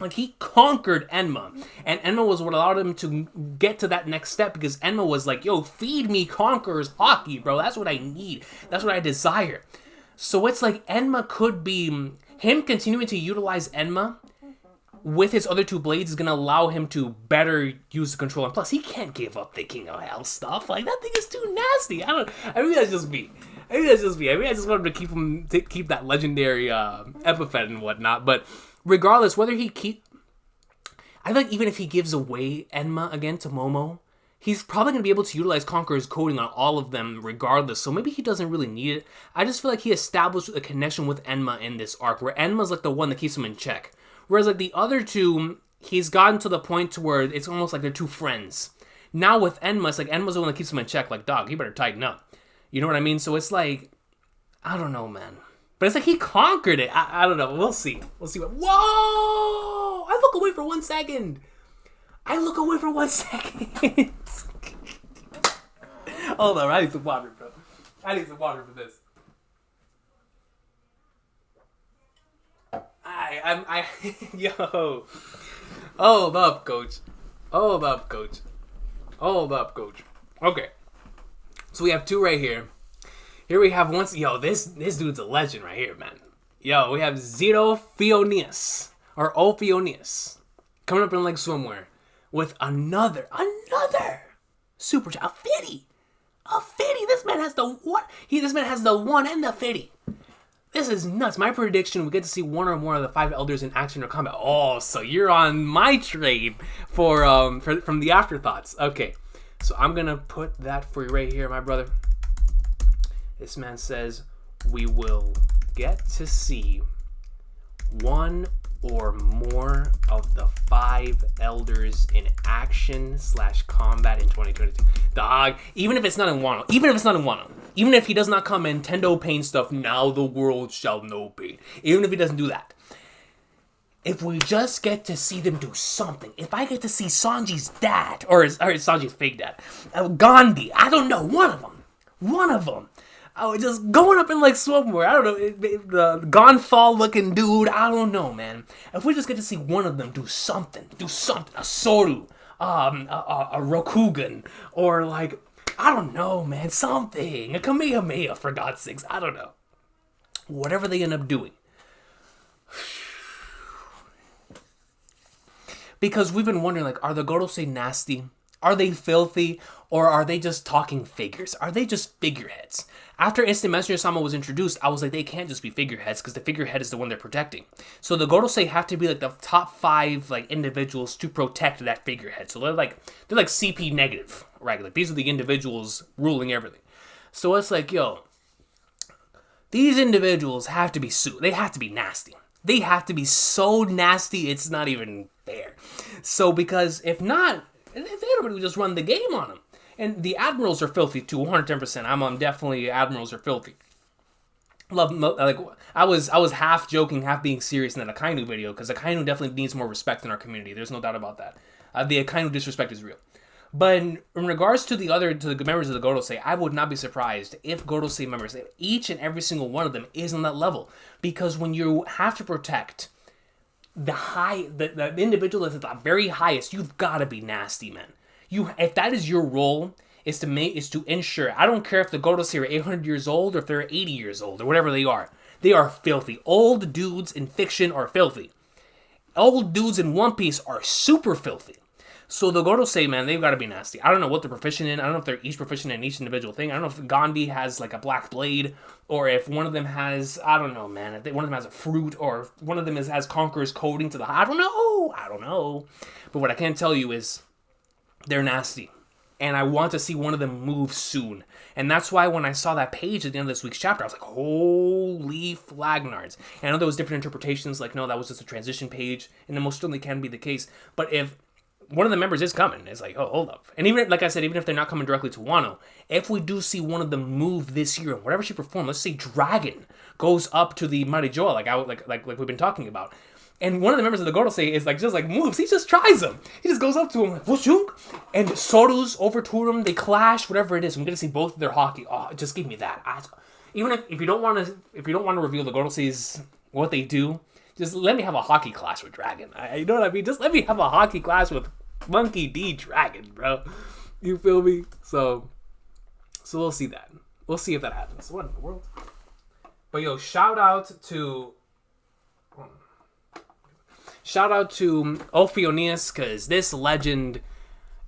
Like, he conquered Enma, and Enma was what allowed him to get to that next step, because Enma was like, yo, feed me Conqueror's hockey, bro. That's what I need. That's what I desire. So it's like Enma could be, him continuing to utilize Enma with his other 2 blades is going to allow him to better use the control. And plus, he can't give up the King of Hell stuff. Like, that thing is too nasty. I mean, that's just me. I mean, I just wanted to keep that legendary epithet and whatnot, but regardless, whether I feel like even if he gives away Enma again to Momo, he's probably going to be able to utilize Conqueror's coding on all of them regardless, so maybe he doesn't really need it. I just feel like he established a connection with Enma in this arc, where Enma's like the one that keeps him in check. Whereas like the other 2, he's gotten to the point to where it's almost like they're 2 friends. Now with Enma, it's like Enma's the one that keeps him in check, like, dog, you better tighten up. You know what I mean? So it's like, I don't know, man. But it's like he conquered it. I don't know. We'll see. Whoa! I look away for 1 second. Hold on. I need some water, bro. I need some water for this. Yo. Hold up, coach. Okay. So we have 2 right here. Here we have this dude's a legend right here, man. Yo, we have Zero Phionius, or Ophionius, coming up in like swimwear with another super chat, a 50. This man has the one. This man has the 1 and the 50. This is nuts. My prediction: we get to see 1 or more of the 5 elders in action or combat. Oh, so you're on my trade for from the afterthoughts. Okay, so I'm gonna put that for you right here, my brother. This man says we will get to see 1 or more of the 5 elders in action / combat in 2022. Dog, even if it's not in Wano, even if he does not come Nintendo pain stuff, now the world shall know pain, even if he doesn't do that, if we just get to see them do something, if I get to see Sanji's dad, or Sanji's fake dad, Gandhi, I don't know, one of them, I was just going up in like swimwear. I don't know, the Gonfall looking dude. I don't know, man. If we just get to see one of them do something, a Soru, a Rokugan, or like, I don't know, man, something, a Kamehameha for God's sakes. I don't know. Whatever they end up doing. Because we've been wondering, like, are the Gorosei nasty? Are they filthy? Or are they just talking figures? Are they just figureheads? After Instant Messenger Sama was introduced, I was like, they can't just be figureheads because the figurehead is the one they're protecting. So the Gorosei have to be like the top 5 like individuals to protect that figurehead. So they're like CP negative, right? Like these are the individuals ruling everything. So it's like, yo, these individuals have to be they have to be nasty. They have to be so nasty, it's not even fair. So because if not, everybody would just run the game on them. And the admirals are filthy too, 110%. I'm definitely admirals are filthy. I was half joking, half being serious in that Akainu video, because Akainu definitely needs more respect in our community. There's no doubt about that. The Akainu disrespect is real. But in regards to the members of the Gorosei, I would not be surprised if Gorosei members, each and every single one of them is on that level. Because when you have to protect the individual that's at the very highest, you've got to be nasty, man. If that is your role, is to ensure, I don't care if the Gorosei are 800 years old or if they're 80 years old or whatever they are filthy. Old dudes in fiction are filthy. Old dudes in One Piece are super filthy. So the Gorosei, man, they've got to be nasty. I don't know what they're proficient in. I don't know if they're each proficient in each individual thing. I don't know if Gandhi has like a black blade, or if one of them has, I don't know, man. If one of them has a fruit, or if one of them has Conqueror's coding to the, I don't know. But what I can tell you is they're nasty. And I want to see one of them move soon. And that's why when I saw that page at the end of this week's chapter, I was like, holy flagnards. And I know there was different interpretations, like, no, that was just a transition page, and it most certainly can be the case. But if one of the members is coming, it's like, oh, hold up. And even, like I said, even if they're not coming directly to Wano, if we do see one of them move this year, and whatever she performed, let's say Dragon goes up to the Marijoa, like we've been talking about, and one of the members of the Gorosei is like moves. He just tries them. He just goes up to him like, whooshunk, and Soru's over to him. They clash, whatever it is. I'm gonna see both of their hockey. Oh, just give me that. Even if you don't want to reveal the Gorosei's what they do, just let me have a hockey class with Dragon. You know what I mean? Just let me have a hockey class with Monkey D. Dragon, bro. You feel me? So we'll see that. We'll see if that happens. What in the world? But yo, shout out to Ophionius, because this legend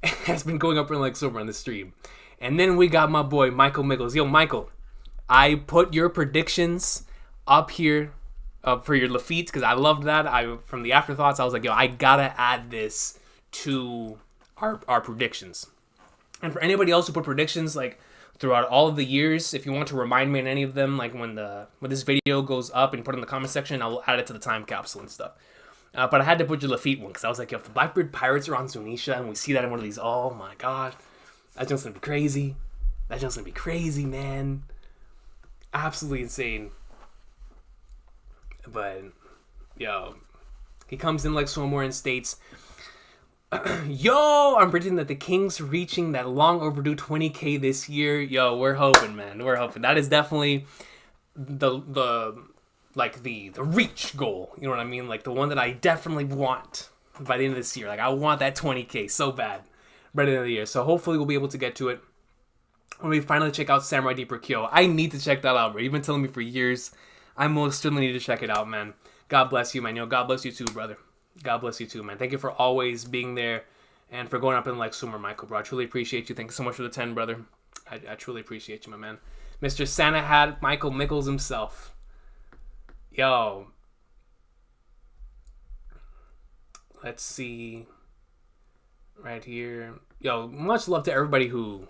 has been going up in like silver on the stream. And then we got my boy Michael Mickles. Yo, Michael, I put your predictions up here for your Lafitte because I loved that. From the afterthoughts, I was like, yo, I gotta add this to our predictions. And for anybody else who put predictions like throughout all of the years, if you want to remind me on any of them, like when this video goes up and put in the comment section, I will add it to the time capsule and stuff. But I had to put your Lafitte one because I was like, yo, if the Blackbeard pirates are on Zunisha and we see that in one of these, oh my god, that's just gonna be crazy. That's just gonna be crazy, man. Absolutely insane. But yo, he comes in like somewhere and states, yo, I'm predicting that the King's reaching that long overdue 20k this year. Yo, we're hoping, man. We're hoping. That is definitely the reach goal, you know what I mean? Like the one that I definitely want by the end of this year. Like I want that 20k so bad by the end of the year. So hopefully we'll be able to get to it. when we finally check out Samurai Deeper Kyo. I need to check that out, bro. You've been telling me for years. I most certainly need to check it out, man. God bless you, man. God bless you too, brother. God bless you too, man. Thank you for always being there and for going up in like Sumer, Michael, bro. I truly appreciate you. Thank you so much for the 10, brother. I truly appreciate you, my man. Mr. Santa Hat, Michael Mickles himself. Yo. Let's see. Right here. Yo, much love to everybody who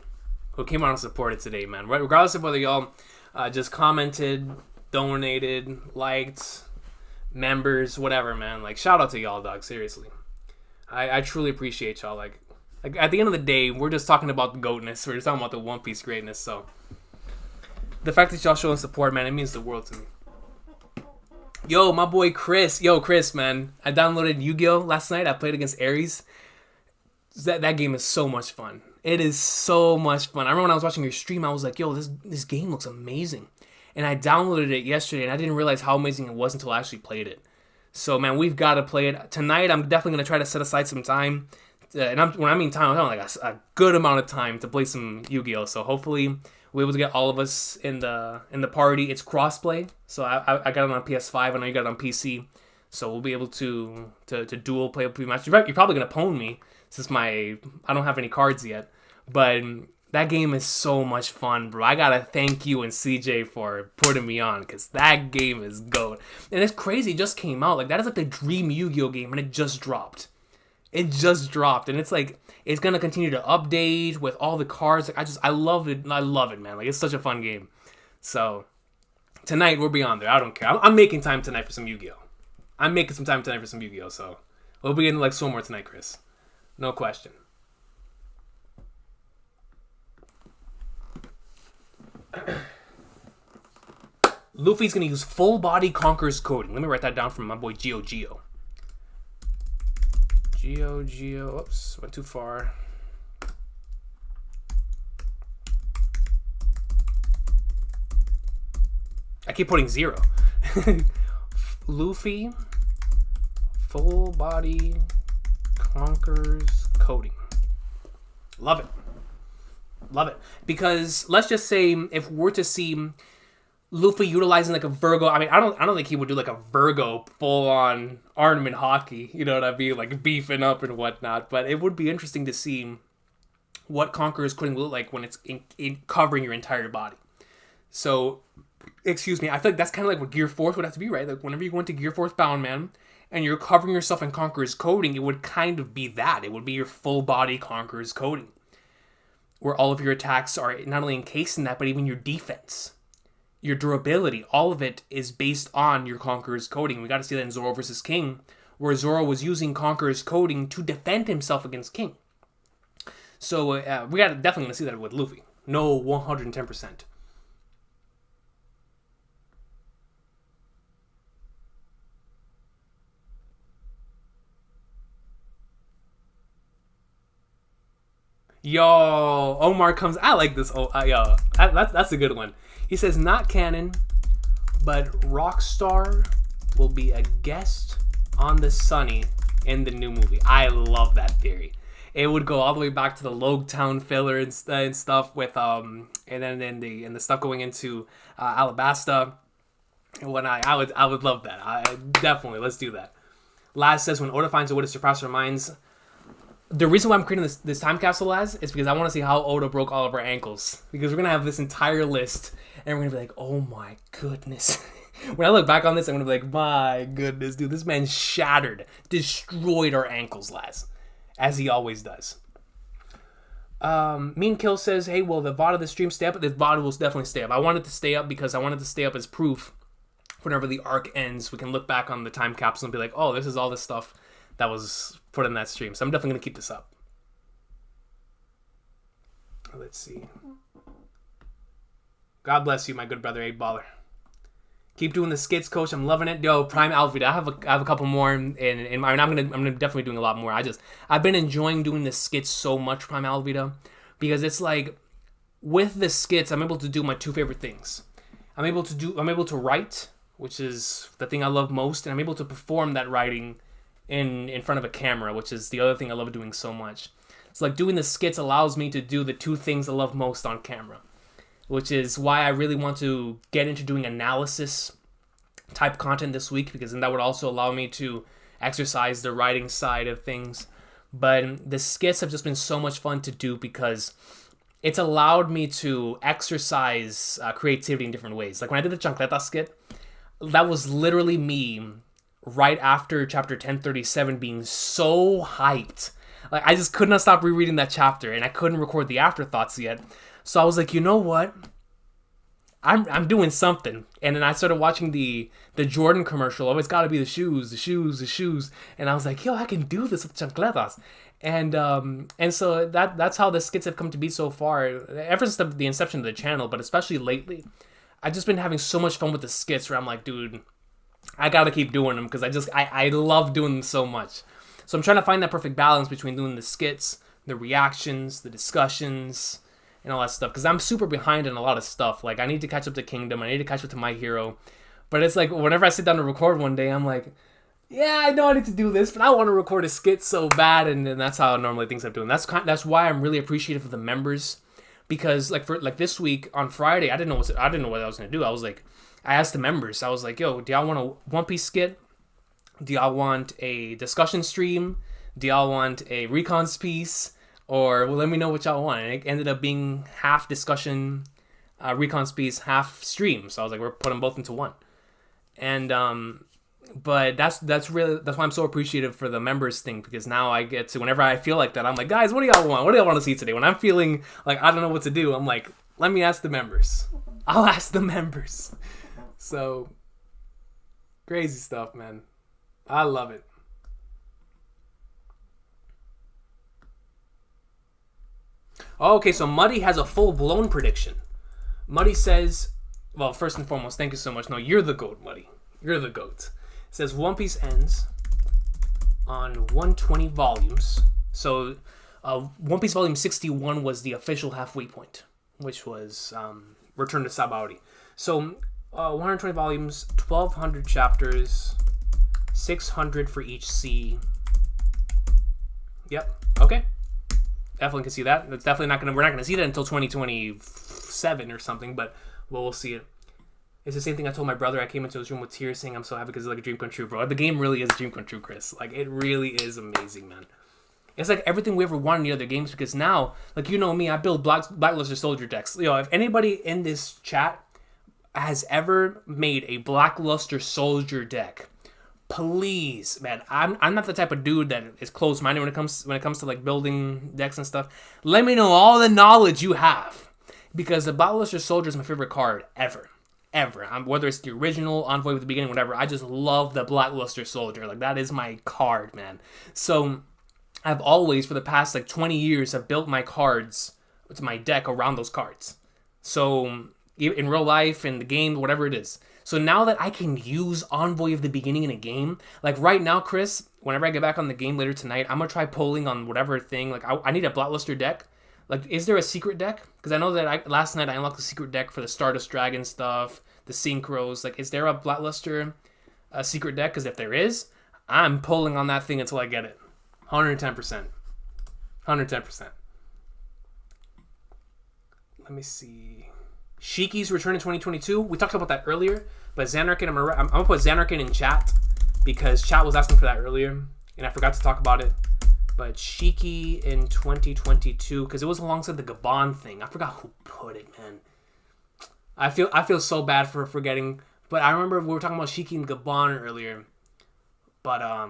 came out and supported today, man. Right, regardless of whether y'all just commented, donated, liked, members, whatever, man. Like, shout out to y'all, dog. Seriously. I truly appreciate y'all. Like at the end of the day, we're just talking about the goatness. We're just talking about the One Piece greatness. So the fact that y'all showing support, man, it means the world to me. Yo, my boy Chris. Yo, Chris, man. I downloaded Yu-Gi-Oh! Last night. I played against Ares. That game is so much fun. It is so much fun. I remember when I was watching your stream, I was like, yo, this game looks amazing. And I downloaded it yesterday, and I didn't realize how amazing it was until I actually played it. So, man, we've got to play it. Tonight, I'm definitely going to try to set aside some time. When I mean time, I'm talking like a good amount of time to play some Yu-Gi-Oh! So hopefully we're able to get all of us in the party. It's crossplay. So I got it on PS5. I know you got it on PC. So we'll be able to dual play a pre-match. You're probably going to pwn me since I don't have any cards yet. But that game is so much fun, bro. I gotta thank you and CJ for putting me on, because that game is goat. And it's crazy, it just came out. Like, that is like the dream Yu-Gi-Oh! Game, and it just dropped. It just dropped, and it's like, it's gonna continue to update with all the cards. Like, I love it. I love it, man. Like, it's such a fun game. So, tonight, we'll be on there. I don't care. I'm making time tonight for some Yu-Gi-Oh! I'm making some time tonight for some Yu-Gi-Oh! So, we'll be in like so more tonight, Chris. No question. Luffy's gonna use full body Conqueror's coding. Let me write that down from my boy Geo. Oops, went too far. I keep putting 0. Luffy, full body Conqueror's coding. Love it. Love it. Because let's just say if we're to see Luffy utilizing like a Virgo, I mean, I don't think he would do like a Virgo full on armament hockey, you know what I mean, like beefing up and whatnot. But it would be interesting to see what Conqueror's coding will look like when it's in covering your entire body. So, excuse me, I feel like that's kind of like what Gear Force would have to be, right? Like whenever you go into Gear Force Bound, man, and you're covering yourself in Conqueror's coding, it would kind of be that. It would be your full body Conqueror's coding, where all of your attacks are not only encased in that, but even your defense, your durability, all of it is based on your Conqueror's coding. We got to see that in Zoro versus King, where Zoro was using Conqueror's coding to defend himself against King. So we got to definitely gonna see that with Luffy. No, 110%. Yo, Omar comes. I like this. Yo, that's a good one. He says, not canon, but Rockstar will be a guest on the Sunny in the new movie. I love that theory. It would go all the way back to the Logetown filler and stuff with and then the stuff going into Alabasta and whatnot. I would love that. Definitely, let's do that. Laz says, when Oda finds a way to surpass our minds. The reason why I'm creating this time capsule, Laz, is because I want to see how Oda broke all of our ankles. Because we're going to have this entire list, and we're going to be like, oh my goodness. When I look back on this, I'm going to be like, my goodness, dude, this man destroyed our ankles, Laz. As he always does. Mean Kill says, hey, will the VOD of the stream stay up? The VOD will definitely stay up. I wanted to stay up because I wanted to stay up as proof. Whenever the arc ends, we can look back on the time capsule and be like, oh, this is all this stuff that was put in that stream. So I'm definitely going to keep this up. Let's see. God bless you, my good brother, 8Baller. Keep doing the skits, coach. I'm loving it. Yo, Prime Alvida. I have a couple more, and I'm gonna definitely doing a lot more. I've been enjoying doing the skits so much, Prime Alvida, because it's like with the skits, I'm able to do my two favorite things. I'm able to write, which is the thing I love most, and I'm able to perform that writing in front of a camera, which is the other thing I love doing so much. It's like doing the skits allows me to do the two things I love most on camera, which is why I really want to get into doing analysis type content this week, because then that would also allow me to exercise the writing side of things. But the skits have just been so much fun to do because it's allowed me to exercise creativity in different ways. Like when I did the Chancleta skit, that was literally me right after chapter 1037 being so hyped. Like I just could not stop rereading that chapter, and I couldn't record the afterthoughts yet. So I was like, you know what? I'm doing something. And then I started watching the Jordan commercial. Oh, it's got to be the shoes. And I was like, yo, I can do this with chancletas. And so that's how the skits have come to be so far, ever since the inception of the channel, but especially lately. I've just been having so much fun with the skits where I'm like, dude, I got to keep doing them because I love doing them so much. So I'm trying to find that perfect balance between doing the skits, the reactions, the discussions, and all that stuff, because I'm super behind in a lot of stuff. Like, I need to catch up to Kingdom, I need to catch up to My Hero, but it's like, whenever I sit down to record one day, I'm like, yeah, I know I need to do this, but I want to record a skit so bad, and then that's how normally things I'm doing. That's why I'm really appreciative of the members, because like this week, on Friday, I didn't know what I was going to do. I asked the members, I was like, yo, do y'all want a One Piece skit? Do y'all want a discussion stream? Do y'all want a Recon's piece? Or let me know what y'all want. And it ended up being half discussion, Recon's piece, half stream. So I was like, we're putting both into one. And but that's why I'm so appreciative for the members thing, because now I get to, whenever I feel like that, I'm like, guys, what do y'all want? What do y'all want to see today? When I'm feeling like I don't know what to do, I'm like, let me ask the members. I'll ask the members. So crazy stuff, man. I love it. Okay, so Muddy has a full-blown prediction. Muddy says, well, first and foremost, thank you so much. No, you're the GOAT, Muddy. You're the GOAT. It says One Piece ends on 120 volumes. So One Piece Volume 61 was the official halfway point, which was Return to Sabaody. So 120 volumes, 1,200 chapters, 600 for each C. Yep. Okay. Definitely can see that. That's definitely we're not gonna see that until 2027 or something, but we'll see it. It's the same thing I told my brother. I came into his room with tears saying I'm so happy because it's like a dream come true, bro. The game really is a dream come true, Chris. Like, it really is amazing, man. It's like everything we ever wanted in the other games, because now, like, you know me, I build Blackluster Soldier decks. You know, if anybody in this chat has ever made a Blackluster Soldier deck, please, man, I'm not the type of dude that is close-minded when it comes to like building decks and stuff. Let me know all the knowledge you have, because the Blackluster Soldier is my favorite card ever. Whether it's the original, Envoy with the beginning, whatever, I just love the Blackluster Soldier. Like, that is my card, man. So I've always, for the past like 20 years, have built my cards, my deck around those cards. So in real life, in the game, whatever it is. So now that I can use Envoy of the beginning in a game, like right now, Chris, whenever I get back on the game later tonight, I'm going to try polling on whatever thing. Like, I need a Blackluster deck. Like, is there a secret deck? Because I know that last night I unlocked the secret deck for the Stardust Dragon stuff, the Synchros. Like, is there a Blackluster secret deck? Because if there is, I'm pulling on that thing until I get it. 110%. 110%. Let me see. Shiki's return in 2022. We talked about that earlier, but Xanarkin, I'm going to put Xanarkin in chat because chat was asking for that earlier, and I forgot to talk about it. But Shiki in 2022, because it was alongside the Gabon thing. I forgot who put it, man. I feel so bad for forgetting, but I remember we were talking about Shiki and Gabon earlier. But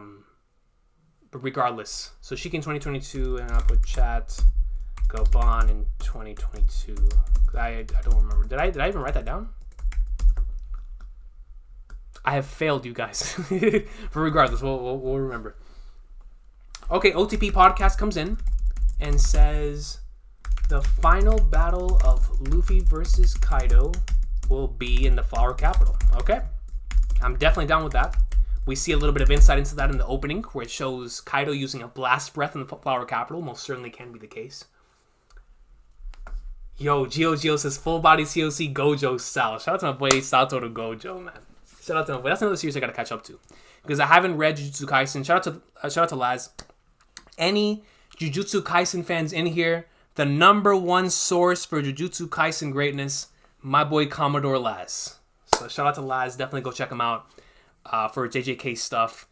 regardless, so Shiki in 2022, and I'll put chat Gabon in 2022. I don't remember. Did I even write that down? I have failed you guys. But regardless, we'll remember. Okay, OTP Podcast comes in and says the final battle of Luffy versus Kaido will be in the Flower Capital. Okay, I'm definitely down with that. We see a little bit of insight into that in the opening, where it shows Kaido using a blast breath in the Flower Capital. Most certainly can be the case. Yo, Gio says full body COC Gojo style. Shout out to my boy Sato to Gojo, man. Shout out to my boy. That's another series I gotta catch up to. because I haven't read Jujutsu Kaisen. Shout out to Laz. Any Jujutsu Kaisen fans in here? The number one source for Jujutsu Kaisen greatness, my boy Commodore Laz. So shout out to Laz. Definitely go check him out for JJK stuff.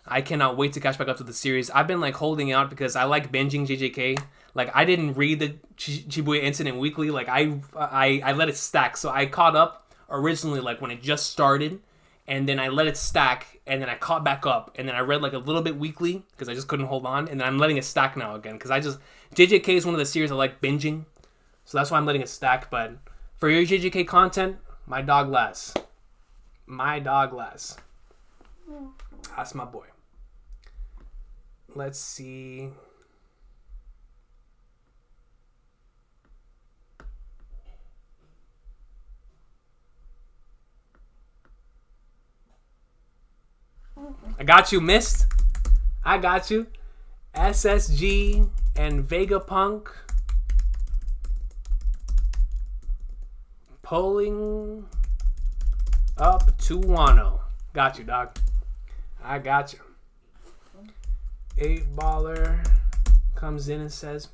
I cannot wait to catch back up to the series. I've been like holding out because I like binging JJK. Like I didn't read the Shibuya Incident weekly. Like I let it stack. So I caught up originally like when it just started, and then I let it stack, and then I caught back up, and then I read like a little bit weekly because I just couldn't hold on, and then I'm letting it stack now again because JJK is one of the series I like binging, so that's why I'm letting it stack. But for your JJK content, my dog Laz. That's my boy. Let's see. I got you, Mist. I got you. SSG and Vegapunk pulling up to Wano. Got you, dog. I got you. 8baller comes in and says,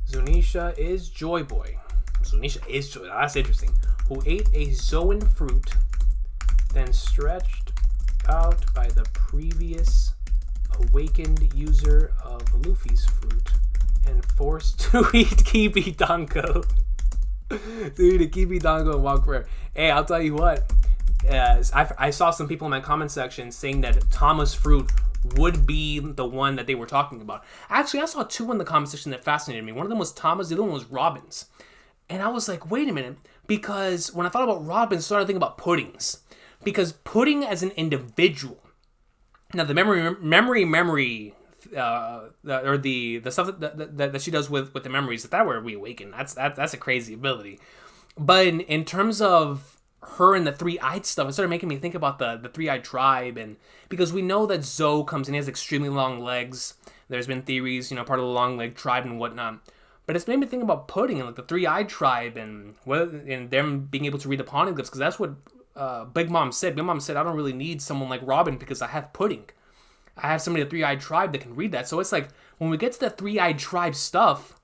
Zunisha is Joy Boy. Zunisha is Joy. That's interesting. Who ate a Zoan fruit, then stretched out by the previous awakened user of Luffy's fruit and forced to eat Kibi Dango. To eat a Kibi Dango and walk forever. Hey, I'll tell you what. I saw some people in my comment section saying that Tama's fruit would be the one that they were talking about. Actually, I saw two in the comment section that fascinated me. One of them was Tama's, the other one was Robin's. And I was like, wait a minute. Because when I thought about Robin's, I started thinking about puddings. Because pudding as an individual, now the memory, or the stuff that she does with the memories, if that were reawakened, that's a crazy ability. But in terms of her and the three-eyed stuff, it started making me think about the three-eyed tribe, and because we know that Zoe comes in, he has extremely long legs. There's been theories, part of the long leg tribe and whatnot. But it's made me think about pudding and like the three-eyed tribe and them being able to read the poneglyphs, because that's what Big Mom said. Big Mom said, I don't really need someone like Robin because I have pudding. I have somebody, a three-eyed tribe, that can read that. So it's like, when we get to the three-eyed tribe stuff,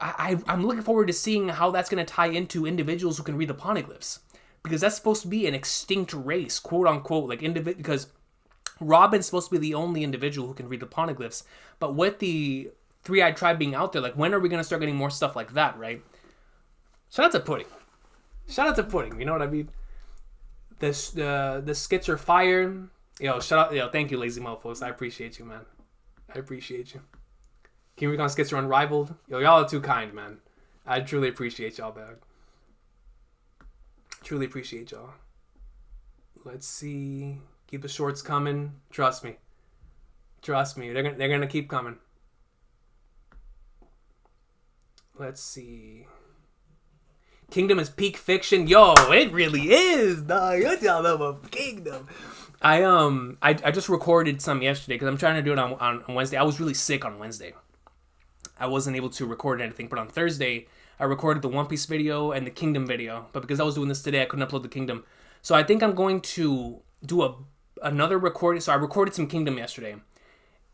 I'm looking forward to seeing how that's going to tie into individuals who can read the poneglyphs. Because that's supposed to be an extinct race, quote-unquote, because Robin's supposed to be the only individual who can read the poneglyphs. But with the three-eyed tribe being out there, like, when are we going to start getting more stuff like that, right? Shout out to pudding. You know what I mean? The skits are fire. Thank you, lazy mofos. I appreciate you, man. I appreciate you. King Recon skits are unrivaled. Y'all are too kind, man. I truly appreciate y'all, dog. Truly appreciate y'all. Let's see. Keep the shorts coming. Trust me. They're gonna keep coming. Let's see. Kingdom is peak fiction. Yo, it really is, dog. Y'all know about Kingdom. I just recorded some yesterday because I'm trying to do it on Wednesday. I was really sick on Wednesday. I wasn't able to record anything, but on Thursday I recorded the One Piece video and the Kingdom video. But because I was doing this today, I couldn't upload the Kingdom. So I think I'm going to do another recording. So I recorded some Kingdom yesterday,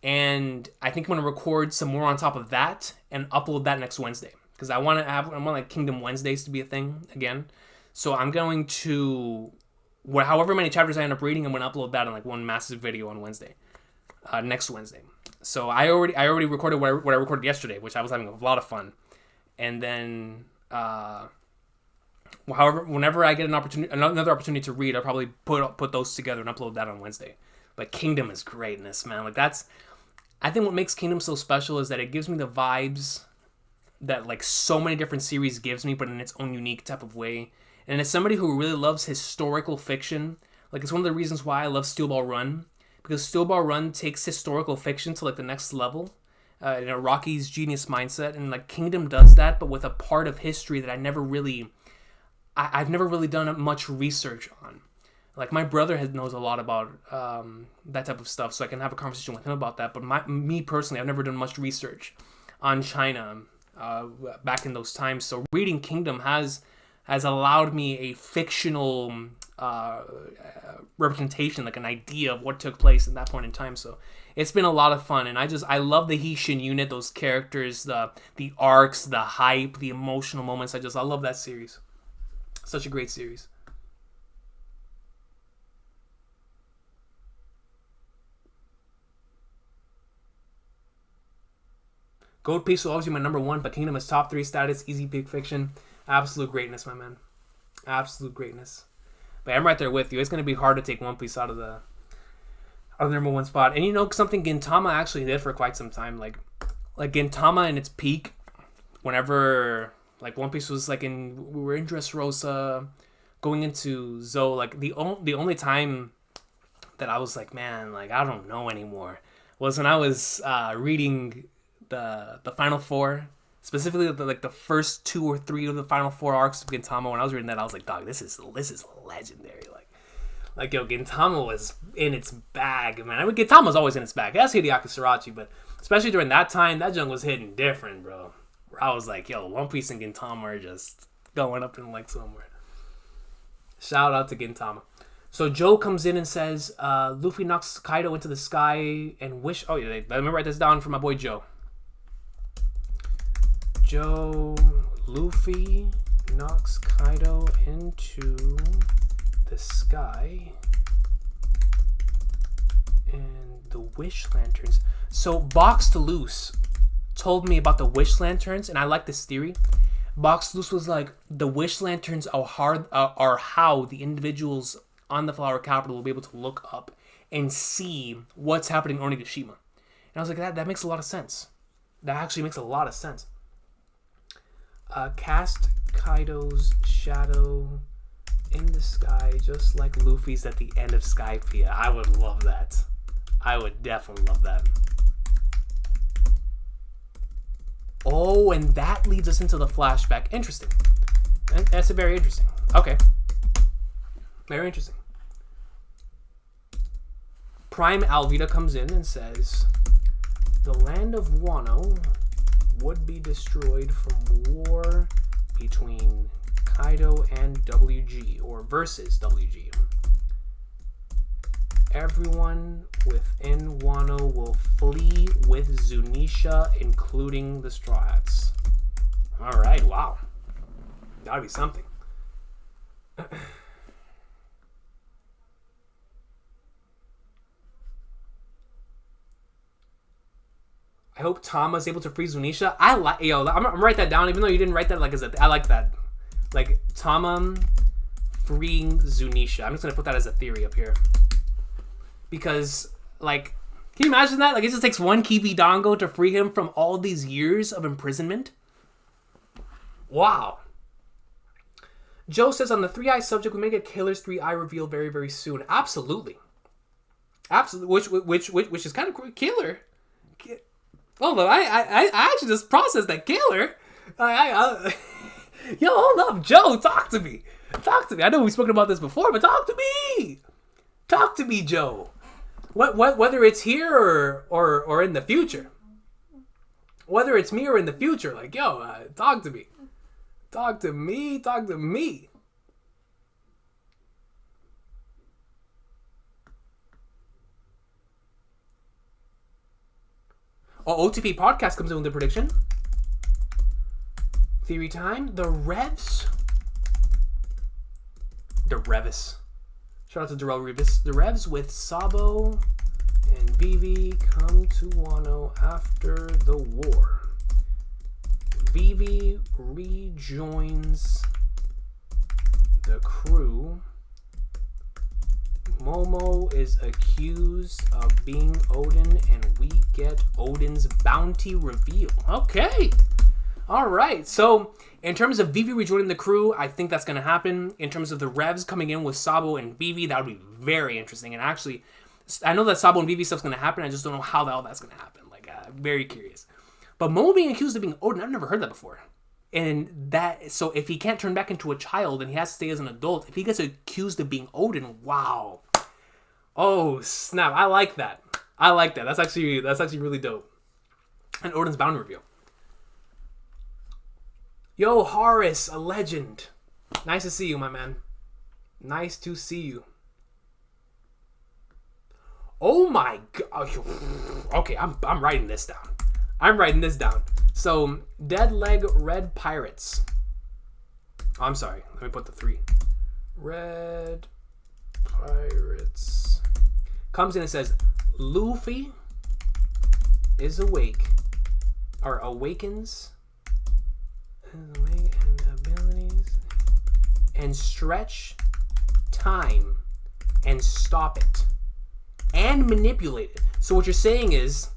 and I think I'm going to record some more on top of that and upload that next Wednesday. Because I want like Kingdom Wednesdays to be a thing again. So I'm going to, however many chapters I end up reading, I'm going to upload that in like one massive video on Wednesday, next Wednesday. So I already recorded what I recorded yesterday, which I was having a lot of fun. And then, whenever I get another opportunity to read, I'll probably put those together and upload that on Wednesday. But Kingdom is greatness, man. Like I think what makes Kingdom so special is that it gives me the vibes that like so many different series gives me, but in its own unique type of way. And as somebody who really loves historical fiction, like it's one of the reasons why I love Steel Ball Run, because Steel Ball Run takes historical fiction to like the next level, Rocky's genius mindset, and like Kingdom does that, but with a part of history that I've never really done much research on. Like my brother knows a lot about that type of stuff, so I can have a conversation with him about that. But me personally, I've never done much research on China back in those times. So reading Kingdom has allowed me a fictional representation, like an idea of what took place in that point in time. So it's been a lot of fun, and I love the Heishin unit, those characters, the arcs, the hype, the emotional moments. I love that series. Such a great series. Gold Piece will always be my number one, but Kingdom is top 3 status, easy big fiction. Absolute greatness, my man. Absolute greatness. But I'm right there with you. It's going to be hard to take One Piece out of the number one spot. And you know something Gintama actually did for quite some time. Like Gintama in its peak, whenever like One Piece was like we were in Dressrosa, going into Zou, like the only time that I was like, man, like I don't know anymore, was when I was reading the Final Four, specifically the first 2 or 3 of the Final 4 arcs of Gintama. When I was reading that, I was like, dog, this is legendary. Like yo, Gintama was in its bag, man. I mean, Gintama's always in its bag. That's Hideaki Sarachi, but especially during that time, that junk was hitting different, bro. I was like, yo, One Piece and Gintama are just going up in like somewhere. Shout out to Gintama. So Joe comes in and says, Luffy knocks Kaido into the sky and wish... Oh, yeah, let me write this down for my boy Joe. Luffy knocks Kaido into the sky and the wish lanterns. So Box to Loose told me about the wish lanterns, and I like this theory. Box to Loose was like, the wish lanterns are how the individuals on the Flower Capital will be able to look up and see what's happening on Onigashima. And I was like, that makes a lot of sense. That actually makes a lot of sense. Cast Kaido's shadow in the sky, just like Luffy's at the end of Skypiea. I would love that. I would definitely love that. Oh, and that leads us into the flashback. Interesting. That's very interesting. Okay. Very interesting. Prime Alvida comes in and says, the land of Wano would be destroyed from war between Kaido and WG, or versus WG. Everyone within Wano will flee with Zunisha, including the Straw Hats. Alright, wow. That'd be something. I hope Tama's able to free Zunisha. I'm gonna write that down, even though you didn't write that like as a... I like that. Like, Tama freeing Zunisha. I'm just gonna put that as a theory up here. Because, like, can you imagine that? Like, it just takes one Kibi Dango to free him from all these years of imprisonment? Wow. Joe says, on the 3-eye subject, we may get Killer's 3-eye reveal very, very soon. Absolutely. Absolutely. Which is kind of cool. Killer. Hold on, I actually just processed that. Killer. Yo, hold up, Joe, talk to me. Talk to me. I know we've spoken about this before, but talk to me. Talk to me, Joe. Whether it's here or in the future. Whether it's me or in the future, like, yo, talk to me. Talk to me. Talk to me. Oh, OTP Podcast comes in with the prediction. Theory time. The Revs. Shout out to Darrell Revis. The Revs with Sabo and Vivi come to Wano after the war. Vivi rejoins the crew. Momo is accused of being Odin, and we get Odin's bounty reveal. Okay. All right. So, in terms of Vivi rejoining the crew, I think that's going to happen. In terms of the Revs coming in with Sabo and Vivi, that would be very interesting. And actually, I know that Sabo and Vivi stuff's going to happen. I just don't know how all that's going to happen. Like, I'm very curious. But Momo being accused of being Odin, I've never heard that before. And that, so if he can't turn back into a child and he has to stay as an adult, if he gets accused of being Odin, wow. Oh, snap. I like that. That's actually really dope. And Odin's bounty reveal. Yo, Horace, a legend. Nice to see you, my man. Nice to see you. Oh my god. Okay, I'm writing this down. I'm writing this down. So, Dead Leg Red Pirates. Oh, I'm sorry. Let me put the 3. Red Pirates. Comes in and says, Luffy is awake. Or awakens. Awake and abilities. And stretch time. And stop it. And manipulate it. So what you're saying is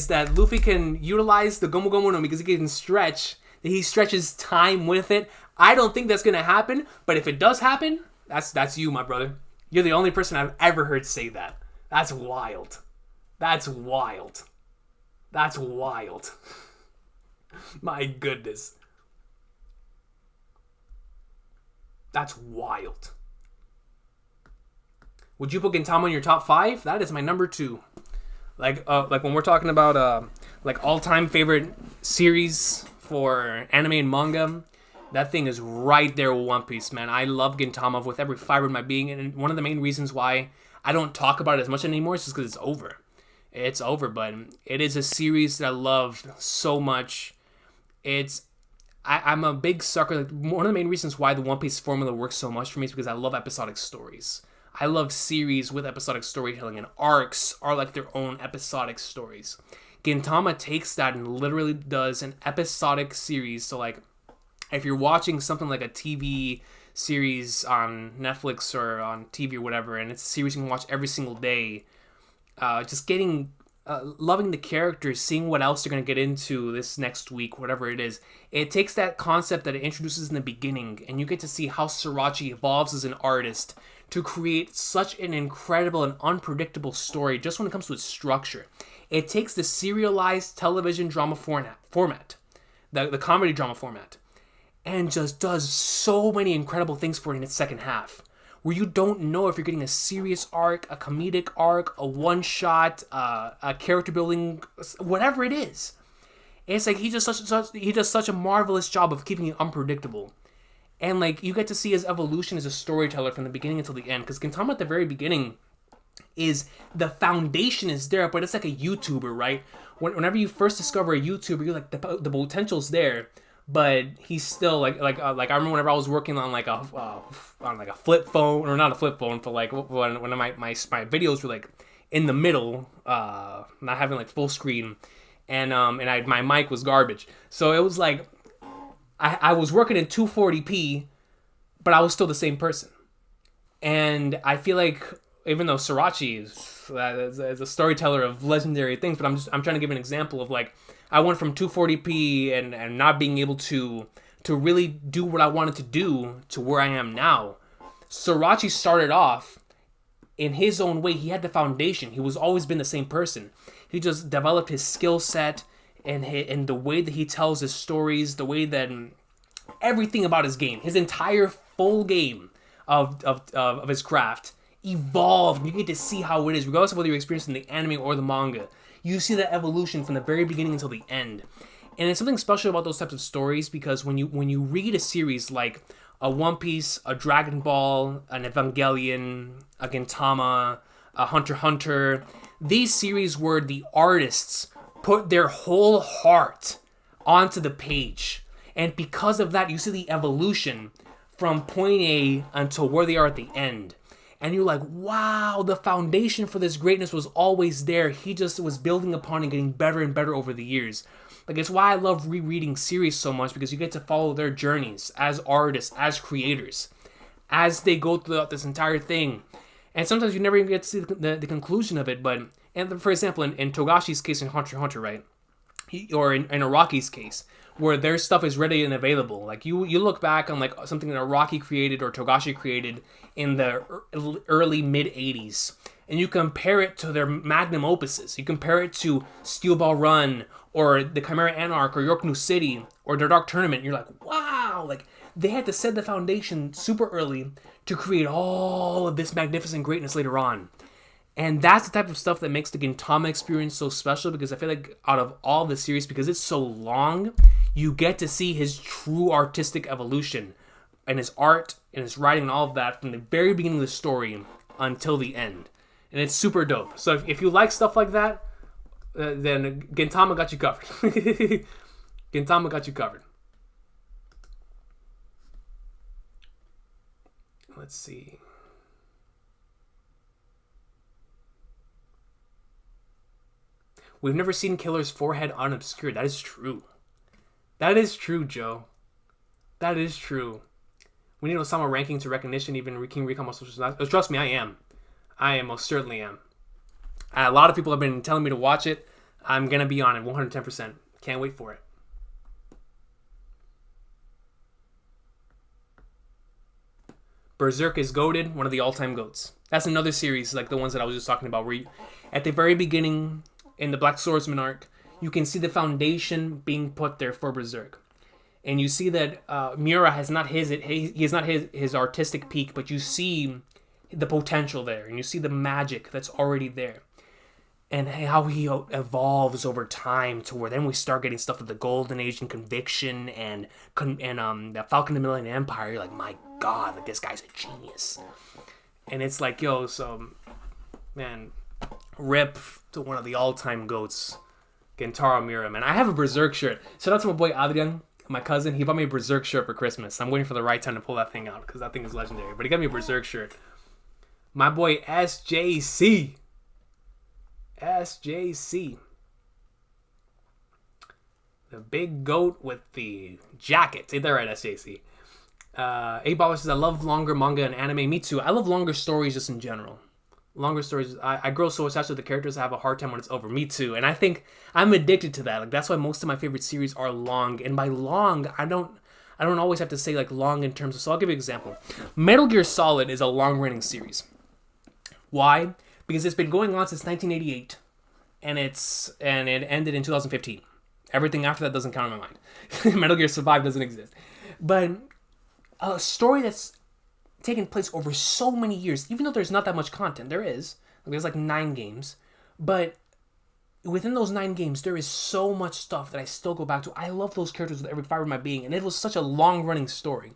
that Luffy can utilize the Gomu Gomu no because he can stretch, that he stretches time with it. I don't think that's gonna happen, but if it does happen, that's you, my brother. You're the only person I've ever heard say that. That's wild. That's wild. That's wild. My goodness. That's wild. Would you put Gintama in your top 5? That is my number 2. Like when we're talking about like all-time favorite series for anime and manga, that thing is right there with One Piece, man. I love Gintama with every fiber of my being, and one of the main reasons why I don't talk about it as much anymore is just because it's over. It's over, but it is a series that I love so much. I'm a big sucker. Like, one of the main reasons why the One Piece formula works so much for me is because I love episodic stories. I love series with episodic storytelling, and arcs are like their own episodic stories. Gintama takes that and literally does an episodic series. So like, if you're watching something like a TV series on Netflix or on TV or whatever, and it's a series you can watch every single day, just getting, loving the characters, seeing what else they're going to get into this next week, whatever it is. It takes that concept that it introduces in the beginning, and you get to see how Sorachi evolves as an artist to create such an incredible and unpredictable story just when it comes to its structure. It takes the serialized television drama format, the comedy drama format, and just does so many incredible things for it in its second half, where you don't know if you're getting a serious arc, a comedic arc, a one-shot, a character building, whatever it is. It's like he does such a marvelous job of keeping it unpredictable. And like you get to see his evolution as a storyteller from the beginning until the end. Because Gintama at the very beginning is the foundation is there, but it's like a YouTuber, right? Whenever you first discover a YouTuber, you're like the potential's there, but he's still like I remember whenever I was working on like a flip phone, or not a flip phone, but like when my videos were like in the middle, not having like full screen, and my mic was garbage, so it was like I was working in 240p, but I was still the same person. And I feel like even though Sorachi is a storyteller of legendary things, but I'm trying to give an example of like I went from 240p and not being able to really do what I wanted to do to where I am now. Sorachi started off in his own way. He had the foundation. He was always been the same person. He just developed his skill set and the way that he tells his stories, the way that everything about his game, his entire full game of his craft evolved. You get to see how it is, regardless of whether you're experiencing the anime or the manga. You see that evolution from the very beginning until the end. And it's something special about those types of stories, because when you read a series like a One Piece, a Dragon Ball, an Evangelion, a Gintama, a Hunter x Hunter, these series where the artists put their whole heart onto the page. And because of that, you see the evolution from point A until where they are at the end. And you're like, wow, the foundation for this greatness was always there. He just was building upon and getting better and better over the years. Like, it's why I love rereading series so much, because you get to follow their journeys as artists, as creators, as they go throughout this entire thing. And sometimes you never even get to see the conclusion of it, but, and for example, in Togashi's case in Hunter x Hunter, right? Or in Araki's case, where their stuff is ready and available. Like, you look back on like something that Araki created or Togashi created in the early mid-80s, and you compare it to their magnum opuses. You compare it to Steel Ball Run or the Chimera Anarch or York New City or their Dark Tournament. You're like, wow, like they had to set the foundation super early to create all of this magnificent greatness later on. And that's the type of stuff that makes the Gintama experience so special, because I feel like out of all the series, because it's so long, you get to see his true artistic evolution and his art and it's writing all of that from the very beginning of the story until the end, and it's super dope. So if you like stuff like that, then Gintama got you covered. Gintama got you covered. Let's see. We've never seen Killer's forehead unobscured. That is true. That is true, Joe. That is true. We need Osama ranking to recognition, even King Recon most trust me, I am. I most certainly am. A lot of people have been telling me to watch it. I'm going to be on it 110%. Can't wait for it. Berserk is goated, one of the all-time goats. That's another series like the ones that I was just talking about, where you, at the very beginning in the Black Swordsman arc, you can see the foundation being put there for Berserk. And you see that Miura has not he is not his artistic peak, but you see the potential there, and you see the magic that's already there, and how he evolves over time to where then we start getting stuff with the Golden Age and Conviction and the Falcon of the Millennium Empire. You're like, my God, like, this guy's a genius. And it's like, yo, so man, rip to one of the all-time goats, Gentaro Miura, man. I have a Berserk shirt. Shout out to my boy Adrian, my cousin. He bought me a Berserk shirt for Christmas. I'm waiting for the right time to pull that thing out because that thing is legendary. But he got me a Berserk shirt. My boy SJC. SJC. The big goat with the jacket. Say that right, SJC. 8 says, I love longer manga and anime. Me too. I love longer stories just in general. Longer stories. I grow so attached to the characters, I have a hard time when it's over. Me too. And I think I'm addicted to that. Like, that's why most of my favorite series are long. And by long, I don't always have to say like long in terms of... So I'll give you an example. Metal Gear Solid is a long-running series. Why? Because it's been going on since 1988, and it ended in 2015. Everything after that doesn't count in my mind. Metal Gear Survive doesn't exist. But a story that's taken place over so many years, even though there's not that much content, there's like 9 games, but within those 9 games, there is so much stuff that I still go back to. I love those characters with every fiber of my being, and it was such a long-running story.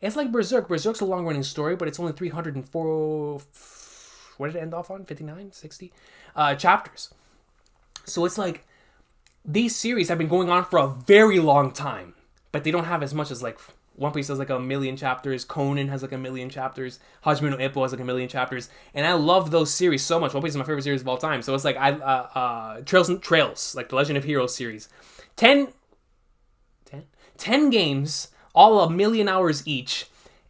It's like Berserk. Berserk's a long-running story, but it's only 304... What did it end off on? 59? 60? Chapters. So it's like, these series have been going on for a very long time, but they don't have as much as like, One Piece has like 1 million chapters, Conan has like 1 million chapters, Hajime no Ippo has like 1 million chapters, and I love those series so much. One Piece is my favorite series of all time. So it's like, Trails, like the Legend of Heroes series. 10 games, all 1 million hours each,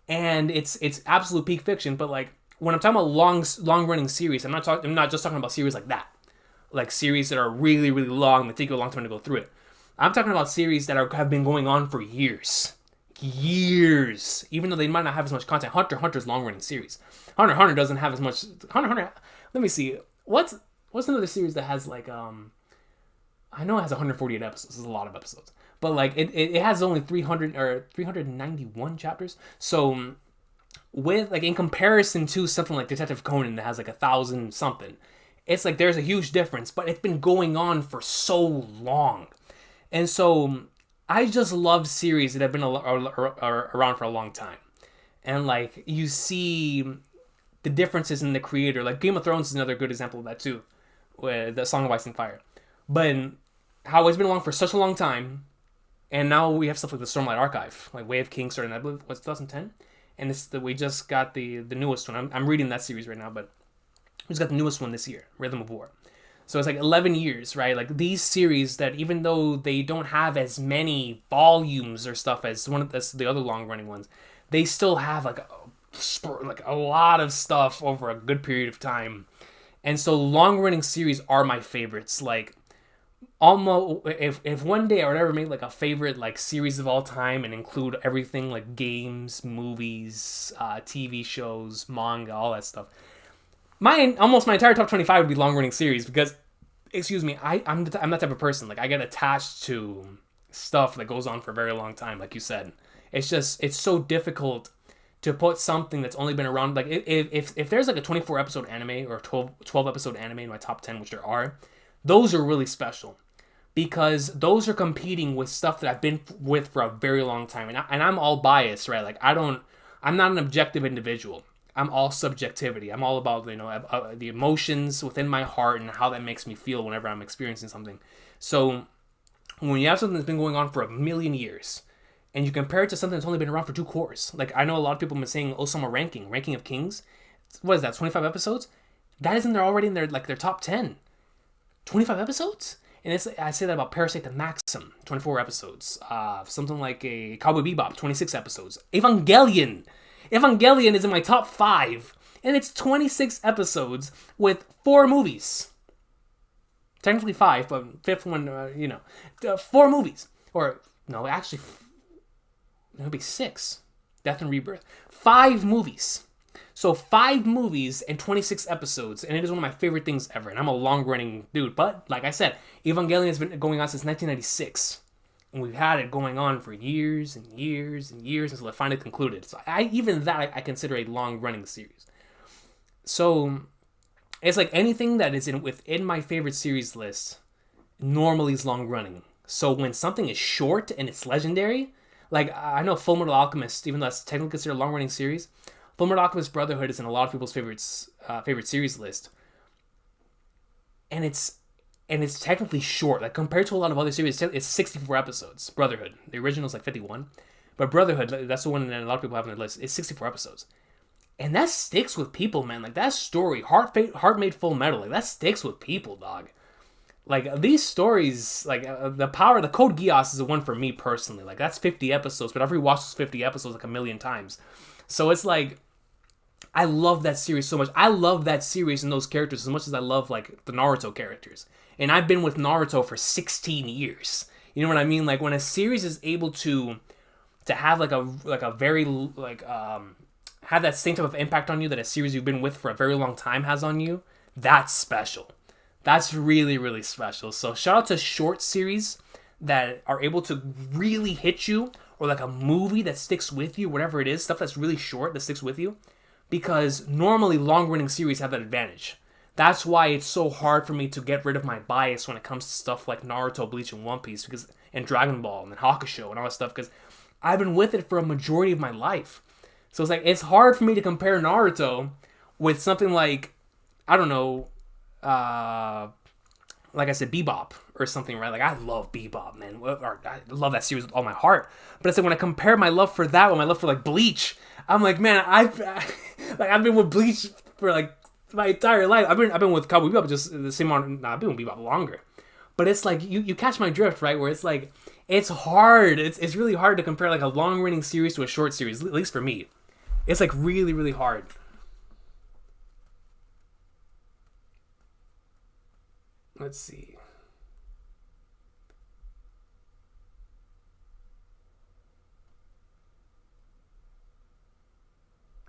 and it's absolute peak fiction, but like, when I'm talking about long running series, I'm not just talking about series like that, like series that are really, really long that take you a long time to go through it. I'm talking about series that have been going on for years, even though they might not have as much content. Hunter x Hunter's long running series. Hunter x Hunter doesn't have as much. Hunter x Hunter. Let me see. What's another series that has like I know it has 148 episodes. There's a lot of episodes, but like it has only 300 or 391 chapters. So, with like in comparison to something like Detective Conan that has like 1,000 something, it's like there's a huge difference, but it's been going on for so long. And so I just love series that have been around for a long time. And like, you see the differences in the creator. Like Game of Thrones is another good example of that too, with the Song of Ice and Fire. But how it's been along for such a long time, and now we have stuff like the Stormlight Archive, like Way of Kings starting, I believe, what's 2010? And we just got the newest one. I'm reading that series right now, but we just got the newest one this year, Rhythm of War. So it's like 11 years, right? Like these series that, even though they don't have as many volumes or stuff as the other long-running ones, they still have like a lot of stuff over a good period of time. And so long-running series are my favorites. Like, almost, if one day I would ever make like a favorite like series of all time and include everything like games, movies, TV shows, manga, all that stuff, almost my entire top 25 would be long running series, because, excuse me, I'm that type of person. Like, I get attached to stuff that goes on for a very long time, like you said. It's so difficult to put something that's only been around. Like, if there's like a 24 episode anime or 12 episode anime in my top 10, which there are, those are really special, because those are competing with stuff that I've been with for a very long time. And I'm all biased, right? Like, I don't I'm not an objective individual. I'm all subjectivity. I'm all about, the emotions within my heart and how that makes me feel whenever I'm experiencing something. So when you have something that's been going on for a million years, and you compare it to something that's only been around for 2 cours, like I know a lot of people have been saying Osama ranking of Kings. What is that? 25 episodes? That isn't there already in their top 10. 25 episodes? And I say that about Parasite the Maxim, 24 episodes. Something like a Cowboy Bebop, 26 episodes. Evangelion is in my top 5, and it's 26 episodes with 4 movies. Technically 5, but 5th one, 4 movies. Or, no, actually, it would be 6. Death and Rebirth. 5 movies. So 5 movies and 26 episodes, and it is one of my favorite things ever. And I'm a long-running dude, but like I said, Evangelion has been going on since 1996, and we've had it going on for years and years and years until it finally concluded. So I I consider a long-running series. So it's like anything that is within my favorite series list normally is long-running. So when something is short and it's legendary, like I know Fullmetal Alchemist, even though that's technically considered a long-running series, Fullmetal Alchemist Brotherhood is in a lot of people's favorite series list, and it's technically short. Like compared to a lot of other series, it's 64 episodes. Brotherhood, the original is like 51, but Brotherhood, that's the one that a lot of people have on their list. It's 64 episodes, and that sticks with people, man. Like that story, Heart Made Full Metal, like that sticks with people, dog. Like these stories, like the Code Geass is the one for me personally. Like that's 50 episodes, but I've rewatched those 50 episodes like a million times. So it's like, I love that series so much. I love that series and those characters as much as I love like the Naruto characters. And I've been with Naruto for 16 years. You know what I mean? Like when a series is able to have have that same type of impact on you that a series you've been with for a very long time has on you, that's special. That's really, really special. So shout out to short series that are able to really hit you, or like a movie that sticks with you, whatever it is, stuff that's really short that sticks with you, because normally long-running series have that advantage. That's why it's so hard for me to get rid of my bias when it comes to stuff like Naruto, Bleach, and One Piece, and Dragon Ball, and Hakusho, and all that stuff, because I've been with it for a majority of my life. So it's like, it's hard for me to compare Naruto with something like, I don't know, like I said, Bebop or something, right? Like, I love Bebop, man. I love that series with all my heart. But it's like when I compare my love for that with my love for, like, Bleach, I'm like, man, I've been with Bleach for, like, my entire life. I've been with Cowboy Bebop just the same amount. I've been with Bebop longer. But it's like, you catch my drift, right? Where it's like, it's hard. It's really hard to compare, like, a long-running series to a short series, at least for me. It's, like, really, really hard. Let's see.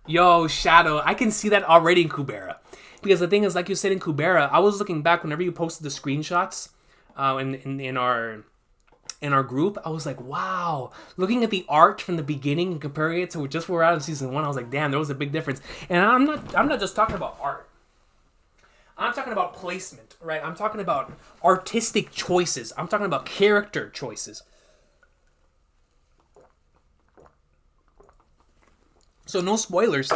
Yo, Shadow, I can see that already in Kubera. Because the thing is, like you said in Kubera, I was looking back whenever you posted the screenshots in our group. I was like, wow. Looking at the art from the beginning and comparing it to just where we're at in season 1, I was like, damn, there was a big difference. And I'm not just talking about art. I'm talking about placement, right? I'm talking about artistic choices. I'm talking about character choices. So no spoilers.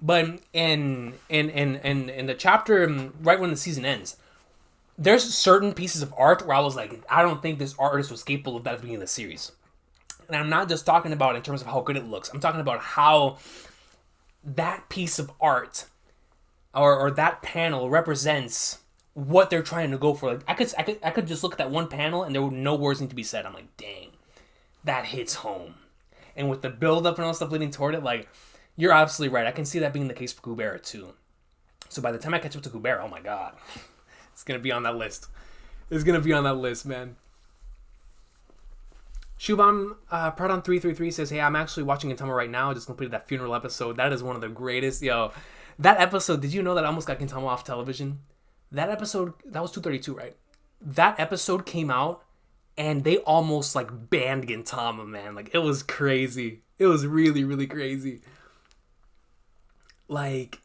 But in the chapter right when the season ends, there's certain pieces of art where I was like, I don't think this artist was capable of that at the beginning of the series. And I'm not just talking about in terms of how good it looks. I'm talking about how that piece of art or that panel represents what they're trying to go for. Like I could just look at that one panel and there would no words need to be said. I'm like, dang, that hits home. And with the build up and all stuff leading toward it, like, you're absolutely right. I can see that being the case for Kubera too. So by the time I catch up to Kubera, oh my god, it's gonna be on that list. It's gonna be on that list, man. Shubham Pradhan 333 says, "Hey, I'm actually watching Gintama right now. I just completed that funeral episode. That is one of the greatest. Yo, that episode. Did you know that I almost got Gintama off television? That episode. That was 232, right? That episode came out, and they almost like banned Gintama, man. Like it was crazy. It was really, really crazy. Like."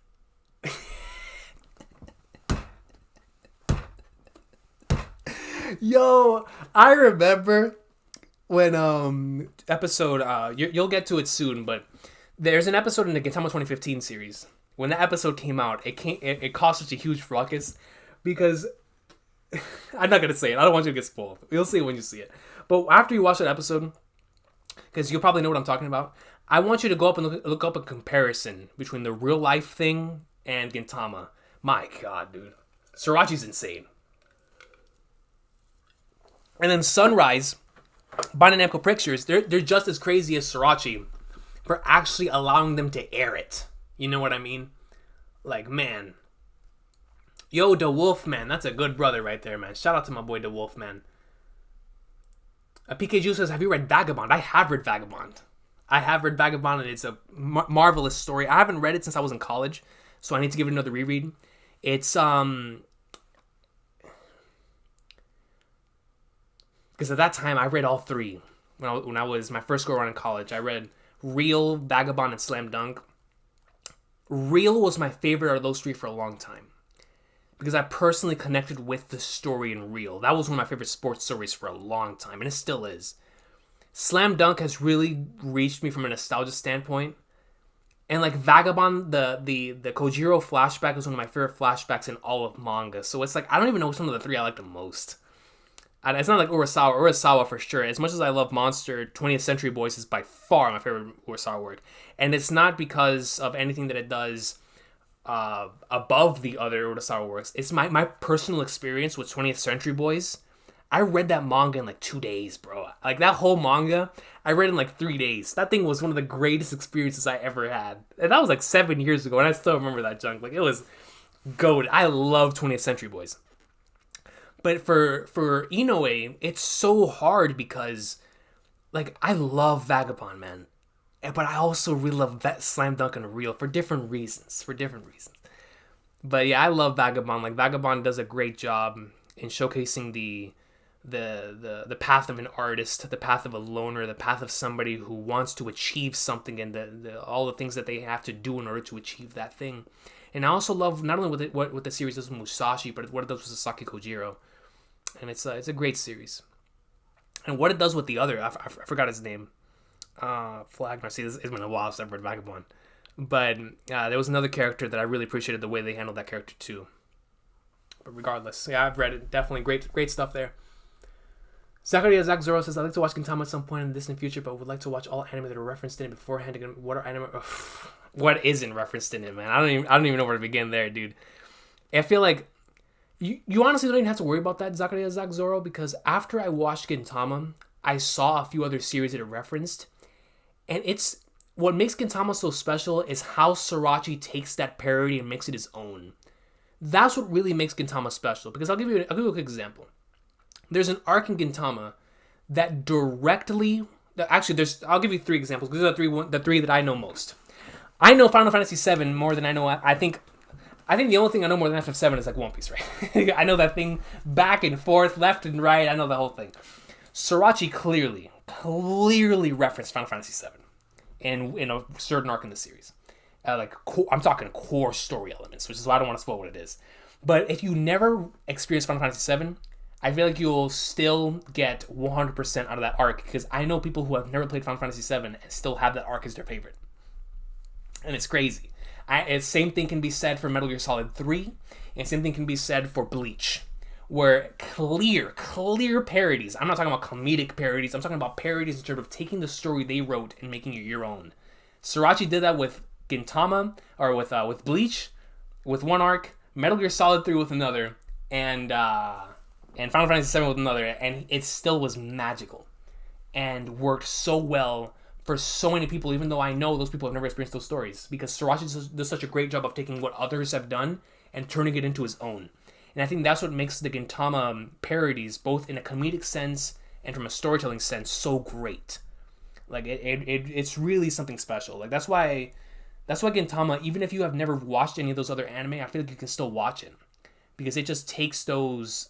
Yo, I remember when episode you'll get to it soon, but there's an episode in the Gintama 2015 series. When that episode came out, it caused such a huge ruckus because I'm not gonna say it. I don't want you to get spoiled. You'll see it when you see it. But after you watch that episode, because you'll probably know what I'm talking about, I want you to go up and look up a comparison between the real life thing and Gintama. My God, dude, Sorachi's insane. And then Sunrise, Bandai Namco Pictures, they're just as crazy as Sorachi for actually allowing them to air it. You know what I mean? Like, man. Yo, the Wolf, man. That's a good brother right there, man. Shout out to my boy, the Wolf, man. PK Juice says, have you read Vagabond? I have read Vagabond. And it's a marvelous story. I haven't read it since I was in college, so I need to give it another reread. It's, because at that time, I read all three. When I was my first go around in college, I read Real, Vagabond, and Slam Dunk. Real was my favorite of those three for a long time, because I personally connected with the story in Real. That was one of my favorite sports stories for a long time, and it still is. Slam Dunk has really reached me from a nostalgia standpoint. And like Vagabond, the Kojiro flashback is one of my favorite flashbacks in all of manga. So it's like, I don't even know which one of the three I like the most. And it's not like Urasawa. Urasawa for sure. As much as I love Monster, 20th Century Boys is by far my favorite Urasawa work. And it's not because of anything that it does above the other Urasawa works. It's my personal experience with 20th Century Boys. I read that manga in like 2 days, bro. Like that whole manga, I read in like 3 days. That thing was one of the greatest experiences I ever had. And that was like 7 years ago, and I still remember that junk. Like it was goated. I love 20th Century Boys. But for Inoue, it's so hard because, like, I love Vagabond, man. But I also really love Slam Dunk and Real for different reasons. But yeah, I love Vagabond. Like, Vagabond does a great job in showcasing the path of an artist, the path of a loner, the path of somebody who wants to achieve something, and all the things that they have to do in order to achieve that thing. And I also love not only what the series does with Musashi, but what it does with Sasaki Kojiro. And it's a great series. And what it does with the other, I forgot his name. Flagner. See, it's been a while since I've read Vagabond. But there was another character that I really appreciated the way they handled that character too. But regardless, yeah, I've read it. Definitely great stuff there. Zachariah Zach Zoro says, I'd like to watch Gintama at some point in the distant future, but would like to watch all anime that are referenced in it beforehand. What are anime? What isn't referenced in it, man? I don't even know where to begin there, dude. I feel like you honestly don't even have to worry about that, Zachariah Zach Zoro, because after I watched Gintama, I saw a few other series that it referenced, and it's what makes Gintama so special is how Sorachi takes that parody and makes it his own. That's what really makes Gintama special. Because I'll give you a quick example. There's an arc in Gintama that directly, actually, I'll give you 3 examples because these are the three that I know most. I know Final Fantasy VII more than I know. I think the only thing I know more than FF7 is like One Piece, right? I know that thing back and forth, left and right. I know the whole thing. Sorachi clearly referenced Final Fantasy VII in a certain arc in the series. I'm talking core story elements, which is why I don't want to spoil what it is. But if you never experienced Final Fantasy VII, I feel like you'll still get 100% out of that arc, because I know people who have never played Final Fantasy VII and still have that arc as their favorite. And it's crazy. Same thing can be said for Metal Gear Solid 3, and same thing can be said for Bleach, where clear parodies. I'm not talking about comedic parodies. I'm talking about parodies in terms of taking the story they wrote and making it your own. Sorachi did that with Gintama, or with Bleach, with one arc, Metal Gear Solid 3 with another, and Final Fantasy VII with another, and it still was magical and worked so well for so many people, even though I know those people have never experienced those stories, because Sorachi does such a great job of taking what others have done and turning it into his own. And I think that's what makes the Gintama parodies, both in a comedic sense and from a storytelling sense, so great. Like it's really something special. Like that's why Gintama, even if you have never watched any of those other anime, I feel like you can still watch it, because it just takes those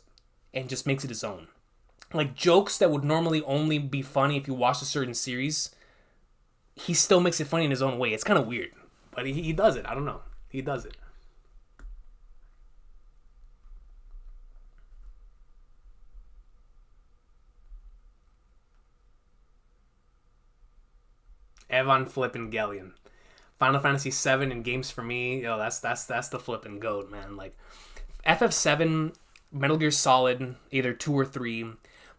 and just makes it its own. Like jokes that would normally only be funny if you watched a certain series, he still makes it funny in his own way. It's kind of weird, but he does it. I don't know. He does it. Evangelion. Final Fantasy 7 in games for me, yo, that's the flipping goat, man. Like FF7, Metal Gear Solid, either 2 or 3,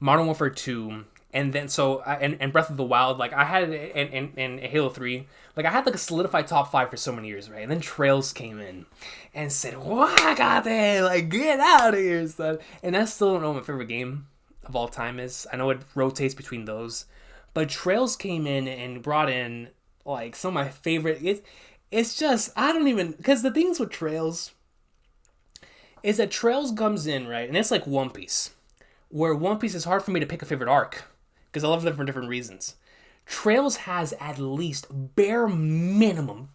Modern Warfare 2, and then and Breath of the Wild. Like I had in Halo 3, like I had like a solidified top 5 for so many years, right? And then Trails came in and said, "Wagate, like get out of here, son." And I still don't know what my favorite game of all time is. I know it rotates between those, but Trails came in and brought in like some of my favorite. It's just I don't even, because the things with Trails is that Trails comes in, right, and it's like One Piece, where One Piece is hard for me to pick a favorite arc because I love them for different reasons. Trails has at least bare minimum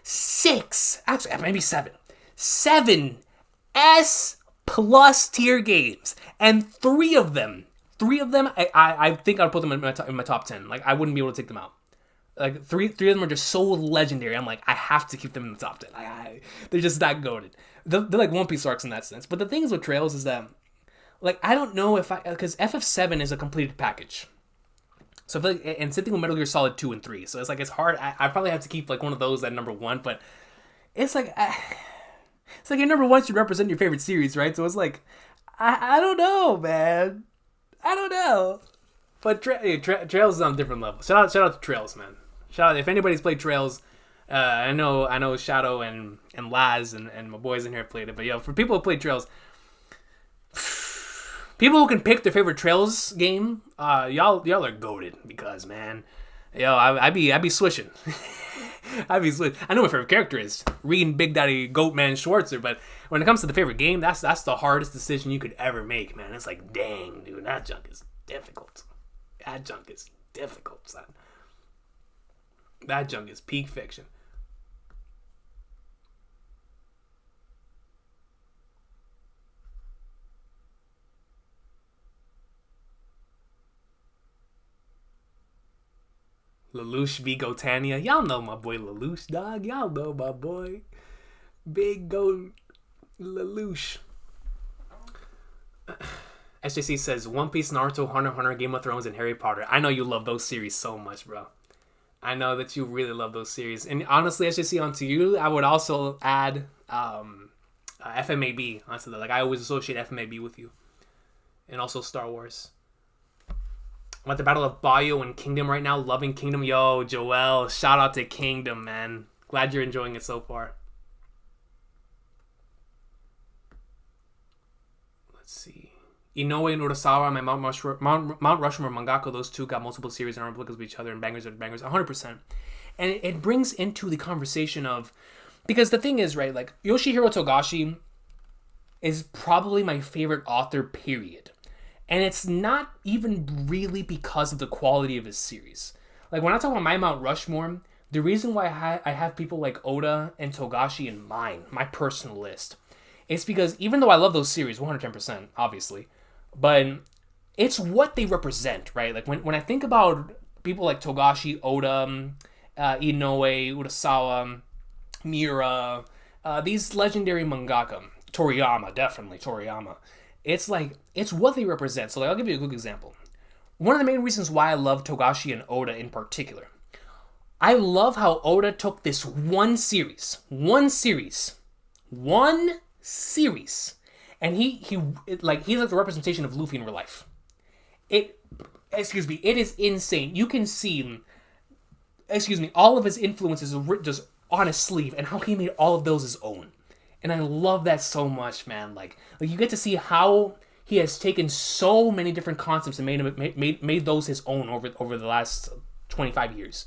6, actually maybe 7 S plus tier games, and three of them, I think I'd put them in my top 10. Like I wouldn't be able to take them out. Like three of them are just so legendary. I'm like, I have to keep them in the top 10. They're just that goated. They're like One Piece arcs in that sense. But the things with Trails is that, like, I don't know if because FF7 is a completed package. So I feel like, and same thing with Metal Gear Solid 2 and 3. So it's like, it's hard. I probably have to keep like one of those at number 1, but it's like your number 1 should represent your favorite series, right? So it's like, I don't know, man. I don't know. But Trails is on a different level. Shout out to Trails, man. Shout out if anybody's played Trails. I know Shadow and Laz and my boys in here played it. But yo, for people who played Trails, people who can pick their favorite Trails game, y'all are goated because, man, yo, I be swishing. I know my favorite character is reading Big Daddy Goatman Schwarzer, but when it comes to the favorite game, that's the hardest decision you could ever make, man. It's like, dang, dude, that junk is difficult. That junk is difficult, son. That junk is peak fiction. Lelouch v. Gotania. Y'all know my boy Lelouch, dog. Y'all know my boy. Big Go Lelouch. SJC says, One Piece, Naruto, Hunter x Hunter, Game of Thrones, and Harry Potter. I know you love those series so much, bro. I know that you really love those series. And honestly, SJC, onto you, I would also add FMAB onto that. Like, I always associate FMAB with you. And also Star Wars. I'm at the Battle of Bayo and Kingdom right now. Loving Kingdom. Yo, Joel, shout out to Kingdom, man. Glad you're enjoying it so far. Let's see. Inoue and Urasawa, my Mount Rushmore mangaka, those two got multiple series and are replicas of each other and bangers are bangers, 100%. And it brings into the conversation of, because the thing is, right, like, Yoshihiro Togashi is probably my favorite author, period. And it's not even really because of the quality of his series. Like, when I talk about my Mount Rushmore, the reason why I have people like Oda and Togashi in mine, my personal list, is because even though I love those series, 110%, obviously, but it's what they represent, right? Like, when I think about people like Togashi, Oda, Inoue, Urasawa, Miura, these legendary mangaka, Toriyama, definitely Toriyama, it's like, it's what they represent. So, like, I'll give you a quick example. One of the main reasons why I love Togashi and Oda in particular, I love how Oda took this one series, and he's like the representation of Luffy in real life. It is insane. You can see, all of his influences are just on his sleeve, and how he made all of those his own. And I love that so much, man. Like you get to see how he has taken so many different concepts and made those his own over the last 25 years.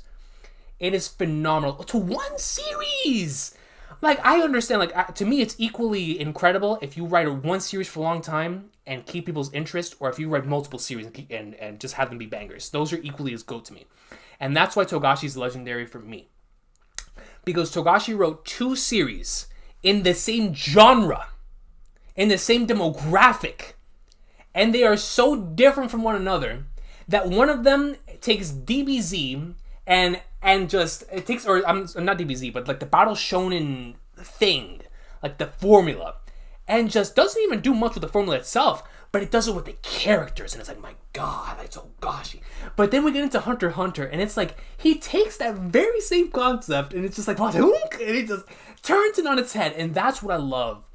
It is phenomenal. To one series! Like, I understand, like, to me, it's equally incredible if you write one series for a long time and keep people's interest, or if you write multiple series and just have them be bangers. Those are equally as good to me. And that's why Togashi's legendary for me. Because Togashi wrote 2 series in the same genre, in the same demographic, and they are so different from one another that one of them takes DBZ and just, it takes, or I'm not DBZ, but like the Battle Shonen thing, like the formula, and just doesn't even do much with the formula itself, but it does it with the characters, and it's like, my God, that's so goshy. But then we get into Hunter x Hunter, and it's like, he takes that very same concept, and it's just like, and it just turns it on its head, and that's what I love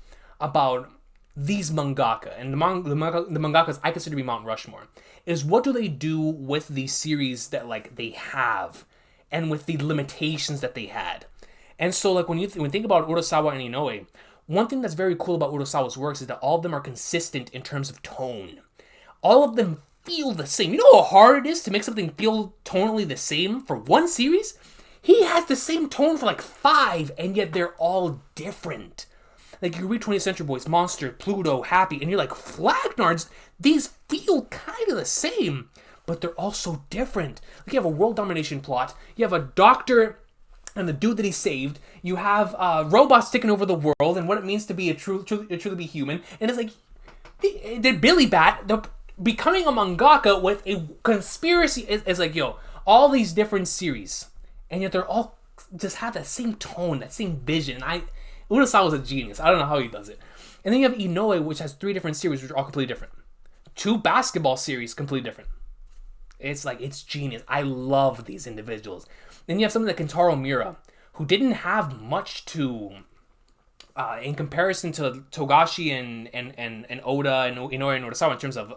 about these mangaka, and the mangakas I consider to be Mount Rushmore, is what do they do with these series that, like, they have, and with the limitations that they had. And so, like, when you think about Urasawa and Inoue, one thing that's very cool about Urasawa's works is that all of them are consistent in terms of tone. All of them feel the same. You know how hard it is to make something feel tonally the same for one series? He has the same tone for like 5, and yet they're all different. Like, you read 20th Century Boys, Monster, Pluto, Happy, and you're like, Flagnards, these feel kind of the same, but they're all so different. Like, you have a world domination plot, you have a doctor and the dude that he saved, you have robots taking over the world, and what it means to be truly be human, and it's like, did Billy Bat, becoming a mangaka with a conspiracy, is like, yo, all these different series, and yet they're all just have that same tone, that same vision. Urasawa was a genius. I don't know how he does it. And then you have Inoue, which has 3 different series, which are all completely different. 2 basketball series, completely different. It's like, it's genius. I love these individuals. Then you have something like Kentaro Miura, who didn't have much to, in comparison to Togashi and Oda and Inoue and Urasawa in terms of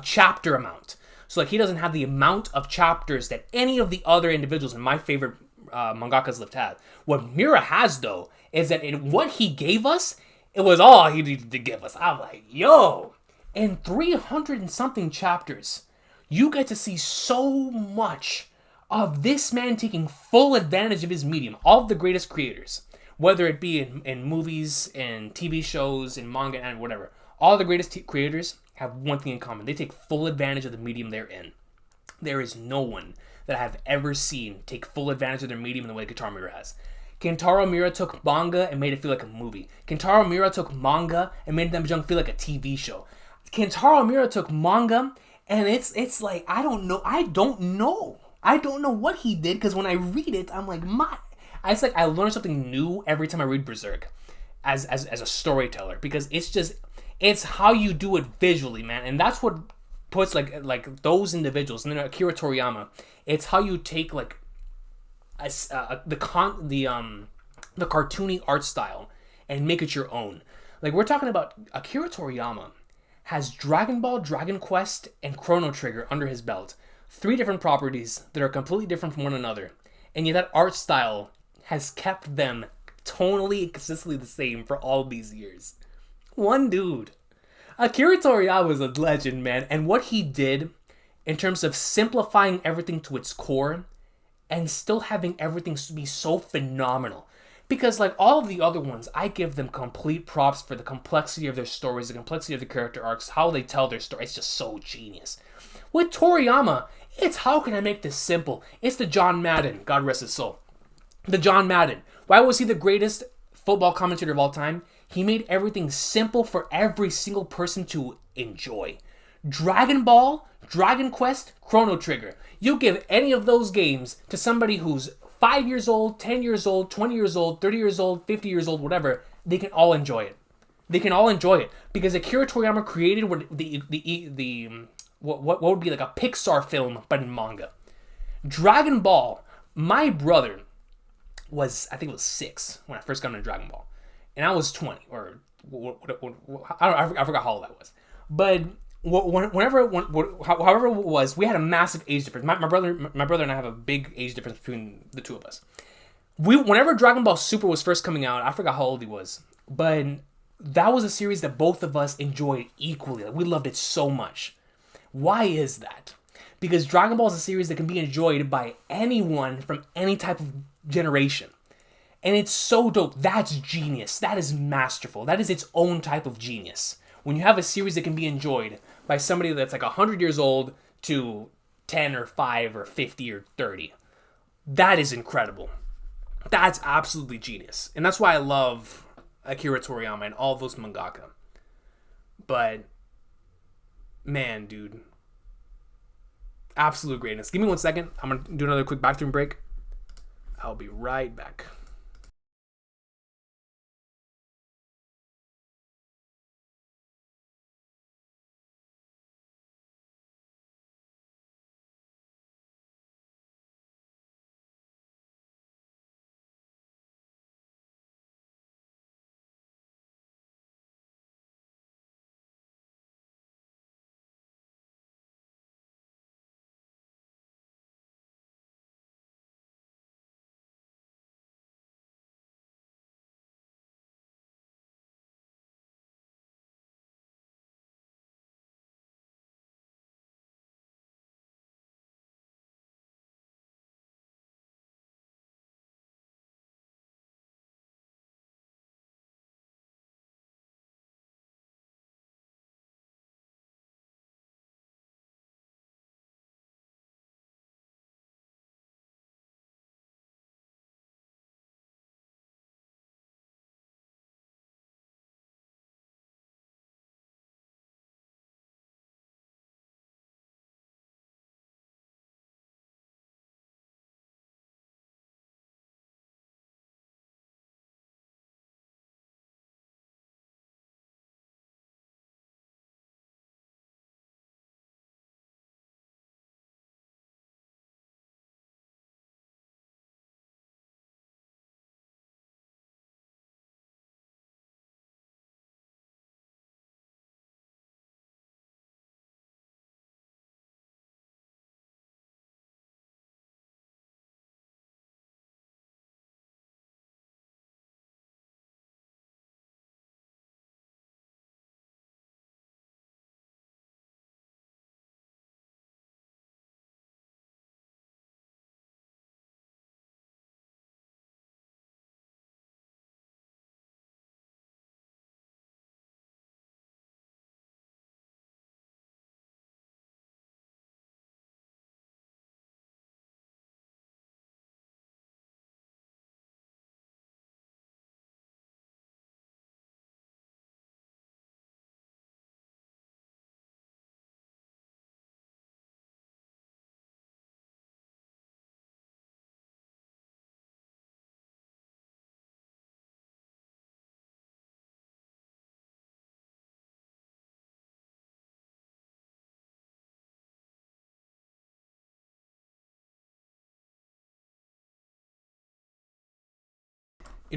chapter amount. So, like, he doesn't have the amount of chapters that any of the other individuals in my favorite mangakas list has. What Miura has, though, is that in what he gave us, it was all he needed to give us. I'm like, yo, in 300 and something chapters, you get to see so much of this man taking full advantage of his medium. All of the greatest creators, whether it be in movies, in TV shows, in manga, and whatever, all the greatest creators have one thing in common. They take full advantage of the medium they're in. There is no one that I have ever seen take full advantage of their medium in the way Kentaro Miura has. Kentaro Miura took manga and made it feel like a movie. Kentaro Miura took manga and made them feel like a TV show. Kentaro Miura took manga, and it's like, I don't know what he did, because when I read it, I'm like, it's like I learn something new every time I read Berserk as a storyteller, because it's how you do it visually, man, and that's what puts like those individuals, and then Akira Toriyama, it's how you take like the cartoony art style and make it your own. Like, we're talking about Akira Toriyama has Dragon Ball, Dragon Quest, and Chrono Trigger under his belt. 3 different properties that are completely different from one another, and yet that art style has kept them tonally and consistently the same for all these years. One dude. Akira Toriyama is a legend, man, and what he did in terms of simplifying everything to its core and still having everything be so phenomenal. Because, like all of the other ones, I give them complete props for the complexity of their stories, the complexity of the character arcs, how they tell their story. It's just so genius. With Toriyama, it's how can I make this simple? It's the John Madden, God rest his soul. The John Madden. Why was he the greatest football commentator of all time? He made everything simple for every single person to enjoy. Dragon Ball, Dragon Quest, Chrono Trigger. You give any of those games to somebody who's 5 years old, 10 years old, 20 years old, 30 years old, 50 years old, whatever, they can all enjoy it. They can all enjoy it because Akira Toriyama created what would be like a Pixar film, but in manga. Dragon Ball. My brother was, I think it was 6 when I first got into Dragon Ball, and I was 20 or I forgot how old I was. But however it was, we had a massive age difference. My brother and I have a big age difference between the two of us. Whenever Dragon Ball Super was first coming out, I forgot how old he was, but that was a series that both of us enjoyed equally. Like, we loved it so much. Why is that? Because Dragon Ball is a series that can be enjoyed by anyone from any type of generation. And it's so dope. That's genius. That is masterful. That is its own type of genius. When you have a series that can be enjoyed by somebody that's like 100 years old to 10 or 5 or 50 or 30. That is incredible. That's absolutely genius. And that's why I love Akira Toriyama and all those mangaka. But, man, dude. Absolute greatness. Give me 1 second. I'm going to do another quick bathroom break. I'll be right back.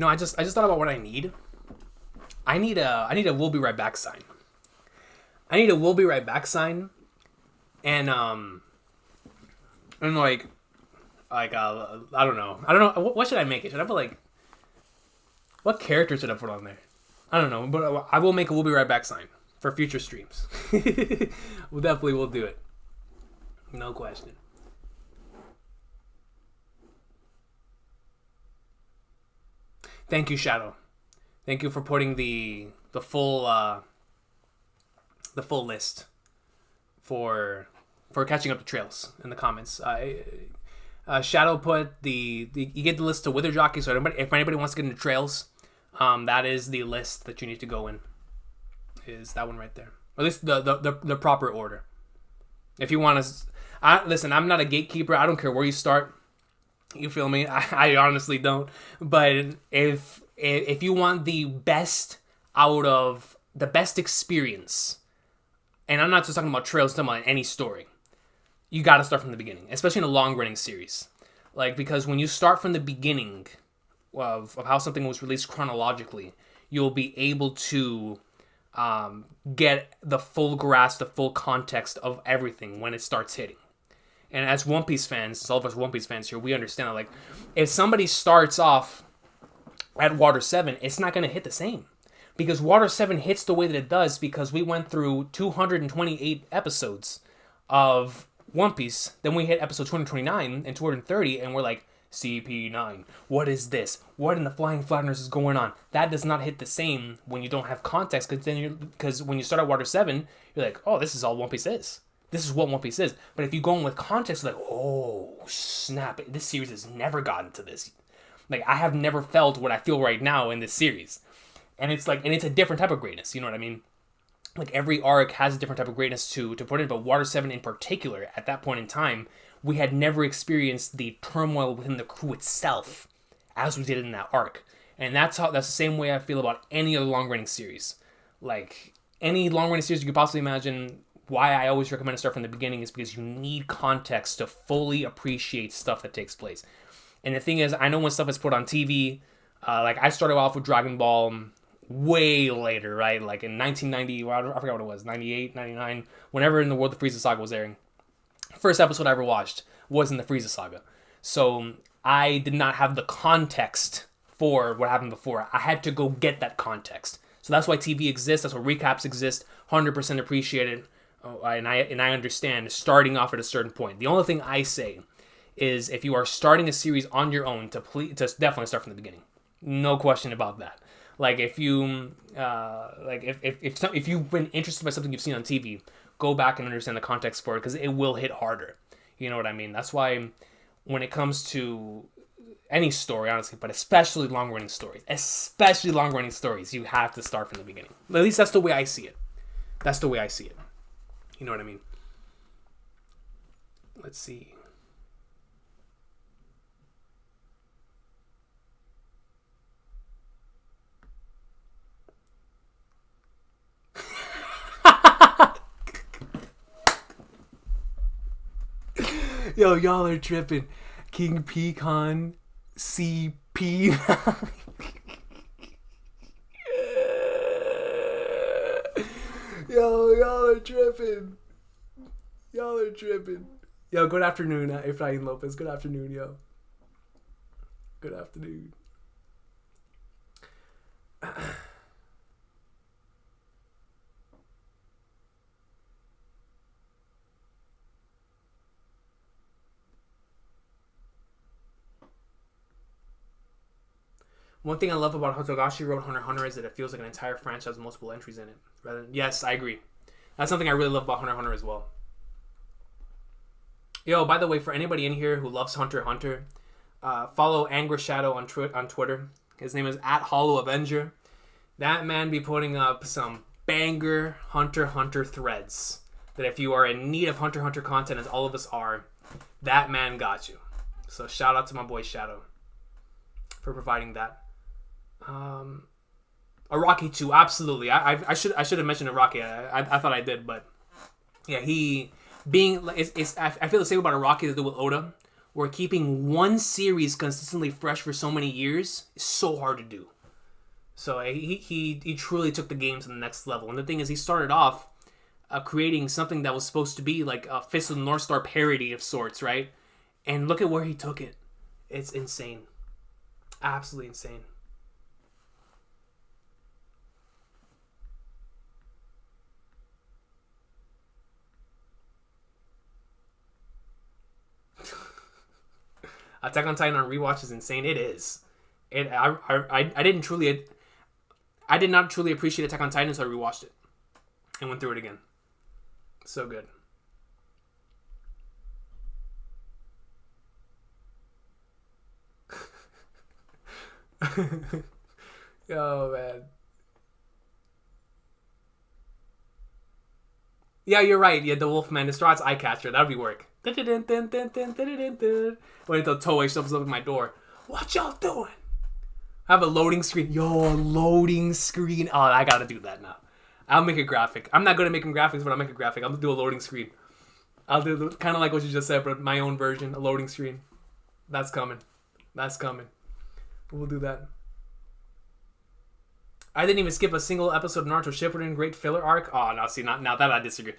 I just thought about what I need. I need a we'll be right back sign. I need a we'll be right back sign, and like I don't know. What should I make it? Should I put like what character should I put on there? I don't know, but I will make a we'll be right back sign for future streams. We'll definitely do it. No question. Thank you, Shadow. Thank you for putting the full list for catching up the trails in the comments. Shadow put you get the list to Wither Jockey. So if anybody wants to get into trails, that is the list that you need to go in. Is that one right there? Or at least the proper order. If you want to, listen, I'm not a gatekeeper. I don't care where you start. You feel me? I honestly don't. But if you want the best out of the best experience, and I'm not just talking about trails, I'm talking about any story, you got to start from the beginning, especially in a long running series. Like, because when you start from the beginning of how something was released chronologically, you'll be able to get the full grasp, the full context of everything when it starts hitting. And as One Piece fans, all of us One Piece fans here, we understand that, like, if somebody starts off at Water 7, it's not going to hit the same. Because Water 7 hits the way that it does because we went through 228 episodes of One Piece. Then we hit episode 229 and 230, and we're like, CP9, what is this? What in the Flying Flatteners is going on? That does not hit the same when you don't have context, because when you start at Water 7, you're like, oh, this is all One Piece is. This is what One Piece is. But if you go in with context, like, oh, snap, this series has never gotten to this. Like, I have never felt what I feel right now in this series. And it's like, and it's a different type of greatness, you know what I mean? Like, every arc has a different type of greatness to put in, but Water 7 in particular, at that point in time, we had never experienced the turmoil within the crew itself as we did in that arc. And that's the same way I feel about any other long-running series. Like, any long-running series you could possibly imagine. Why I always recommend to start from the beginning is because you need context to fully appreciate stuff that takes place. And the thing is, I know when stuff is put on TV, like I started off with Dragon Ball way later, right? Like in 1990, I forgot what it was, 98, 99, whenever in the world the Frieza Saga was airing. First episode I ever watched was in the Frieza Saga. So I did not have the context for what happened before. I had to go get that context. So that's why TV exists. That's why recaps exist. 100% appreciated. And I understand starting off at a certain point. The only thing I say is if you are starting a series on your own, to definitely start from the beginning. No question about that. Like if you if you've been interested by something you've seen on TV, go back and understand the context for it because it will hit harder. You know what I mean? That's why when it comes to any story, honestly, but especially long-running stories, you have to start from the beginning. At least that's the way I see it. That's the way I see it. You know what I mean? Let's see. Yo, y'all are tripping. King Pecan CP. Yo, y'all are tripping. Yo, good afternoon, Efrain Lopez. Good afternoon, yo. Good afternoon. One thing I love about how Togashi wrote Hunter x Hunter is that it feels like an entire franchise with multiple entries in it. Yes, I agree. That's something I really love about Hunter x Hunter as well. Yo, by the way, for anybody in here who loves Hunter x Hunter, follow Angry Shadow on Twitter. His name is @HollowAvenger. That man be putting up some banger Hunter x Hunter threads. That if you are in need of Hunter x Hunter content, as all of us are, that man got you. So shout out to my boy Shadow for providing that. Araki too, absolutely. I should have mentioned Araki. I thought I did, but yeah, he being I feel the same about Araki as I do with Oda, where keeping one series consistently fresh for so many years is so hard to do. So he truly took the game to the next level. And the thing is, he started off creating something that was supposed to be like a Fist of the North Star parody of sorts, right? And look at where he took it. It's insane. Absolutely insane. Attack on Titan on rewatch is insane. It is. I did not truly appreciate Attack on Titan until I rewatched it and went through it again. So good. Oh man. Yeah, you're right. Yeah, the Wolfman, Distraught's eye catcher. That would be work. Wait until Toei shows up at my door. What y'all doing? I have a loading screen. Yo, a loading screen. Oh, I gotta do that now. I'll make a graphic. I'm not good at making graphics, but I'll make a graphic. I'll do a loading screen. I'll do kind of like what you just said, but my own version, a loading screen. That's coming. That's coming. We'll do that. I didn't even skip a single episode of Naruto Shippuden. Great filler arc. Oh, no, see, now that I disagree.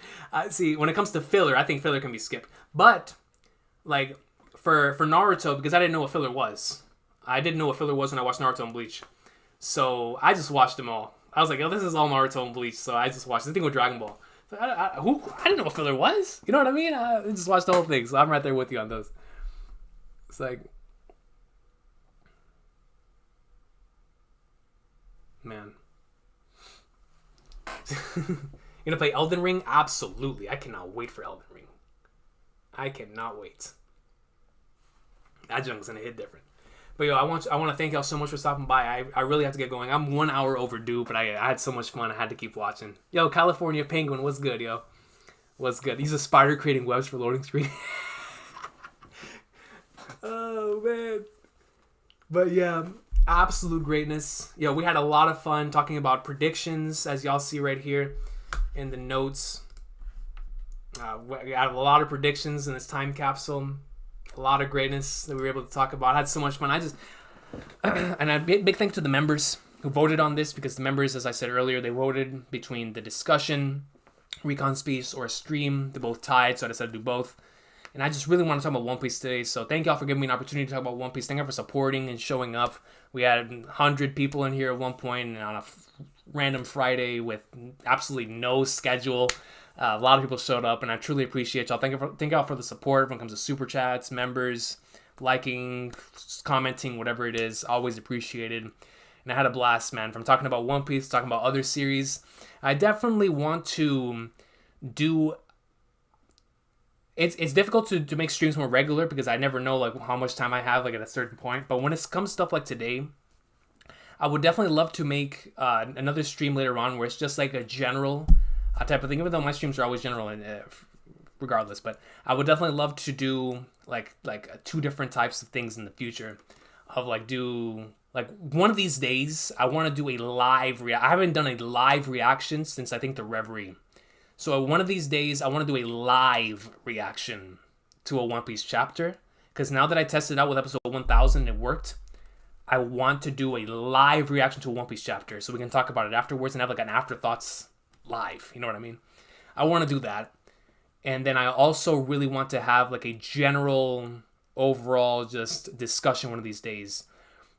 See, when it comes to filler, I think filler can be skipped. But, like, for Naruto, because I didn't know what filler was. I didn't know what filler was when I watched Naruto and Bleach. So, I just watched them all. I was like, oh, this is all Naruto and Bleach. So, I just watched the thing with Dragon Ball. So I didn't know what filler was. You know what I mean? I just watched the whole thing. So, I'm right there with you on those. It's like... Man. You gonna play Elden Ring? Absolutely. I cannot wait for Elden Ring. I cannot wait. That junk's gonna hit different. But yo, I want to thank y'all so much for stopping by. I really have to get going. I'm 1 hour overdue, but I had so much fun. I had to keep watching. Yo, California Penguin, what's good, yo? What's good? He's a spider creating webs for loading screen. Oh man. But yeah. Absolute greatness. Yeah, we had a lot of fun talking about predictions, as y'all see right here in the notes. We had a lot of predictions in this time capsule. A lot of greatness that we were able to talk about. I had so much fun. And a big thanks to the members who voted on this, because the members, as I said earlier, they voted between the discussion, Recon speech, or a stream. They're both tied, so I decided to do both. And I just really want to talk about One Piece today. So thank y'all for giving me an opportunity to talk about One Piece. Thank y'all for supporting and showing up. We had 100 people in here at one point, and on a random Friday with absolutely no schedule. A lot of people showed up, and I truly appreciate y'all. Thank y'all for the support when it comes to super chats, members, liking, commenting, whatever it is. Always appreciated. And I had a blast, man. From talking about One Piece, talking about other series. I definitely want to do... It's difficult to make streams more regular, because I never know like how much time I have like at a certain point. But when it comes to stuff like today, I would definitely love to make another stream later on where it's just like a general type of thing. Even though my streams are always general, regardless. But I would definitely love to do like two different types of things in the future. Of like one of these days I want to do a live I haven't done a live reaction since I think the Reverie. So one of these days, I want to do a live reaction to a One Piece chapter. Because now that I tested out with episode 1000 and it worked, I want to do a live reaction to a One Piece chapter. So we can talk about it afterwards and have like an afterthoughts live. You know what I mean? I want to do that. And then I also really want to have like a general, overall just discussion one of these days.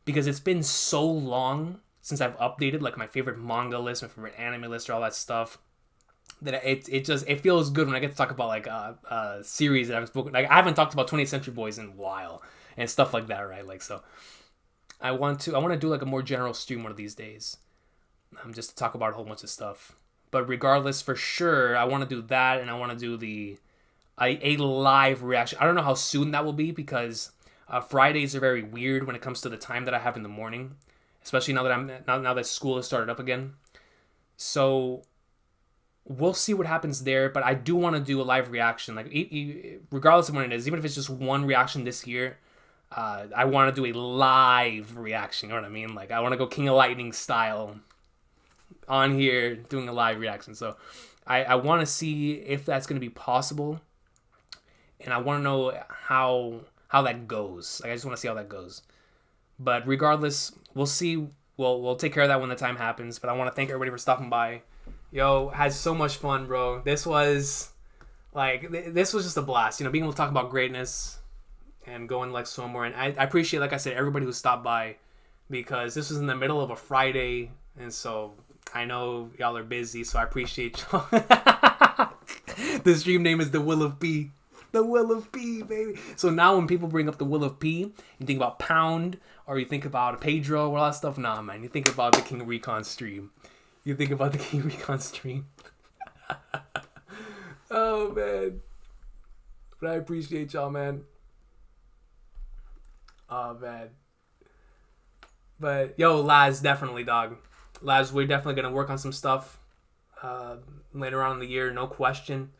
Because it's been so long since I've updated like my favorite manga list, my favorite anime list, or all that stuff. That it feels good when I get to talk about like a series that I've spoken, like I haven't talked about 20th Century Boys in a while and stuff like that, right? Like, so I want to do like a more general stream one of these days, just to talk about a whole bunch of stuff. But regardless, for sure, I want to do that, and I want to do a live reaction. I don't know how soon that will be, because Fridays are very weird when it comes to the time that I have in the morning, especially now that school has started up again. So we'll see what happens there, but I do want to do a live reaction, like regardless of when it is, even if it's just one reaction this year. I want to do a live reaction. You know what I mean? Like I want to go King of Lightning style on here doing a live reaction. So I want to see if that's going to be possible, and I want to know how how that goes. Like, I just want to see how that goes. But regardless, we'll see. We'll take care of that when the time happens. But I want to thank everybody for stopping by. Yo, had so much fun, bro. This was just a blast. You know, being able to talk about greatness and going like somewhere. And I appreciate, like I said, everybody who stopped by, because this was in the middle of a Friday, and so I know y'all are busy. So I appreciate y'all. The stream name is The Will of P. The Will of P, baby. So now when people bring up The Will of P, you think about Pound, or you think about Pedro, or all that stuff. Nah, man. You think about the King Recon stream. Oh, man. But I appreciate y'all, man. Oh, man. But, yo, Laz, definitely, dog. Laz, we're definitely going to work on some stuff later on in the year, no question.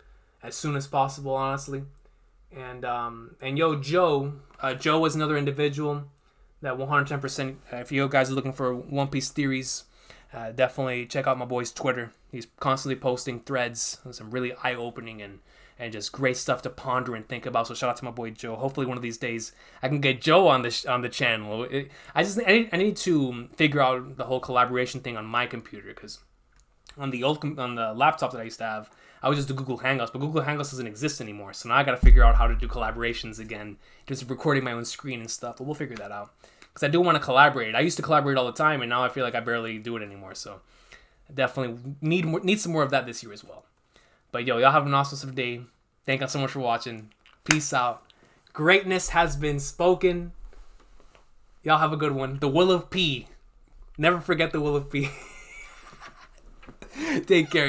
As soon as possible, honestly. And yo, Joe was another individual that 110%, if you guys are looking for One Piece theories, definitely check out my boy's Twitter. He's constantly posting threads, some really eye-opening and just great stuff to ponder and think about. So shout out to my boy Joe. Hopefully one of these days I can get Joe on the channel. I need to figure out the whole collaboration thing on my computer, because on the laptop that I used to have, I would just do Google Hangouts, but Google Hangouts doesn't exist anymore. So now I got to figure out how to do collaborations again, just recording my own screen and stuff. But we'll figure that out, because I do want to collaborate. I used to collaborate all the time, and now I feel like I barely do it anymore. So I definitely need some more of that this year as well. But yo, y'all have an awesome day. Thank you so much for watching. Peace out. Greatness has been spoken. Y'all have a good one. The Will of P. Never forget the Will of P. Take care.